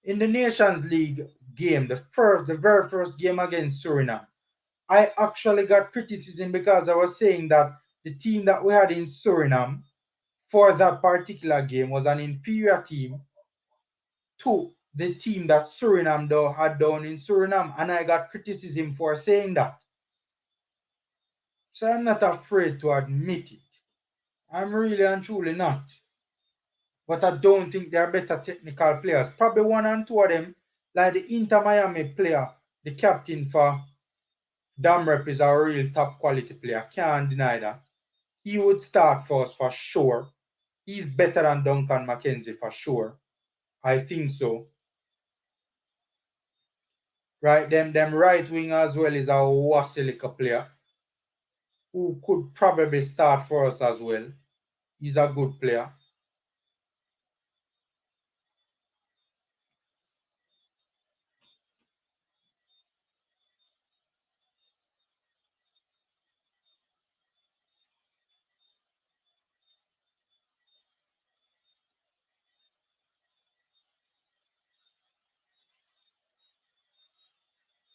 in the Nations League game, the very first game against Suriname, I actually got criticism because I was saying that the team that we had in Suriname for that particular game was an inferior team to the team that Suriname had down in Suriname, and I got criticism for saying that. So I'm not afraid to admit it. I'm really and truly not. But I don't think they're better technical players. Probably one and two of them, like the Inter Miami player, the captain for Damrep is a real top quality player. Can't deny that. He would start for us for sure. He's better than Duncan McKenzie for sure. I think so. Right, them right wing as well is a Wasilika player who could probably start for us as well. He's a good player.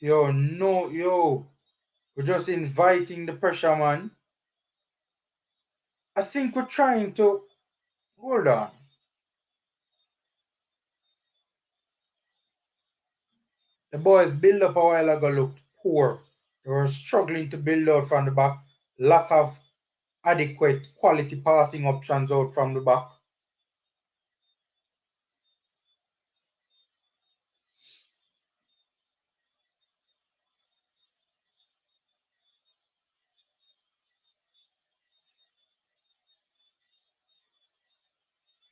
Yo, no, yo. We're just inviting the pressure, man. I think we're trying to... Hold on. The Boyz build up a while ago looked poor. They were struggling to build out from the back. Lack of adequate quality passing options out from the back.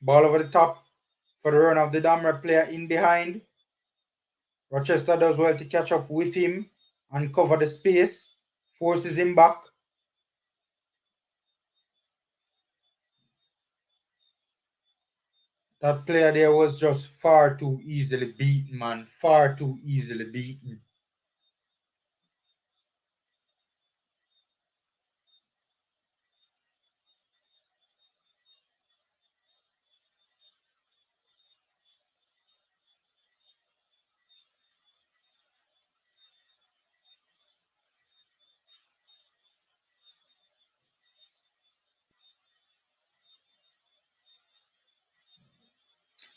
Ball over the top for the run of the Dammer player in behind. Rochester does well to catch up with him and cover the space. Forces him back. That player there was just far too easily beaten, man. Far too easily beaten.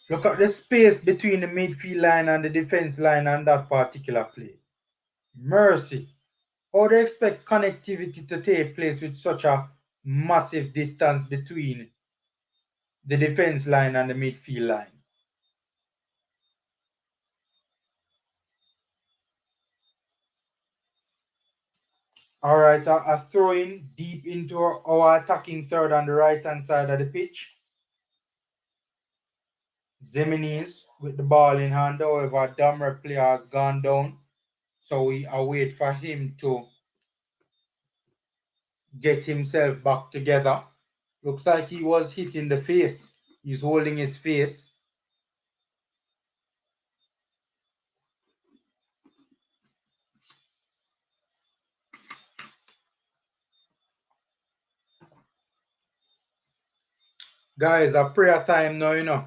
Look at the space between the midfield line and the defense line on that particular play. Mercy. How do you expect connectivity to take place with such a massive distance between the defense line and the midfield line? All right, a throw in deep into our attacking third on the right hand side of the pitch. Zemini's with the ball in hand, however, Dammer player has gone down. So we await for him to get himself back together. Looks like he was hit in the face. He's holding his face. Guys, a prayer time now, you know.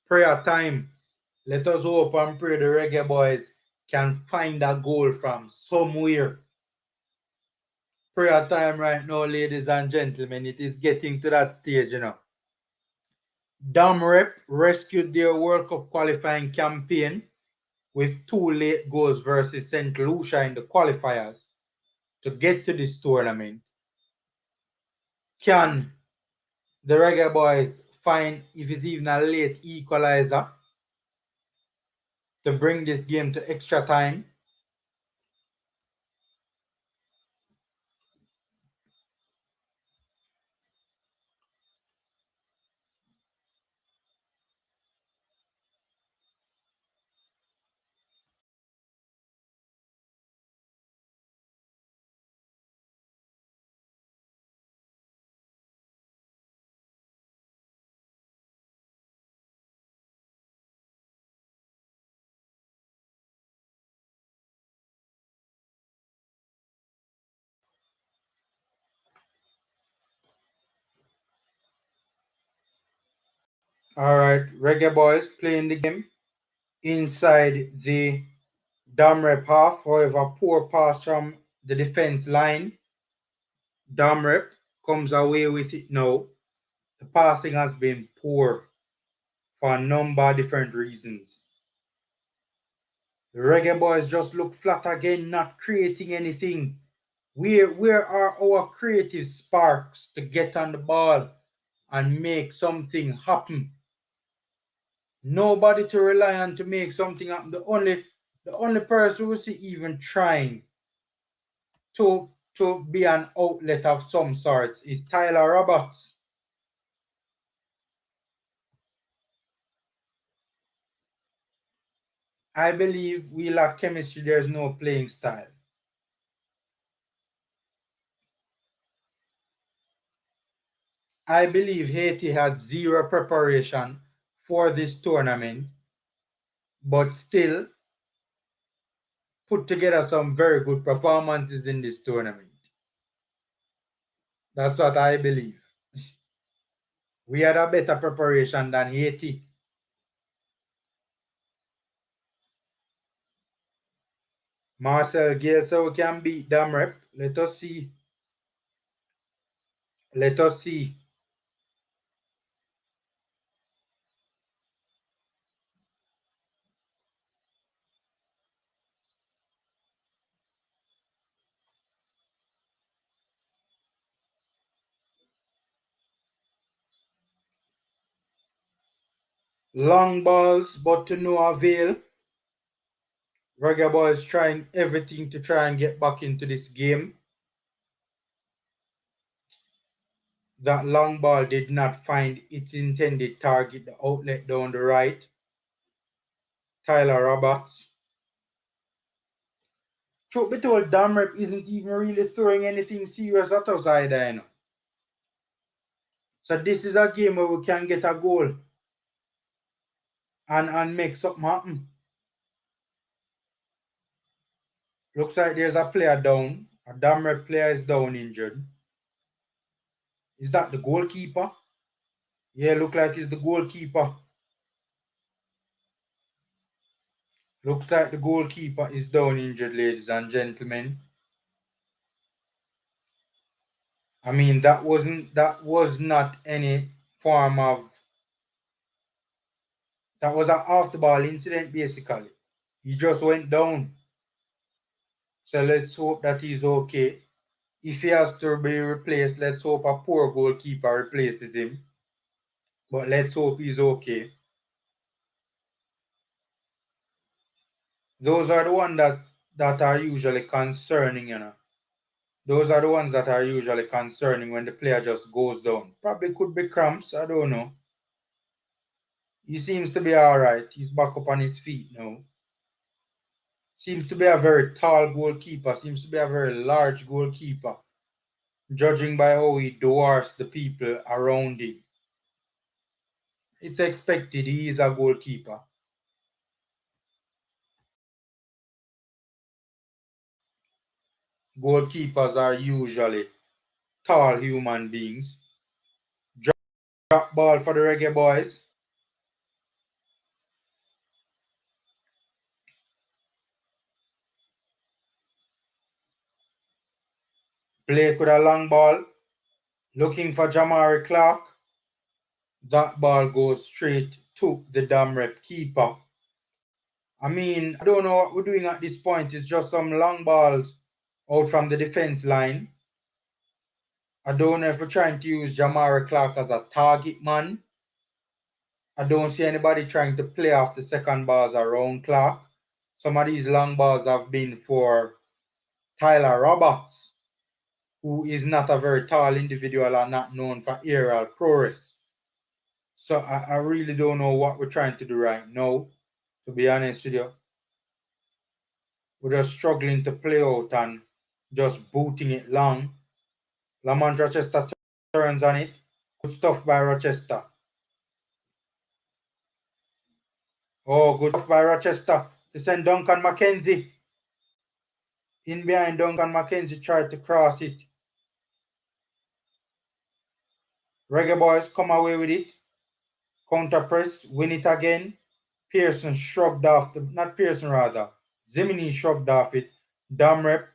Prayer time. Let us hope and pray the Reggae boys can find a goal from somewhere. Prayer time right now, ladies and gentlemen. It is getting to that stage, you know. Dam Rep rescued their World Cup qualifying campaign with 2 late goals versus St. Lucia in the qualifiers to get to this tournament. Can the Reggae boys find if it's even a late equalizer to bring this game to extra time? All right, Reggae boys playing the game inside the Dam Rep half. However, poor pass from the defense line. Dam Rep comes away with it now. The passing has been poor for a number of different reasons. The Reggae boys just look flat again, not creating anything. Where are our creative sparks to get on the ball and make something happen? Nobody to rely on to make something happen. The only person who is even trying to be an outlet of some sorts is Tyler Roberts. I believe we lack chemistry. There's no playing style. I believe Haiti had zero preparation for this tournament, but still put together some very good performances in this tournament. That's what I believe. We had a better preparation than Haiti. Marcel Gale so we can beat Damrep. Let us see. Let us see. Long balls, but to no avail. Reggae Boyz trying everything to try and get back into this game. That long ball did not find its intended target, the outlet down the right. Tyler Roberts. Truth be told, Damrep isn't even really throwing anything serious at us either, you know. So this is a game where we can get a goal and make something happen. Looks like there's a player down. A Damrep player is down injured. Is that the goalkeeper? Yeah, look like it's the goalkeeper. Looks like the goalkeeper is down injured, ladies and gentlemen. I mean, that was not any form of, that was an off the ball incident basically. He just went down. So let's hope that he's okay. If he has to be replaced, let's hope a poor goalkeeper replaces him. But let's hope he's okay. Those are the ones that are usually concerning, you know. Those are the ones that are usually concerning when the player just goes down. Probably could be cramps, I don't know. He seems to be alright. He's back up on his feet now. Seems to be a very tall goalkeeper. Seems to be a very large goalkeeper. Judging by how he dwarfs the people around him. It's expected he is a goalkeeper. Goalkeepers are usually tall human beings. Drop ball for the Reggae Boyz. Blake with a long ball. Looking for Jamari Clark. That ball goes straight to the Damrep keeper. I mean, I don't know what we're doing at this point. It's just some long balls out from the defense line. I don't know if we're trying to use Jamari Clark as a target man. I don't see anybody trying to play off the second balls around Clark. Some of these long balls have been for Tyler Roberts, who is not a very tall individual and not known for aerial prowess. So I really don't know what we're trying to do right now, to be honest with you. We're just struggling to play out and just booting it long. Lamont Rochester turns on it. Good stuff by Rochester. Oh, good stuff by Rochester. To send Duncan McKenzie. In behind Duncan McKenzie tried to cross it. Reggae Boyz come away with it. Counter press, win it again. Pearson shrugged off not Pearson rather. Zimini shrugged off it. Damrep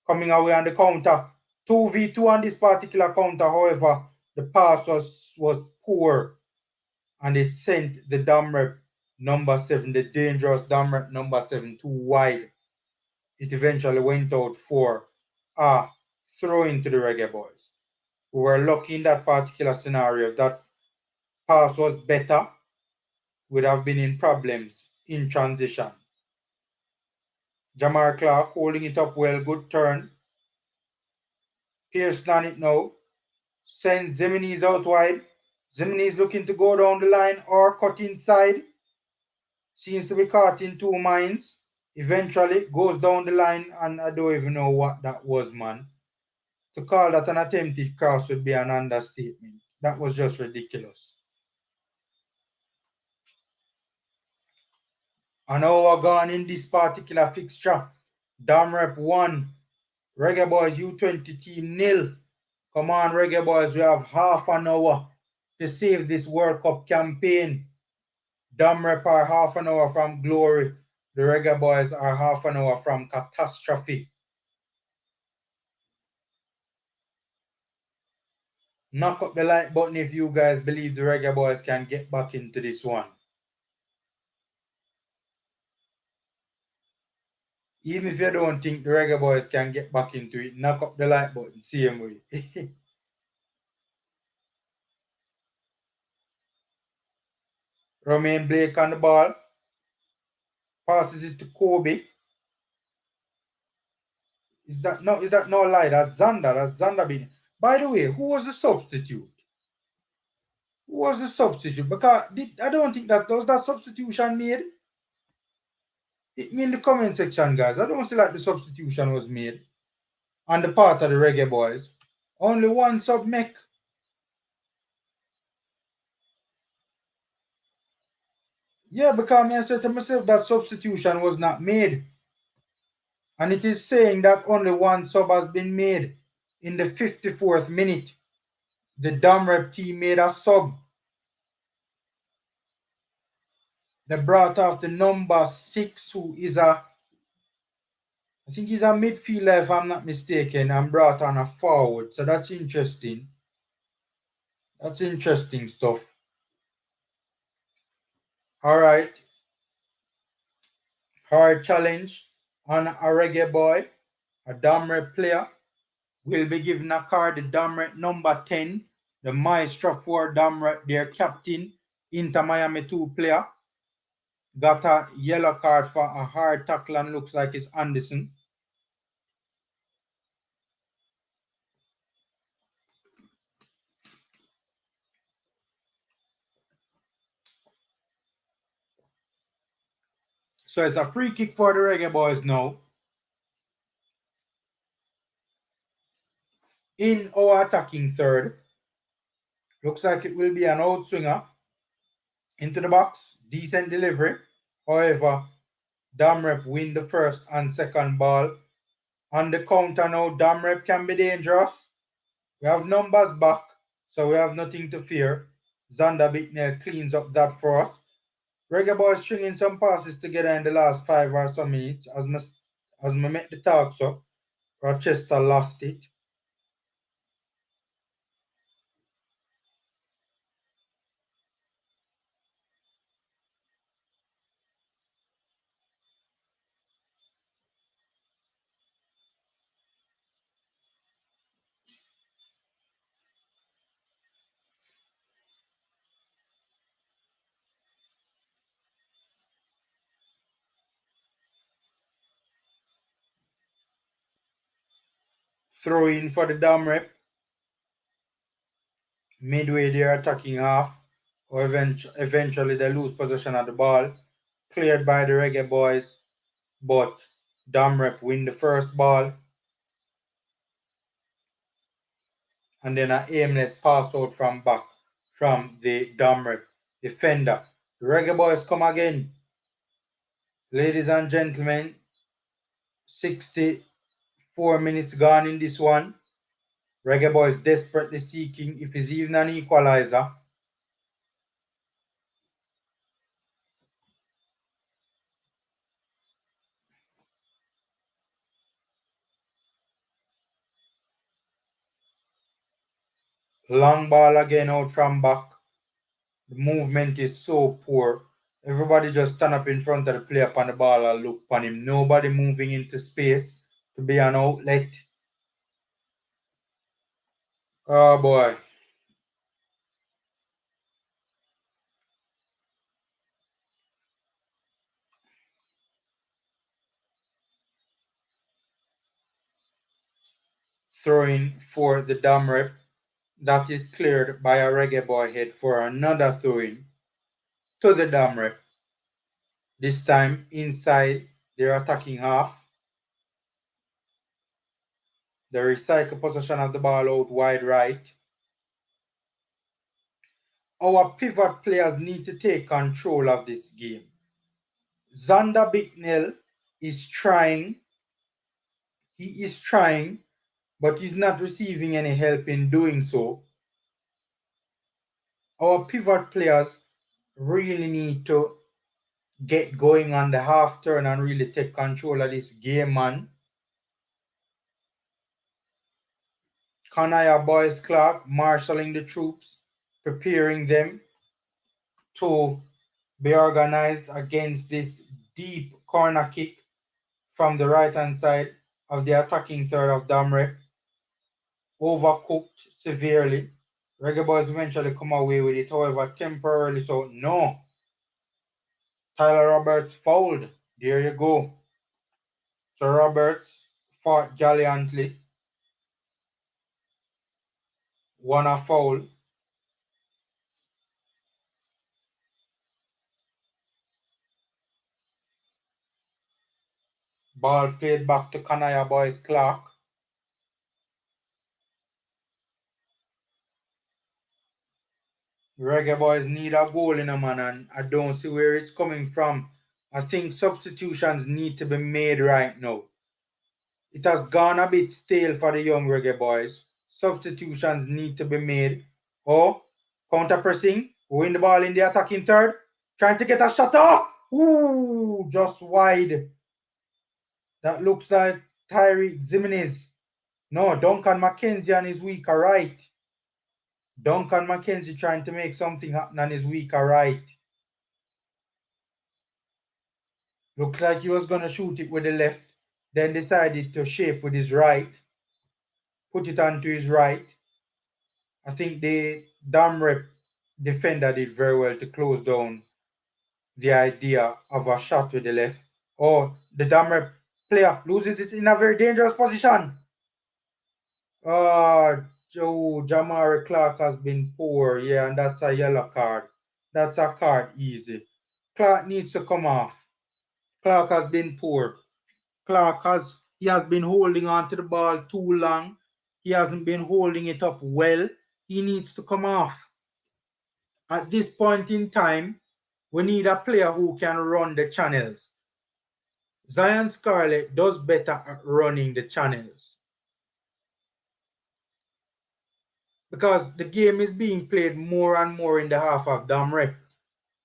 coming away on the counter. 2v2 on this particular counter, however, the pass was poor. And it sent the Damrep number 7, the dangerous Damrep number 7, too wide. It eventually went out for a throw into the Reggae Boyz. We were lucky in that particular scenario. If that pass was better, would have been in problems in transition. Jamar Clark holding it up well, good turn. Pearson on it now. Sends Zimini's out wide. Zimini's looking to go down the line or cut inside. Seems to be caught in two minds. Eventually goes down the line, and I don't even know what that was, man. To call that an attempted cross would be an understatement. That was just ridiculous. And now we're gone in this particular fixture. Damrep 1, Reggae Boyz U20 team 0. Come on, Reggae Boyz, we have half an hour to save this World Cup campaign. Damrep are half an hour from glory. The Reggae Boyz are half an hour from catastrophe. Knock up the like button if you guys believe the Reggae Boyz can get back into this one. Even if you don't think the Reggae Boyz can get back into it, knock up the like button, same way. Romain Blake on the ball. Passes it to Kobe. Is that no lie? That's Zander. That's Zander being. By the way, who was the substitute? Who was the substitute? Because I don't think that was that substitution made. Hit me in the comment section, guys. I don't feel like the substitution was made on the part of the Reggae Boyz. Only one sub make. Yeah, because I said to myself that substitution was not made. And it is saying that only one sub has been made in the 54th minute. The Damrep team made a sub. They brought off the number 6, who is I think he's a midfielder if I'm not mistaken, and brought on a forward. So that's interesting. That's interesting stuff. All right. Hard challenge on a Reggae Boy. A Damrep player will be given a card, the Damrep number 10, the Maestro for Damrep, their captain, Inter Miami 2 player. Got a yellow card for a hard tackle and looks like it's Anderson. So it's a free kick for the Reggae Boyz now. In our attacking third. Looks like it will be an outswinger into the box. Decent delivery. However, Damrep win the first and second ball. On the counter now, Damrep can be dangerous. We have numbers back, so we have nothing to fear. Zander Bicknell cleans up that for us. Reggae Boyz stringing some passes together in the last 5 or so minutes. As me make the talks up, Rochester lost it. Throw in for the Damrep. Midway they're attacking half, or eventually they lose possession of the ball. Cleared by the Reggae Boyz, but Damrep win the first ball. And then an aimless pass out from back from the Damrep defender. The Reggae Boyz come again. Ladies and gentlemen, 64 minutes gone in this one. Reggae Boyz desperately seeking if it's even an equalizer. Long ball again out from back. The movement is so poor. Everybody just stand up in front of the player upon the ball and look upon him. Nobody moving into space to be an outlet. Oh boy. Throwing for the Damrep. That is cleared by a Reggae Boy head for another throwing to the Damrep. This time inside their attacking half. They recycle possession of the ball out wide right. Our pivot players need to take control of this game. Zander Bicknell is trying. He is trying, but he's not receiving any help in doing so. Our pivot players really need to get going on the half turn and really take control of this game, man. Kanaya Boyz Clark marshalling the troops, preparing them to be organized against this deep corner kick from the right hand side of the attacking third of Damrep. Overcooked severely. Reggae Boyz eventually come away with it, however, temporarily. So, no. Tyler Roberts fouled. There you go. So, Roberts fought gallantly. Won a foul. Ball played back to Kanaya Boyz Clark. Reggae Boyz need a goal in a man, and I don't see where it's coming from. I think substitutions need to be made right now. It has gone a bit stale for the young Reggae Boyz. Substitutions need to be made. Oh, counter pressing, win the ball in the attacking third, trying to get a shot off. Ooh, just wide. That looks like Tyreek Jimenez. No, Duncan McKenzie on his weaker right. Duncan McKenzie trying to make something happen on his weaker right. Looked like he was going to shoot it with the left, then decided to shape with his right. Put it onto his right. I think the Damrep defender did very well to close down the idea of a shot with the left. Oh, the Damrep player loses it in a very dangerous position. Jamari Clark has been poor. Yeah, and that's a yellow card. That's a card easy. Clark needs to come off. Clark has been poor. He has been holding on to the ball too long. He hasn't been holding it up well. He needs to come off. At this point in time, we need a player who can run the channels. Zion Scarlett does better at running the channels. Because the game is being played more and more in the half of Damrep.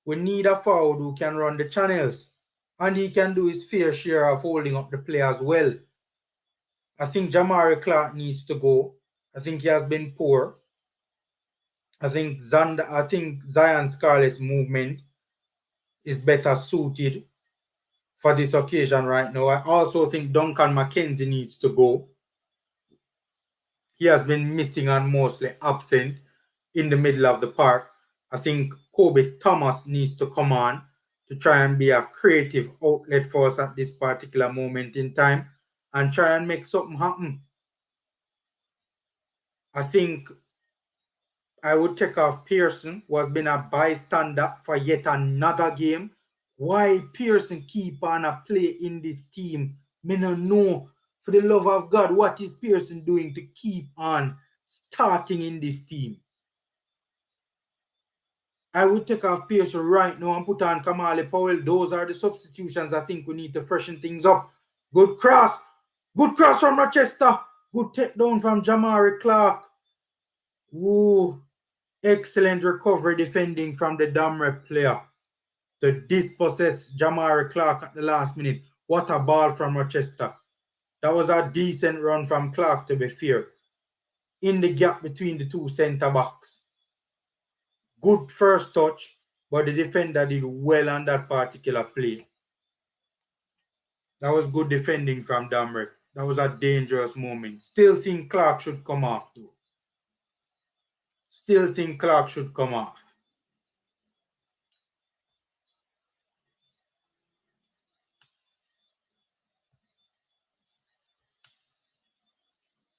We need a forward who can run the channels. And he can do his fair share of holding up the play as well. I think Jamari Clark needs to go. I think he has been poor. I think Zion Scarlett's movement is better suited for this occasion right now. I also think Duncan McKenzie needs to go. He has been missing and mostly absent in the middle of the park. I think Kobe Thomas needs to come on to try and be a creative outlet for us at this particular moment in time and try and make something happen. I think I would take off Pearson, who has been a bystander for yet another game. Why Pearson keep on a play in this team? Me no know. For the love of God, what is Pearson doing to keep on starting in this team? I would take off Pearson right now and put on Kamali Powell. Those are the substitutions I think we need to freshen things up. Good cross. Good cross from Rochester. Good takedown from Jamari Clark. Ooh. Excellent recovery defending from the Damrep player to dispossess Jamari Clark at the last minute. What a ball from Rochester. That was a decent run from Clark, to be fair. In the gap between the two centre backs. Good first touch, but the defender did well on that particular play. That was good defending from Damrep. That was a dangerous moment. Still think Clark should come off, though. Still think Clark should come off.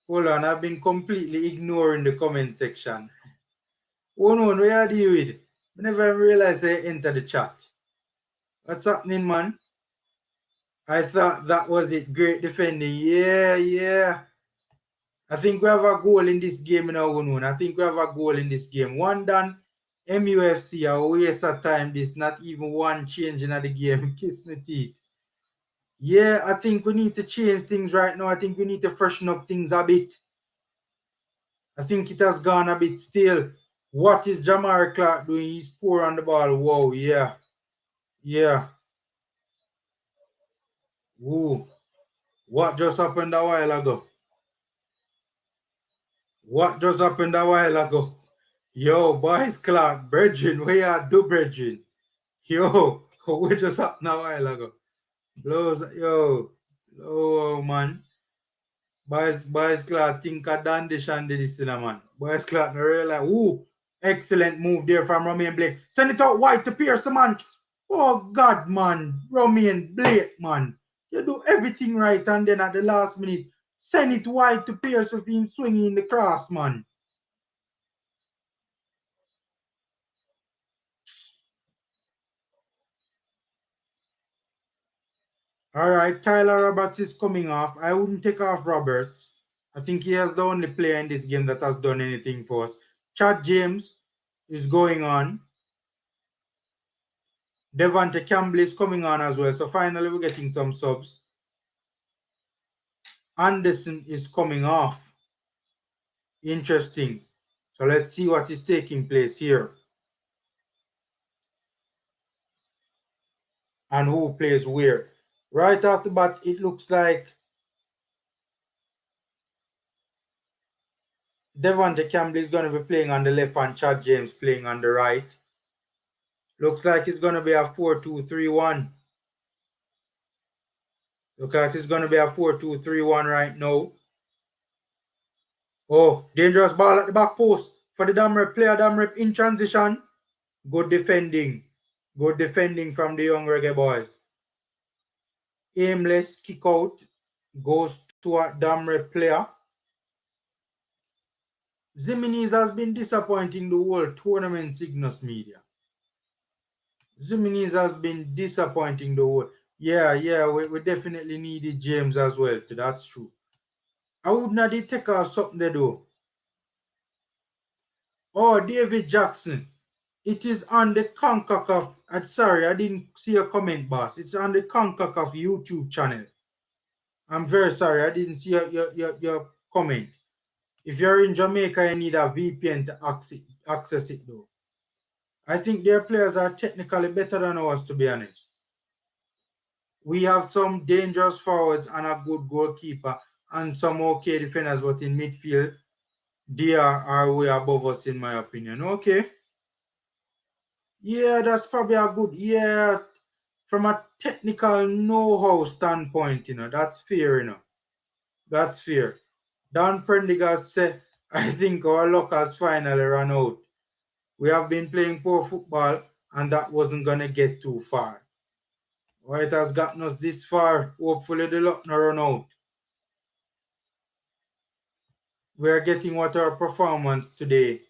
Hold on, I've been completely ignoring the comment section. Oh no, what are you with? I never realized they enter the chat. What's happening, man? I thought that was it. Great defending. Yeah. I think we have a goal in this game now, I think we have a goal in this game. One done. MUFC, a waste of time. This not even one change in the game. Kiss me teeth. Yeah, I think we need to change things right now. I think we need to freshen up things a bit. I think it has gone a bit stale. What is Jamari Clark doing? He's poor on the ball. Whoa, yeah. Ooh, what just happened a while ago? What just happened a while ago? Yo, Boyz Clark, brethren, where you do, brethren? Yo, what just happened a while ago? Blows, yo, oh man. Boyz Clark think a dandy shandy this in a man. Boyz Clark no realize, ooh, excellent move there from Romain Blake. Send it out wide to Pierce, man. Oh God, man. Romain Blake, man. You do everything right and then at the last minute, send it wide to Pierce with him swinging the cross, man. All right, Tyler Roberts is coming off. I wouldn't take off Roberts. I think he has the only player in this game that has done anything for us. Chad James is going on. Devontae Campbell is coming on as well. So finally we're getting some subs. Anderson is coming off. Interesting. So let's see what is taking place here. And who plays where. Right off the bat, it looks like Devontae Campbell is going to be playing on the left and Chad James playing on the right. Looks like it's going to be a 4-2-3-1. Looks like it's going to be a 4-2-3-1 right now. Oh, dangerous ball at the back post for the Damrep player. Damrep in transition. Good defending. Good defending from the young Reggae boys. Aimless kick out. Goes to a Damrep player. Zimenez has been disappointing the whole tournament, Cygnus Media. Zimenez has been disappointing the whole. Yeah, we definitely needed James as well. That's true. I would not take off something there though. Oh, David Jackson. It is on the Concacaf. Sorry, I didn't see a comment, boss. It's on the Concacaf YouTube channel. I'm very sorry, I didn't see your comment. If you're in Jamaica, you need a VPN to access it though. I think their players are technically better than ours, to be honest. We have some dangerous forwards and a good goalkeeper and some okay defenders, but in midfield, they are way above us, in my opinion. Okay. Yeah, that's probably a good, yeah, from a technical know-how standpoint, that's fair, That's fair. Don Prendergast said, I think our luck has finally run out. We have been playing poor football and that wasn't going to get too far. Well, it has gotten us this far. Hopefully the luck no run out. We are getting what our performance today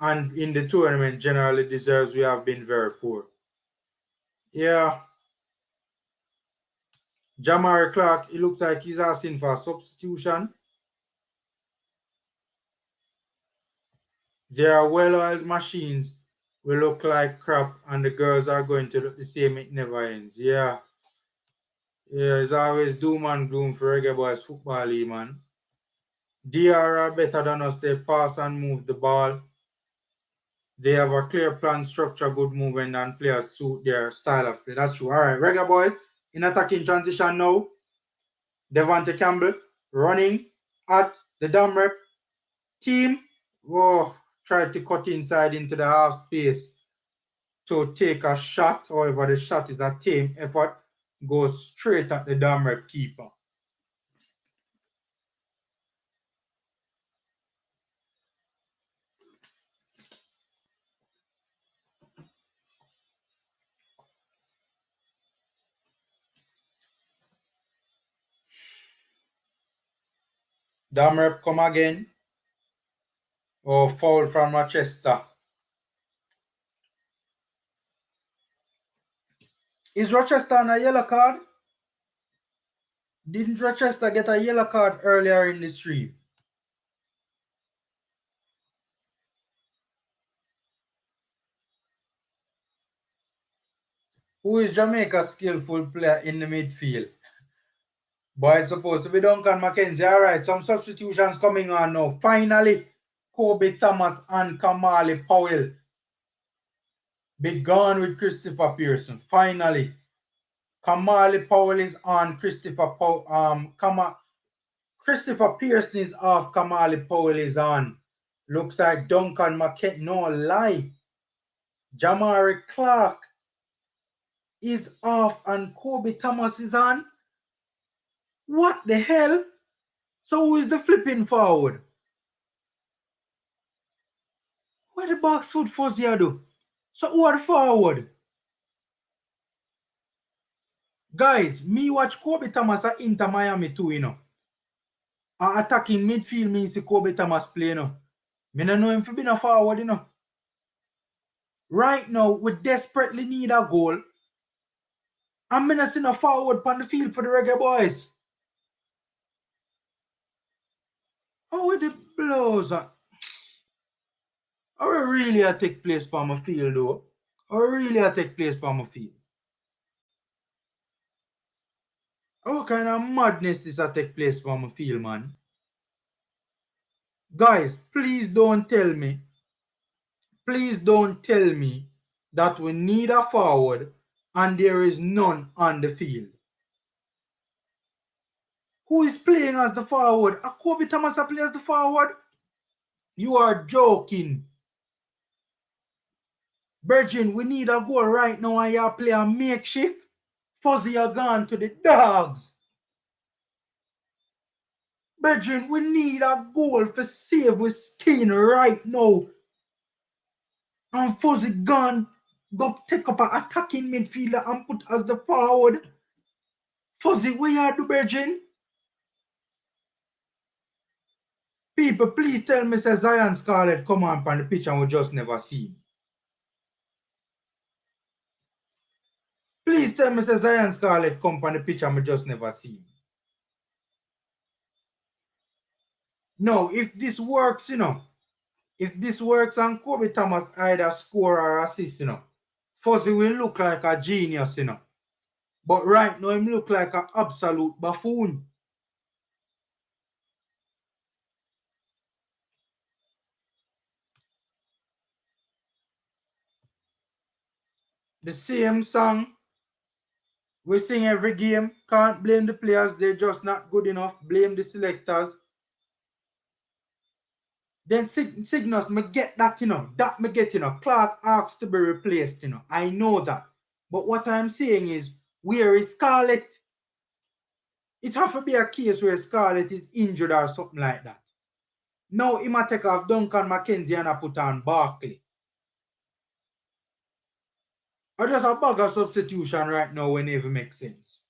and in the tournament generally deserves. We have been very poor. Yeah. Jamari Clark, it looks like he's asking for a substitution. Their well-oiled machines will look like crap and the girls are going to look the same. It never ends. Yeah. Yeah, it's always doom and gloom for Reggae Boys football league, man. DR are better than us. They pass and move the ball. They have a clear plan, structure, good movement, and players suit their style of play. That's true. All right, Reggae Boys in attacking transition now. Devontae Campbell running at the Damrep team. Oh, tried to cut inside into the half space to take a shot. However, the shot is a tame effort. Goes straight at the Damrep keeper. Damrep come again. Oh, foul from Rochester. Is Rochester on a yellow card? Didn't Rochester get a yellow card earlier in the stream? Who is Jamaica's skillful player in the midfield? Boy, it's supposed to be Duncan McKenzie. All right, some substitutions coming on now. Finally, Kobe Thomas and Kamali Powell be gone with Christopher Pearson. Finally. Kamali Powell is on. Christopher Pearson is off. Kamali Powell is on. Looks like Duncan McKenzie. No lie. Jamari Clark is off and Kobe Thomas is on. What the hell? So who is the flipping forward? Where the box foot fuzzy do? So who are the forward? Guys, me watch Kobe Thomas at Inter Miami too, you know. Attacking midfield means the Kobe Thomas play, you know. Me don't know him for being a forward, you know. Right now, we desperately need a goal. I'm not seeing a forward on the field for the Reggae boys. Oh, the blows are. Or really I take place for my field though. Or really I take place for my field. What kind of madness is that take place for my field, man? Guys, please don't tell me. Please don't tell me that we need a forward and there is none on the field. Who is playing as the forward? Kobe Thomas plays as the forward? You are joking. Virgin, we need a goal right now and you play a makeshift. Fuzzy are gone to the dogs. Virgin, we need a goal for save with skin right now. And Fuzzy gone, go take up an attacking midfielder and put as the forward. Fuzzy, what you do, Virgin? People, please tell me, say Zion Scarlett come on the pitch and we just never see him. Please tell me, say Zion Scarlett come on the pitch and we just never see him. No, if this works, you know, if this works and Kobe Thomas either score or assist, you know, Fuzzy will look like a genius, you know. But right now, him look like an absolute buffoon. The same song we sing every game. Can't blame the players, they're just not good enough. Blame the selectors. Then Cygnus, me get that, you know. That me get, you know. Clark asks to be replaced, you know. I know that. But what I'm saying is, where is Scarlett? It have to be a case where Scarlett is injured or something like that. Now, he might take off Duncan McKenzie and I put on Barkley. Or just a bag of substitution right now when it even makes sense.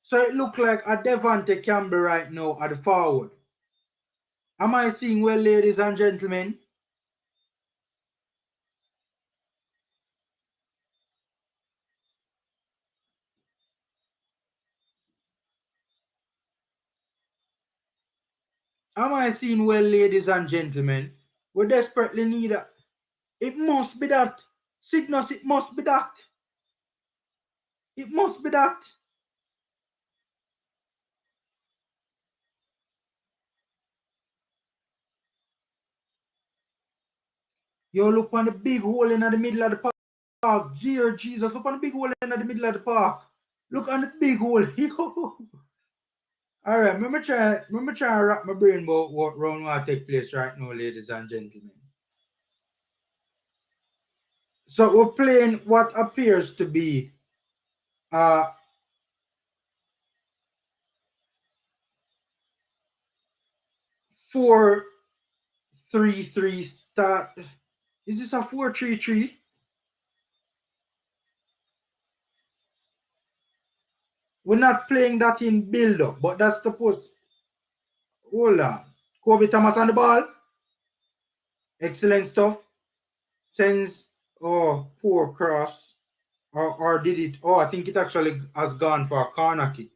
So it look like a Devante Campbell right now at the forward. Am I seeing well, ladies and gentlemen? Am I seeing well, ladies and gentlemen? We desperately need a... It must be that. Cygnus, it must be that. It must be that. Yo, look on the big hole in the middle of the park. Dear Jesus, look on the big hole in the middle of the park. Look on the big hole. All right, let me try and wrap my brain about what round will take place right now, ladies and gentlemen. So we're playing what appears to be 4-3-3 start. Is this a 4-3-3? We're not playing that in build-up, but that's supposed... Hold on. Kobe Thomas on the ball. Excellent stuff. Sends... Oh, poor cross. Or did it... Oh, I think it actually has gone for a corner kick.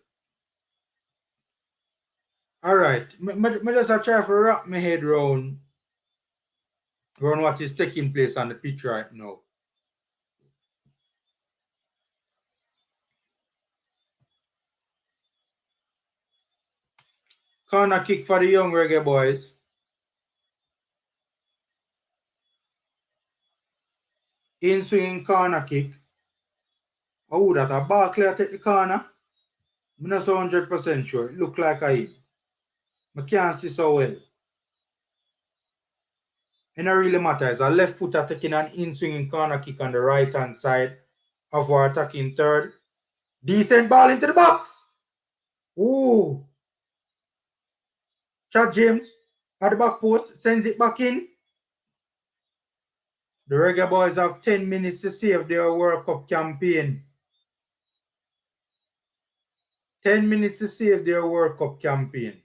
Alright. I just try to wrap my head around what is taking place on the pitch right now. Corner kick for the young Reggae boys. In swinging corner kick. Oh, that a Barkley take the corner. I'm not so 100% sure. It look like I hit. I can't see so well. It don't really matter. It's a left footer taking an in-swinging corner kick on the right-hand side of our attacking third. Decent ball into the box. Ooh. Chad James at the back post sends it back in. The Reggae boys have 10 minutes to save their World Cup campaign. 10 minutes to save their World Cup campaign.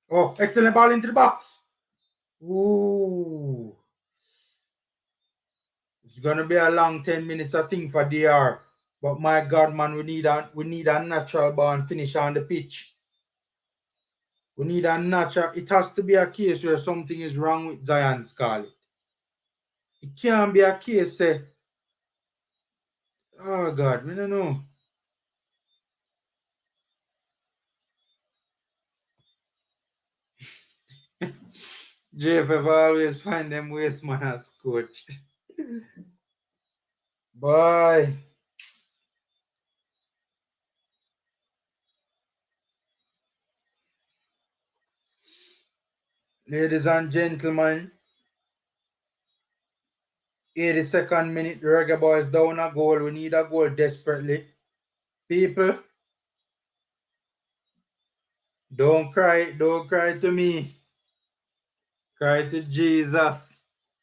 Oh, excellent ball into the box. Ooh. It's gonna be a long 10 minutes, I think, for DR. But my God, man, we need a natural born finish on the pitch. We need a natural. It has to be a case where something is wrong with Zion Scarlett. It can't be a case. Oh God, we don't know. JFF always find them waste man as coach. Bye. Ladies and gentlemen, 82nd minute, the Reggae boys down a goal. We need a goal desperately. People, don't cry to me. Cry to Jesus.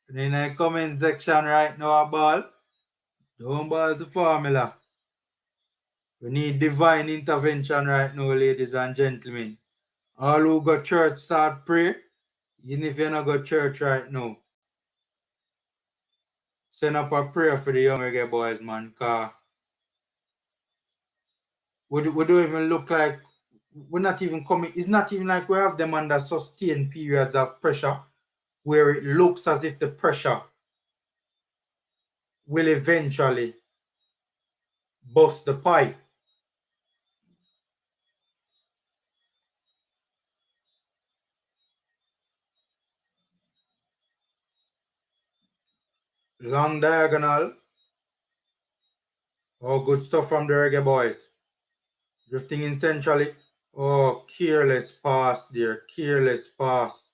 In the comment section right now, ball. Don't ball to formula. We need divine intervention right now, ladies and gentlemen. All who go church start pray. Even if you not go church right now, send up a prayer for the young Reggae boys, man. Cause we don't even look like we're not even coming. It's not even like we have them under sustained periods of pressure where it looks as if the pressure will eventually bust the pipe. Long diagonal. Oh, good stuff from the Reggae boys. Drifting in centrally. Oh, careless pass there. Careless pass.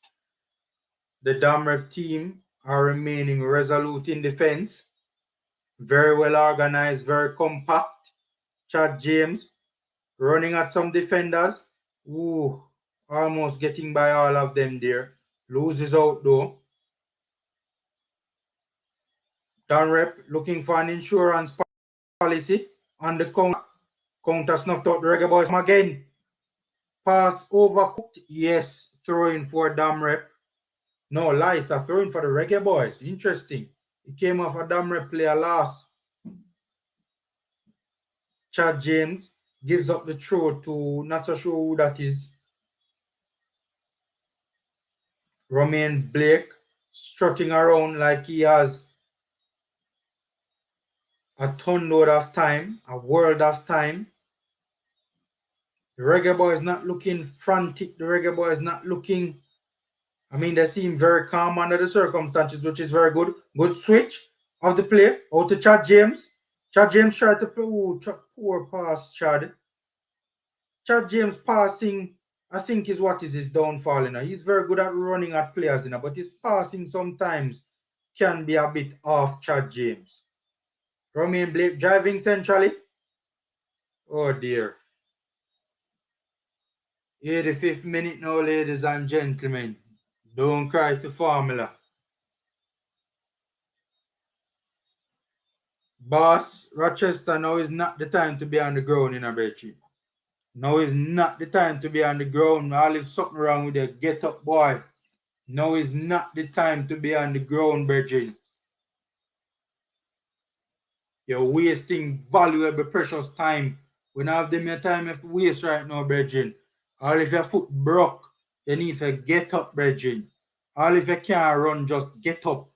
The Damrep team are remaining resolute in defense. Very well organized, very compact. Chad James running at some defenders. Ooh, almost getting by all of them there. Loses out though. Damrep looking for an insurance policy on the counter. Counter snuffed out the Reggae boys again. Pass overcooked. Yes, throwing for Damrep. No, lights are throwing for the Reggae boys. Interesting. It came off a Damrep player last. Chad James gives up the throw to not so sure who that is. Romain Blake strutting around like he has a ton load of time, a world of time. The Reggae boy is not looking frantic. The Reggae boy is not looking. I mean, they seem very calm under the circumstances, which is very good. Good switch of the play out to Chad James. Chad James tried to play. Ooh, poor pass, Chad. Chad James passing, I think, is what is his downfall. He's very good at running at players, but his passing sometimes can be a bit off Chad James. Romain Blake driving centrally. Oh dear. 85th minute now, ladies and gentlemen. Don't cry to formula. Boss, Rochester, now is not the time to be on the ground in a bedroom. Now is not the time to be on the ground. All if something wrong with you, get up, boy. Now is not the time to be on the ground, brethren. You're wasting valuable, precious time. We don't have them your time if waste right now, brethren. All if your foot broke, you need to get up, brethren. All if you can't run, just get up.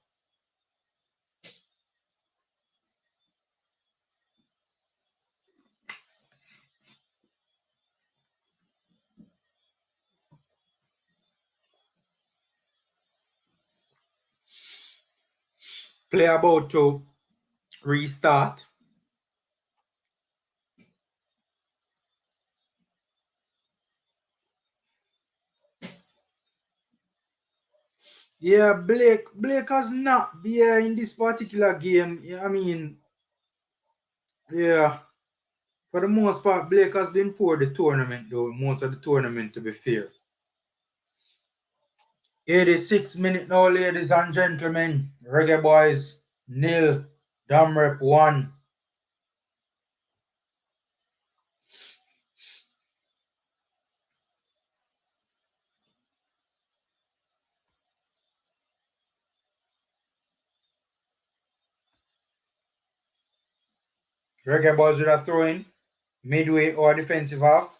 Play about to restart. Yeah, Blake has not there in this particular game. I mean, yeah, for the most part, Blake has been poor the tournament though, most of the tournament to be fair. 86 minutes now, ladies and gentlemen. Reggae Boyz 0, Damrep 1. Reggae Boyz with a throw in, midway or defensive half,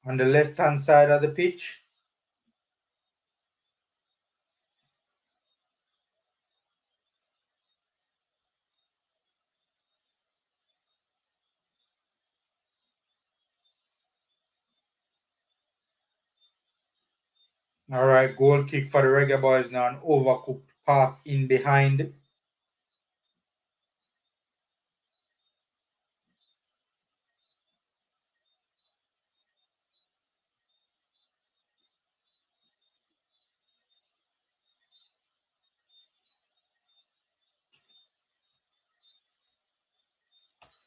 on the left hand side of the pitch. All right, goal kick for the Reggae Boyz now, an overcooked pass in behind.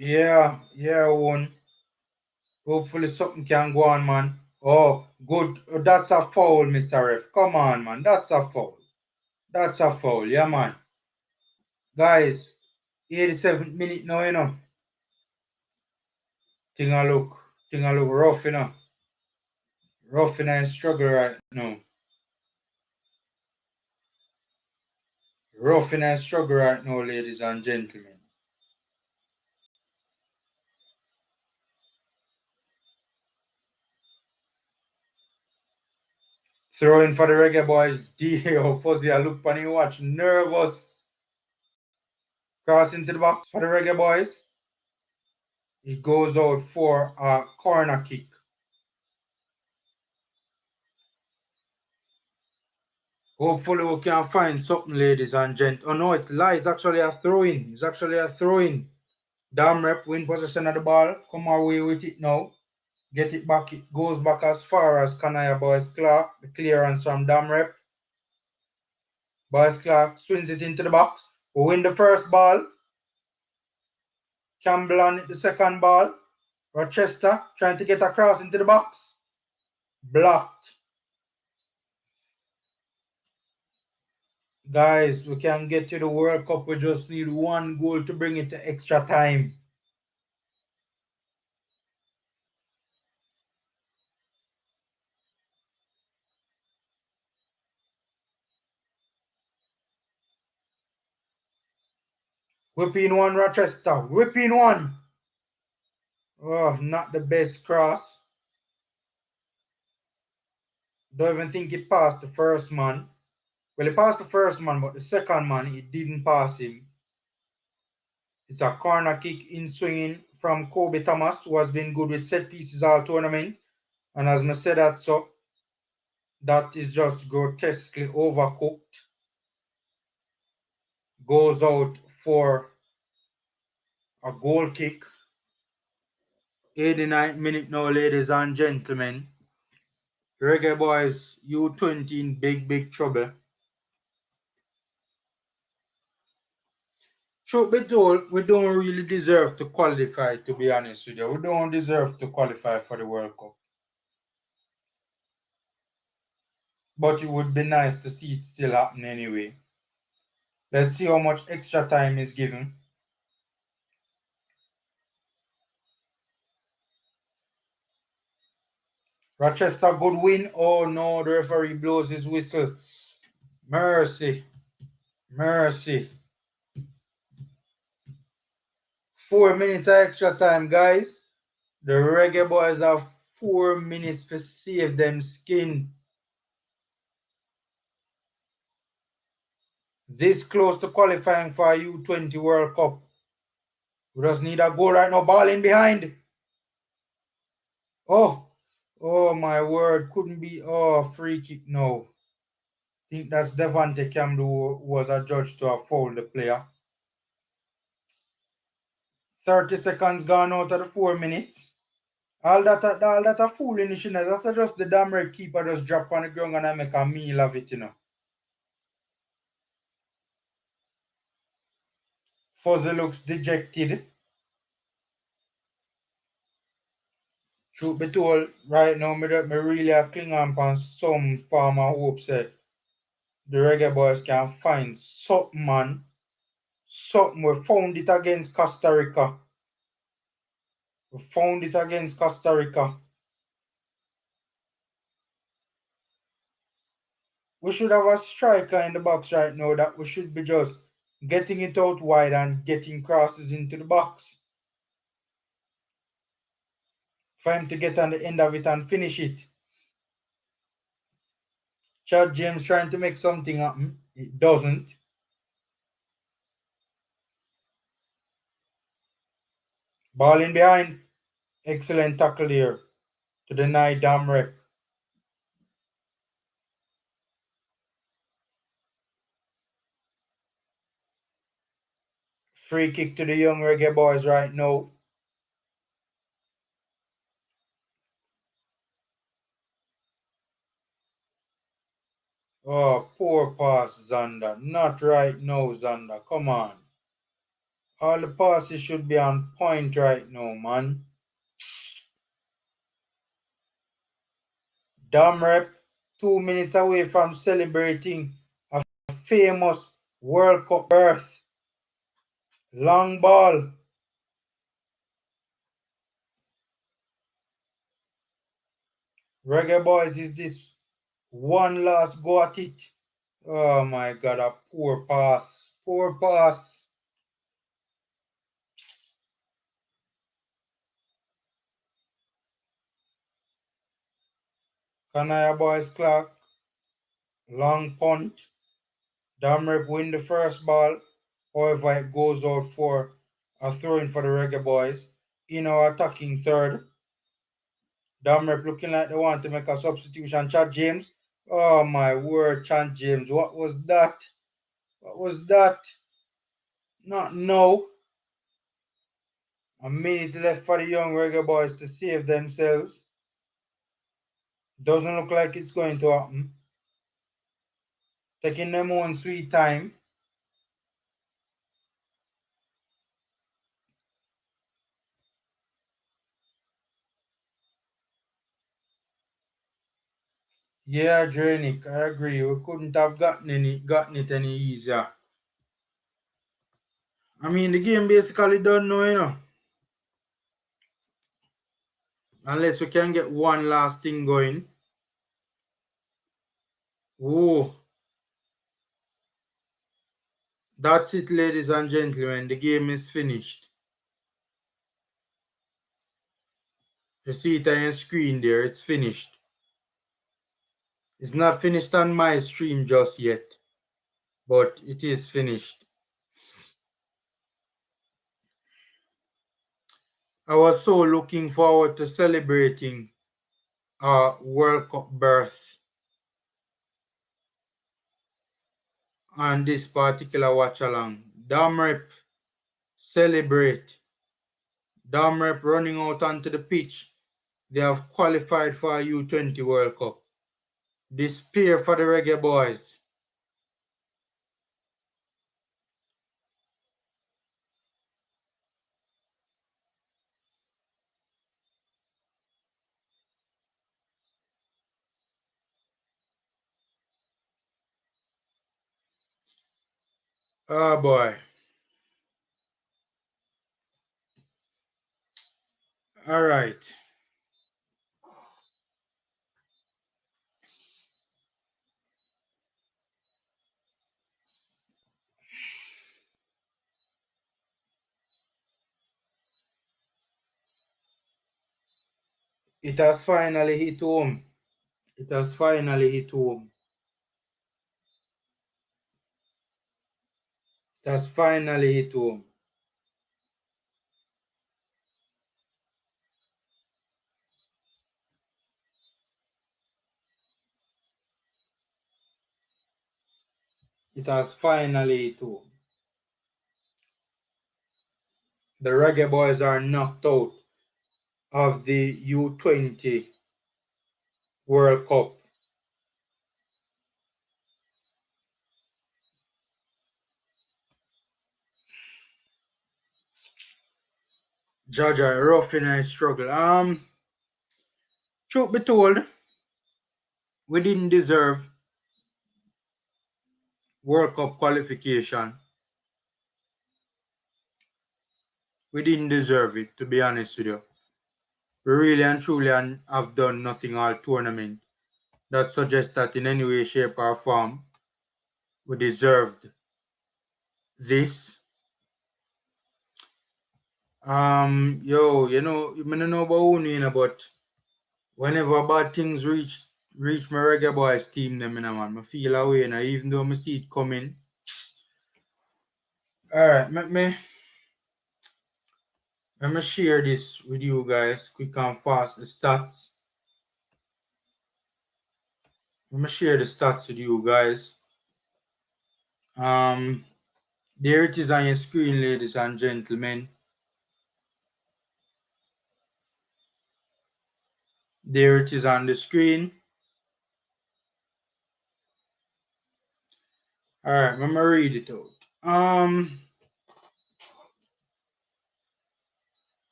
Yeah, one. Hopefully something can go on, man. Oh, good. Oh, that's a foul, Mr. Ref. Come on, man. That's a foul. That's a foul. Yeah, man. Guys, 87th minute now, you know. Thing a look rough, you know. Rough and struggle right now. Rough and struggle right now, ladies and gentlemen. Throwing for the Reggae Boyz. Dio Fuzzy, I look on you watch. Nervous. Cross into the box for the Reggae Boyz. It goes out for a corner kick. Hopefully we can find something, ladies and gents. Oh no, it's lie. It's actually a throw-in. It's actually a throw-in. Damrep win possession of the ball. Come away with it now. Get it back. It goes back as far as Kanaya Boyz Clark. The clearance from Damrep. Boyz Clark swings it into the box. We win the first ball. Campbell on the second ball. Rochester trying to get across into the box. Blocked. Guys, we can get to the World Cup. We just need one goal to bring it to extra time. Whipping one, Rochester. Whipping one. Oh, not the best cross. Don't even think it passed the first man. Well, it passed the first man, but the second man, it didn't pass him. It's a corner kick in swinging from Kobe Thomas, who has been good with set pieces all tournament. And as I said that, so that is just grotesquely overcooked. Goes out for a goal kick. 89th minute now, ladies and gentlemen. Reggae Boyz U20 in big trouble. Truth be told, we don't really deserve to qualify, to be honest with you. We don't deserve to qualify for the World Cup. But it would be nice to see it still happen anyway. Let's see how much extra time is given. Rochester, good win. Oh no, the referee blows his whistle. Mercy. 4 minutes of extra time, guys. The Reggae Boyz have 4 minutes to save them skin. This close to qualifying for a U20 World Cup. We just need a goal right now. Ball in behind. Oh my word. Couldn't be. Oh, free kick. No. think that's Devante Camden who was adjudged to have fouled the player. 30 seconds gone out of the 4 minutes. All that a foolishness, you know. That's just the damn red keeper just drop on the ground and I make a meal of it, you know. Fuzzy looks dejected. Truth be told, right now, me really a cling on some form of hope say the Reggae Boys can find something, man. Something. We found it against Costa Rica. We found it against Costa Rica. We should have a striker in the box right now that we should be just getting it out wide and getting crosses into the box. For him to get on the end of it and finish it. Chad James trying to make something happen. It doesn't. Ball in behind. Excellent tackle here to deny damn rep. Free kick to the young Reggae Boys right now. Oh, poor pass, Zander. Not right now, Zander. Come on. All the passes should be on point right now, man. Damn rep, 2 minutes away from celebrating a famous World Cup berth. Long ball. Reggae Boys, is this one last go at it? Oh my God, a poor pass. Poor pass. Kanaya Boys clock. Long punt. Damrep win the first ball. However, it goes out for a throw-in for the Reggae Boys. In our attacking third. Damrep looking like they want to make a substitution. Chad James. Oh my word, Chad James. What was that? What was that? Not now. A minute left for the young Reggae Boys to save themselves. Doesn't look like it's going to happen. Taking them own sweet time. Yeah, Dranic, I agree. We couldn't have gotten it any easier. I mean, the game basically done now, you know. Unless we can get one last thing going. Whoa. That's it, ladies and gentlemen. The game is finished. You see it on your screen there. It's finished. It's not finished on my stream just yet, but it is finished. I was so looking forward to celebrating our World Cup berth on this particular watch along. Damrep celebrate. Damrep running out onto the pitch. They have qualified for a U20 World Cup. Despair for the Reggae Boys. Oh boy. All right. It has finally hit home. It has finally hit home. It has finally hit home. It has finally too. The Reggae Boys are knocked out of the U20 World Cup. Jaja, rough in a struggle. Truth be told, we didn't deserve World Cup qualification. We didn't deserve it, to be honest with you. We really and truly have done nothing all tournament that suggests that in any way, shape, or form we deserved this. You know, I don't know about who, but whenever bad things reach my Reggae Boys team, them, man, I feel away, even though I see it coming. Alright, let me share this with you guys quick and fast, the stats. Let me share the stats with you guys. There it is on your screen, ladies and gentlemen. There it is on the screen. Alright, let me read it out.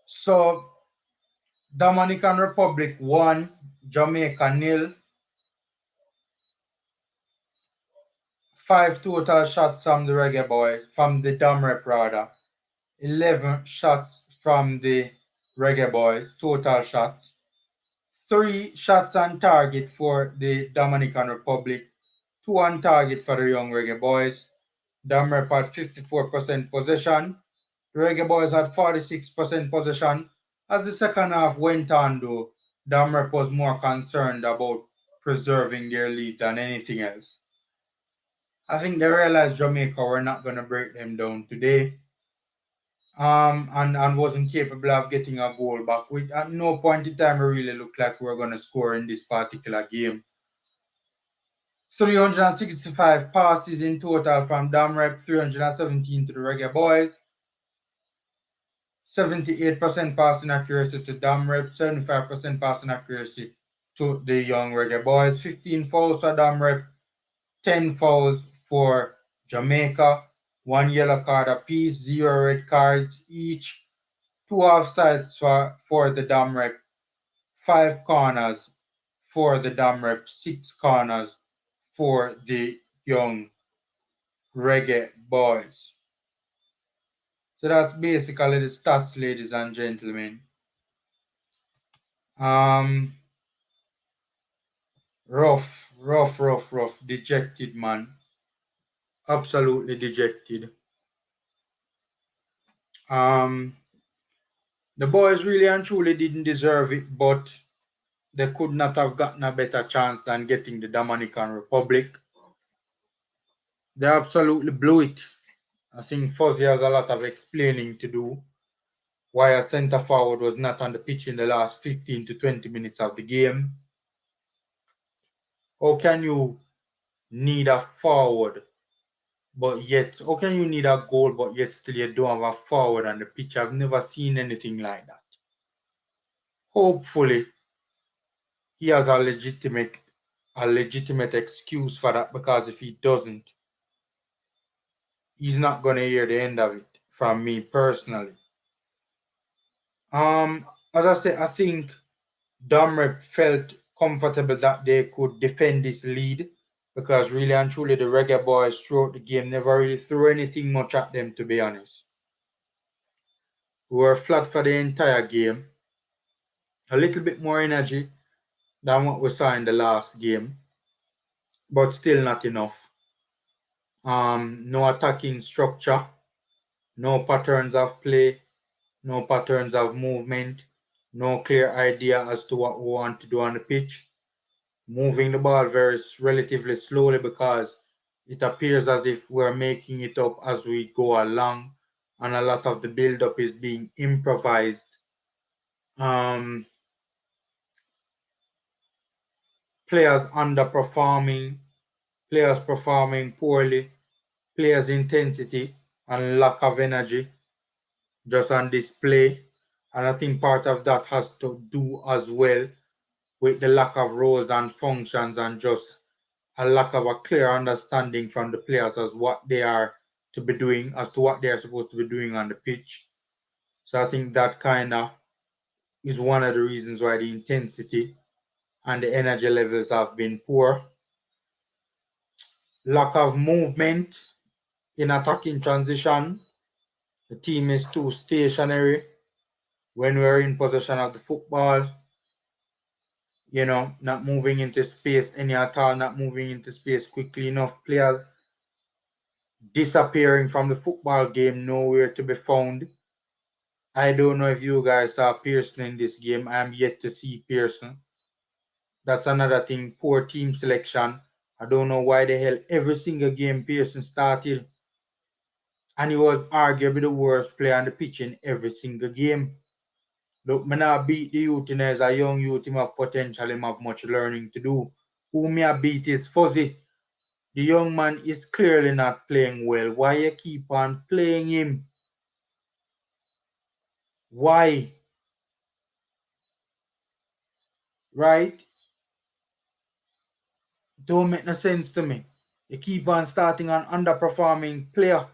So Dominican Republic 1, Jamaica 0. 5 total shots from the Reggae Boys, from the Dam Rep rather. 11 shots from the Reggae Boys, total shots. 3 shots on target for the Dominican Republic. 2 on target for the Young Reggae Boys. Dam Rep had 54% possession. The Reggae Boys had 46% possession. As the second half went on though, Dam Rep was more concerned about preserving their lead than anything else. I think they realized Jamaica were not going to break them down today. And wasn't capable of getting a goal back. At no point in time it really looked like we were going to score in this particular game. 365 passes in total from Dam Rep, 317 to the Reggae Boys. 78% passing accuracy to Dam Rep, 75% passing accuracy to the Young Reggae Boys. 15 fouls for Dam Rep, 10 fouls for Jamaica, 1 yellow card apiece, 0 red cards each, 2 offsides for the Dam Rep, 5 corners for the Dam Rep, 6 corners for the Young Reggae Boys. So that's basically the stats, ladies and gentlemen. Rough. Dejected, man. Absolutely dejected. The boys really and truly didn't deserve it, but they could not have gotten a better chance than getting the Dominican Republic. They absolutely blew it. I think Fuzzy has a lot of explaining to do why a centre forward was not on the pitch in the last 15 to 20 minutes of the game. How can you need a forward, but yet, how can you need a goal, but yet still you don't have a forward on the pitch? I've never seen anything like that. Hopefully, he has a legitimate excuse for that, because if he doesn't, he's not going to hear the end of it from me personally. As I said, I think Dam Rep felt comfortable that they could defend this lead, because really and truly the Reggae Boys throughout the game never really threw anything much at them, to be honest. We were flat for the entire game. A little bit more energy than what we saw in the last game, but still not enough. No attacking structure, no patterns of play, no patterns of movement, no clear idea as to what we want to do on the pitch. Moving the ball relatively slowly, because it appears as if we're making it up as we go along, and a lot of the build-up is being improvised. players underperforming, players performing poorly, players' intensity and lack of energy just on display. And I think part of that has to do as well with the lack of roles and functions and just a lack of a clear understanding from the players as what they are to be doing, as to what they are supposed to be doing on the pitch. So I think that kind of is one of the reasons why the intensity and the energy levels have been poor. Lack of movement in attacking transition. The team is too stationary when we're in possession of the football. Not moving into space any at all, not moving into space quickly enough. Players disappearing from the football game, nowhere to be found. I don't know if you guys saw Pearson in this game. I am yet to see Pearson. That's another thing, poor team selection. I don't know why the hell every single game Pearson started and he was arguably the worst player on the pitch in every single game. Look, me not beat the youth as a young youth, him have potential, him have much learning to do. Who me a beat is Fuzzy. The young man is clearly not playing well. Why you keep on playing him? Why? Right? Don't make no sense to me. You keep on starting an underperforming player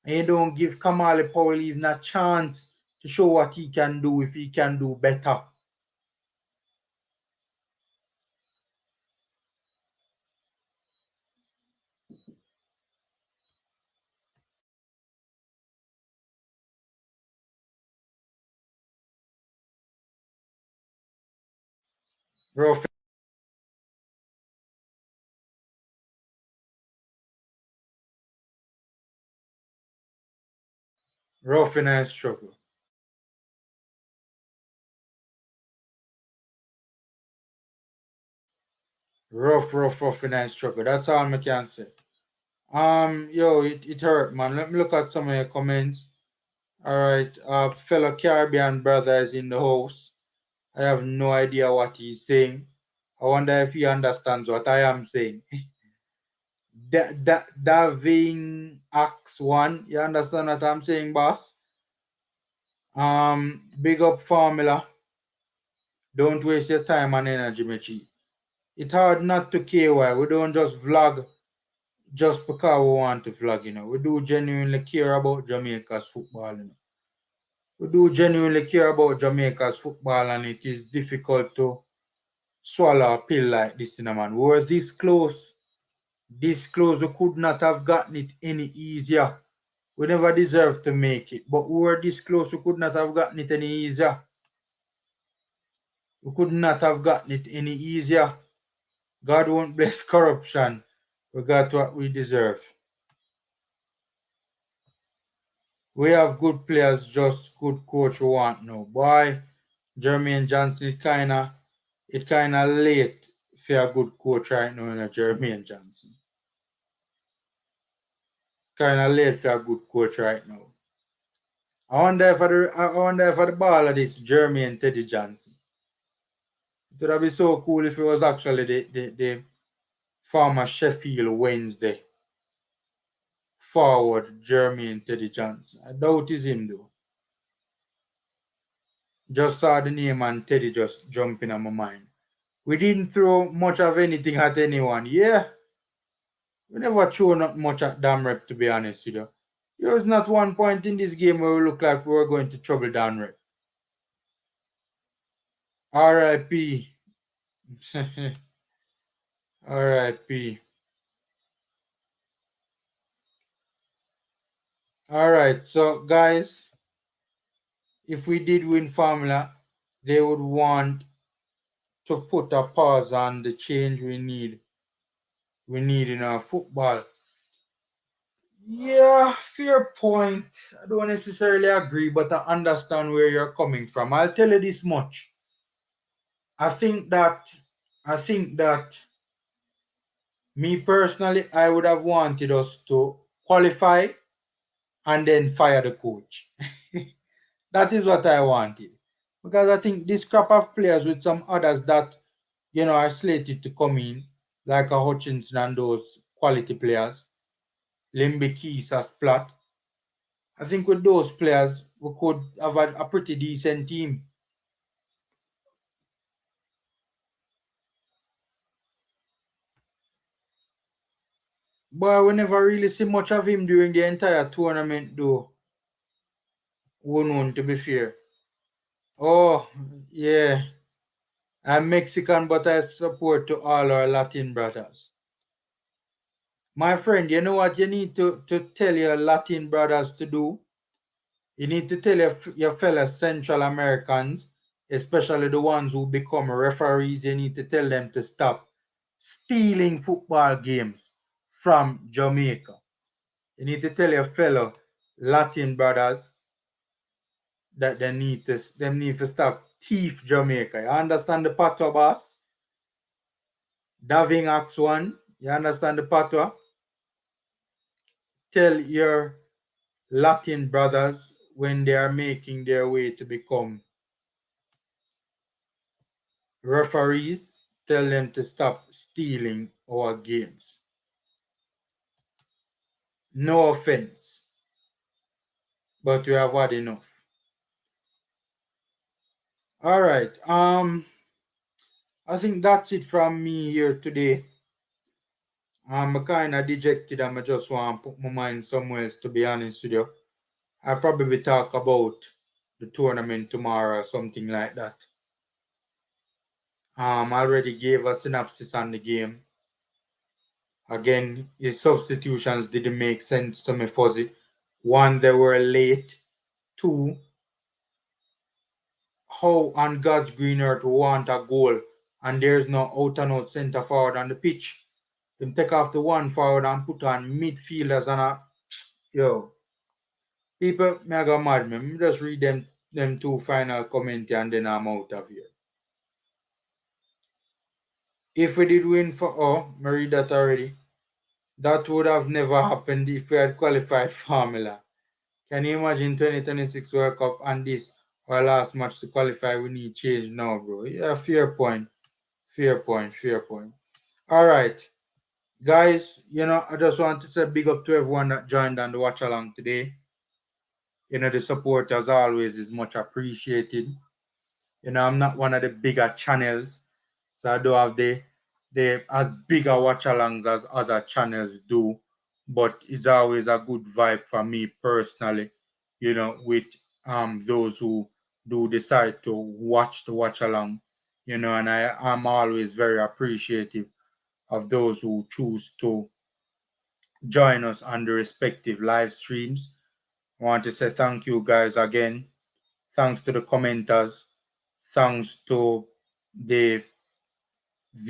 and you don't give Kamali Powell even a chance to show what he can do if he can do better. Rough, rough in a struggle. Rough in a struggle. That's all I can say. Yo, it hurt, man. Let me look at some of your comments. All right, fellow Caribbean brother is in the house. I have no idea what he's saying. I wonder if he understands what I am saying. Daving Axe One, you understand what I'm saying, boss? Big up Formula. Don't waste your time and energy, Michi. It's hard not to KY. We don't just vlog just because we want to vlog, We do genuinely care about Jamaica's football, We do genuinely care about Jamaica's football, and it is difficult to swallow a pill like this, man. We were this close. This close. We could not have gotten it any easier. We never deserved to make it, but we were this close. We could not have gotten it any easier. We could not have gotten it any easier. God won't bless corruption. We got what we deserve. We have good players, just good coach we want now. Boy, Jermaine Johnson, it kinda late for a good coach right now, Jermaine Johnson. Kinda late for a good coach right now. I wonder if the ball of this Jermaine Teddy Johnson. It would have been so cool if it was actually the former Sheffield Wednesday forward Jermaine Teddy Johnson. I doubt it's him though. Just saw the name and Teddy just jumping on my mind. We didn't throw much of anything at anyone. Yeah. We never threw not much at Damrep, to be honest with you. There was not one point in this game where we looked like we were going to trouble Damrep. R.I.P. R.I.P. Alright, so guys, if we did win Formula, they would want to put a pause on the change we need in our football. Yeah, fair point. I don't necessarily agree, but I understand where you're coming from. I'll tell you this much. I think that me personally, I would have wanted us to qualify and then fire the coach. That is what I wanted. Because I think this crop of players with some others that are slated to come in, like a Hutchinson and those quality players. Limby Keys as Splat. I think with those players, we could have a pretty decent team. But we never really see much of him during the entire tournament, though. One, to be fair. Oh, yeah. I'm Mexican, but I support to all our Latin brothers. My friend, you know what you need to tell your Latin brothers to do? You need to tell your fellow Central Americans, especially the ones who become referees, you need to tell them to stop stealing football games from Jamaica. You need to tell your fellow Latin brothers that they need to stop thief Jamaica. You understand the patois, boss? Daving Axe 1, you understand the patois? Tell your Latin brothers when they are making their way to become referees, tell them to stop stealing our games. No offense, but we have had enough. All right. I think that's it from me here today. I'm kind of dejected and I just want to put my mind somewhere else, to be honest with you. I'll probably talk about the tournament tomorrow or something like that. Already gave a synopsis on the game. Again, his substitutions didn't make sense to me, Fuzzy. One, they were late. Two, how on God's green earth we want a goal and there's no out and out centre forward on the pitch. Him take off the one forward and put on midfielders and people me go mad me. Me just read them two final comments and then I'm out of here. If we did win for me read that already. That would have never happened if we had qualified Formula. Can you imagine 2026 World Cup and this our last match to qualify? We need change now, bro. Yeah, fair point. Fair point. Fair point. All right, guys. I just want to say big up to everyone that joined on the watch along today. The support as always is much appreciated. I'm not one of the bigger channels, so I don't have the as bigger watch alongs as other channels do. But it's always a good vibe for me personally, with those who do decide to watch the watch along, and I'm always very appreciative of those who choose to join us on the respective live streams. I want to say thank you guys again. Thanks to the commenters. Thanks to the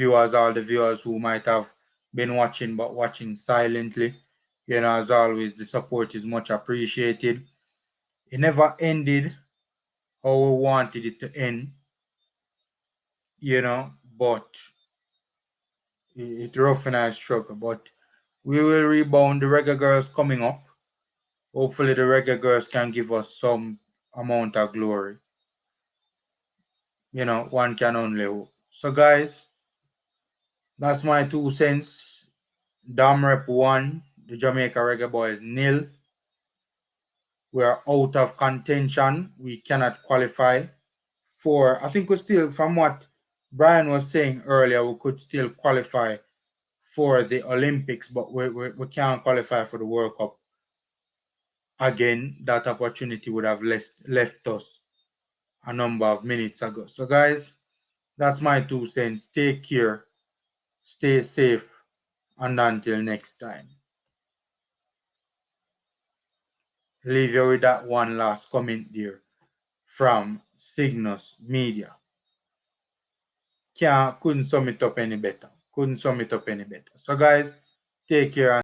all the viewers who might have been watching but watching silently. As always, the support is much appreciated. It never ended how we wanted it to end, but it rough and I struggle. But we will rebound. The Reggae Girls coming up. Hopefully, the Reggae Girls can give us some amount of glory. One can only hope. So, guys, that's my 2 cents. Dam Rep 1, the Jamaica Reggae Boys 0. We are out of contention. We cannot qualify for, I think we still, from what Brian was saying earlier, we could still qualify for the Olympics, but we can't qualify for the World Cup. Again, that opportunity would have left us a number of minutes ago. So, guys, that's my 2 cents. Take care, stay safe, and until next time. Leave you with that one last comment there from Cygnus Media. Couldn't sum it up any better. So, guys, take care.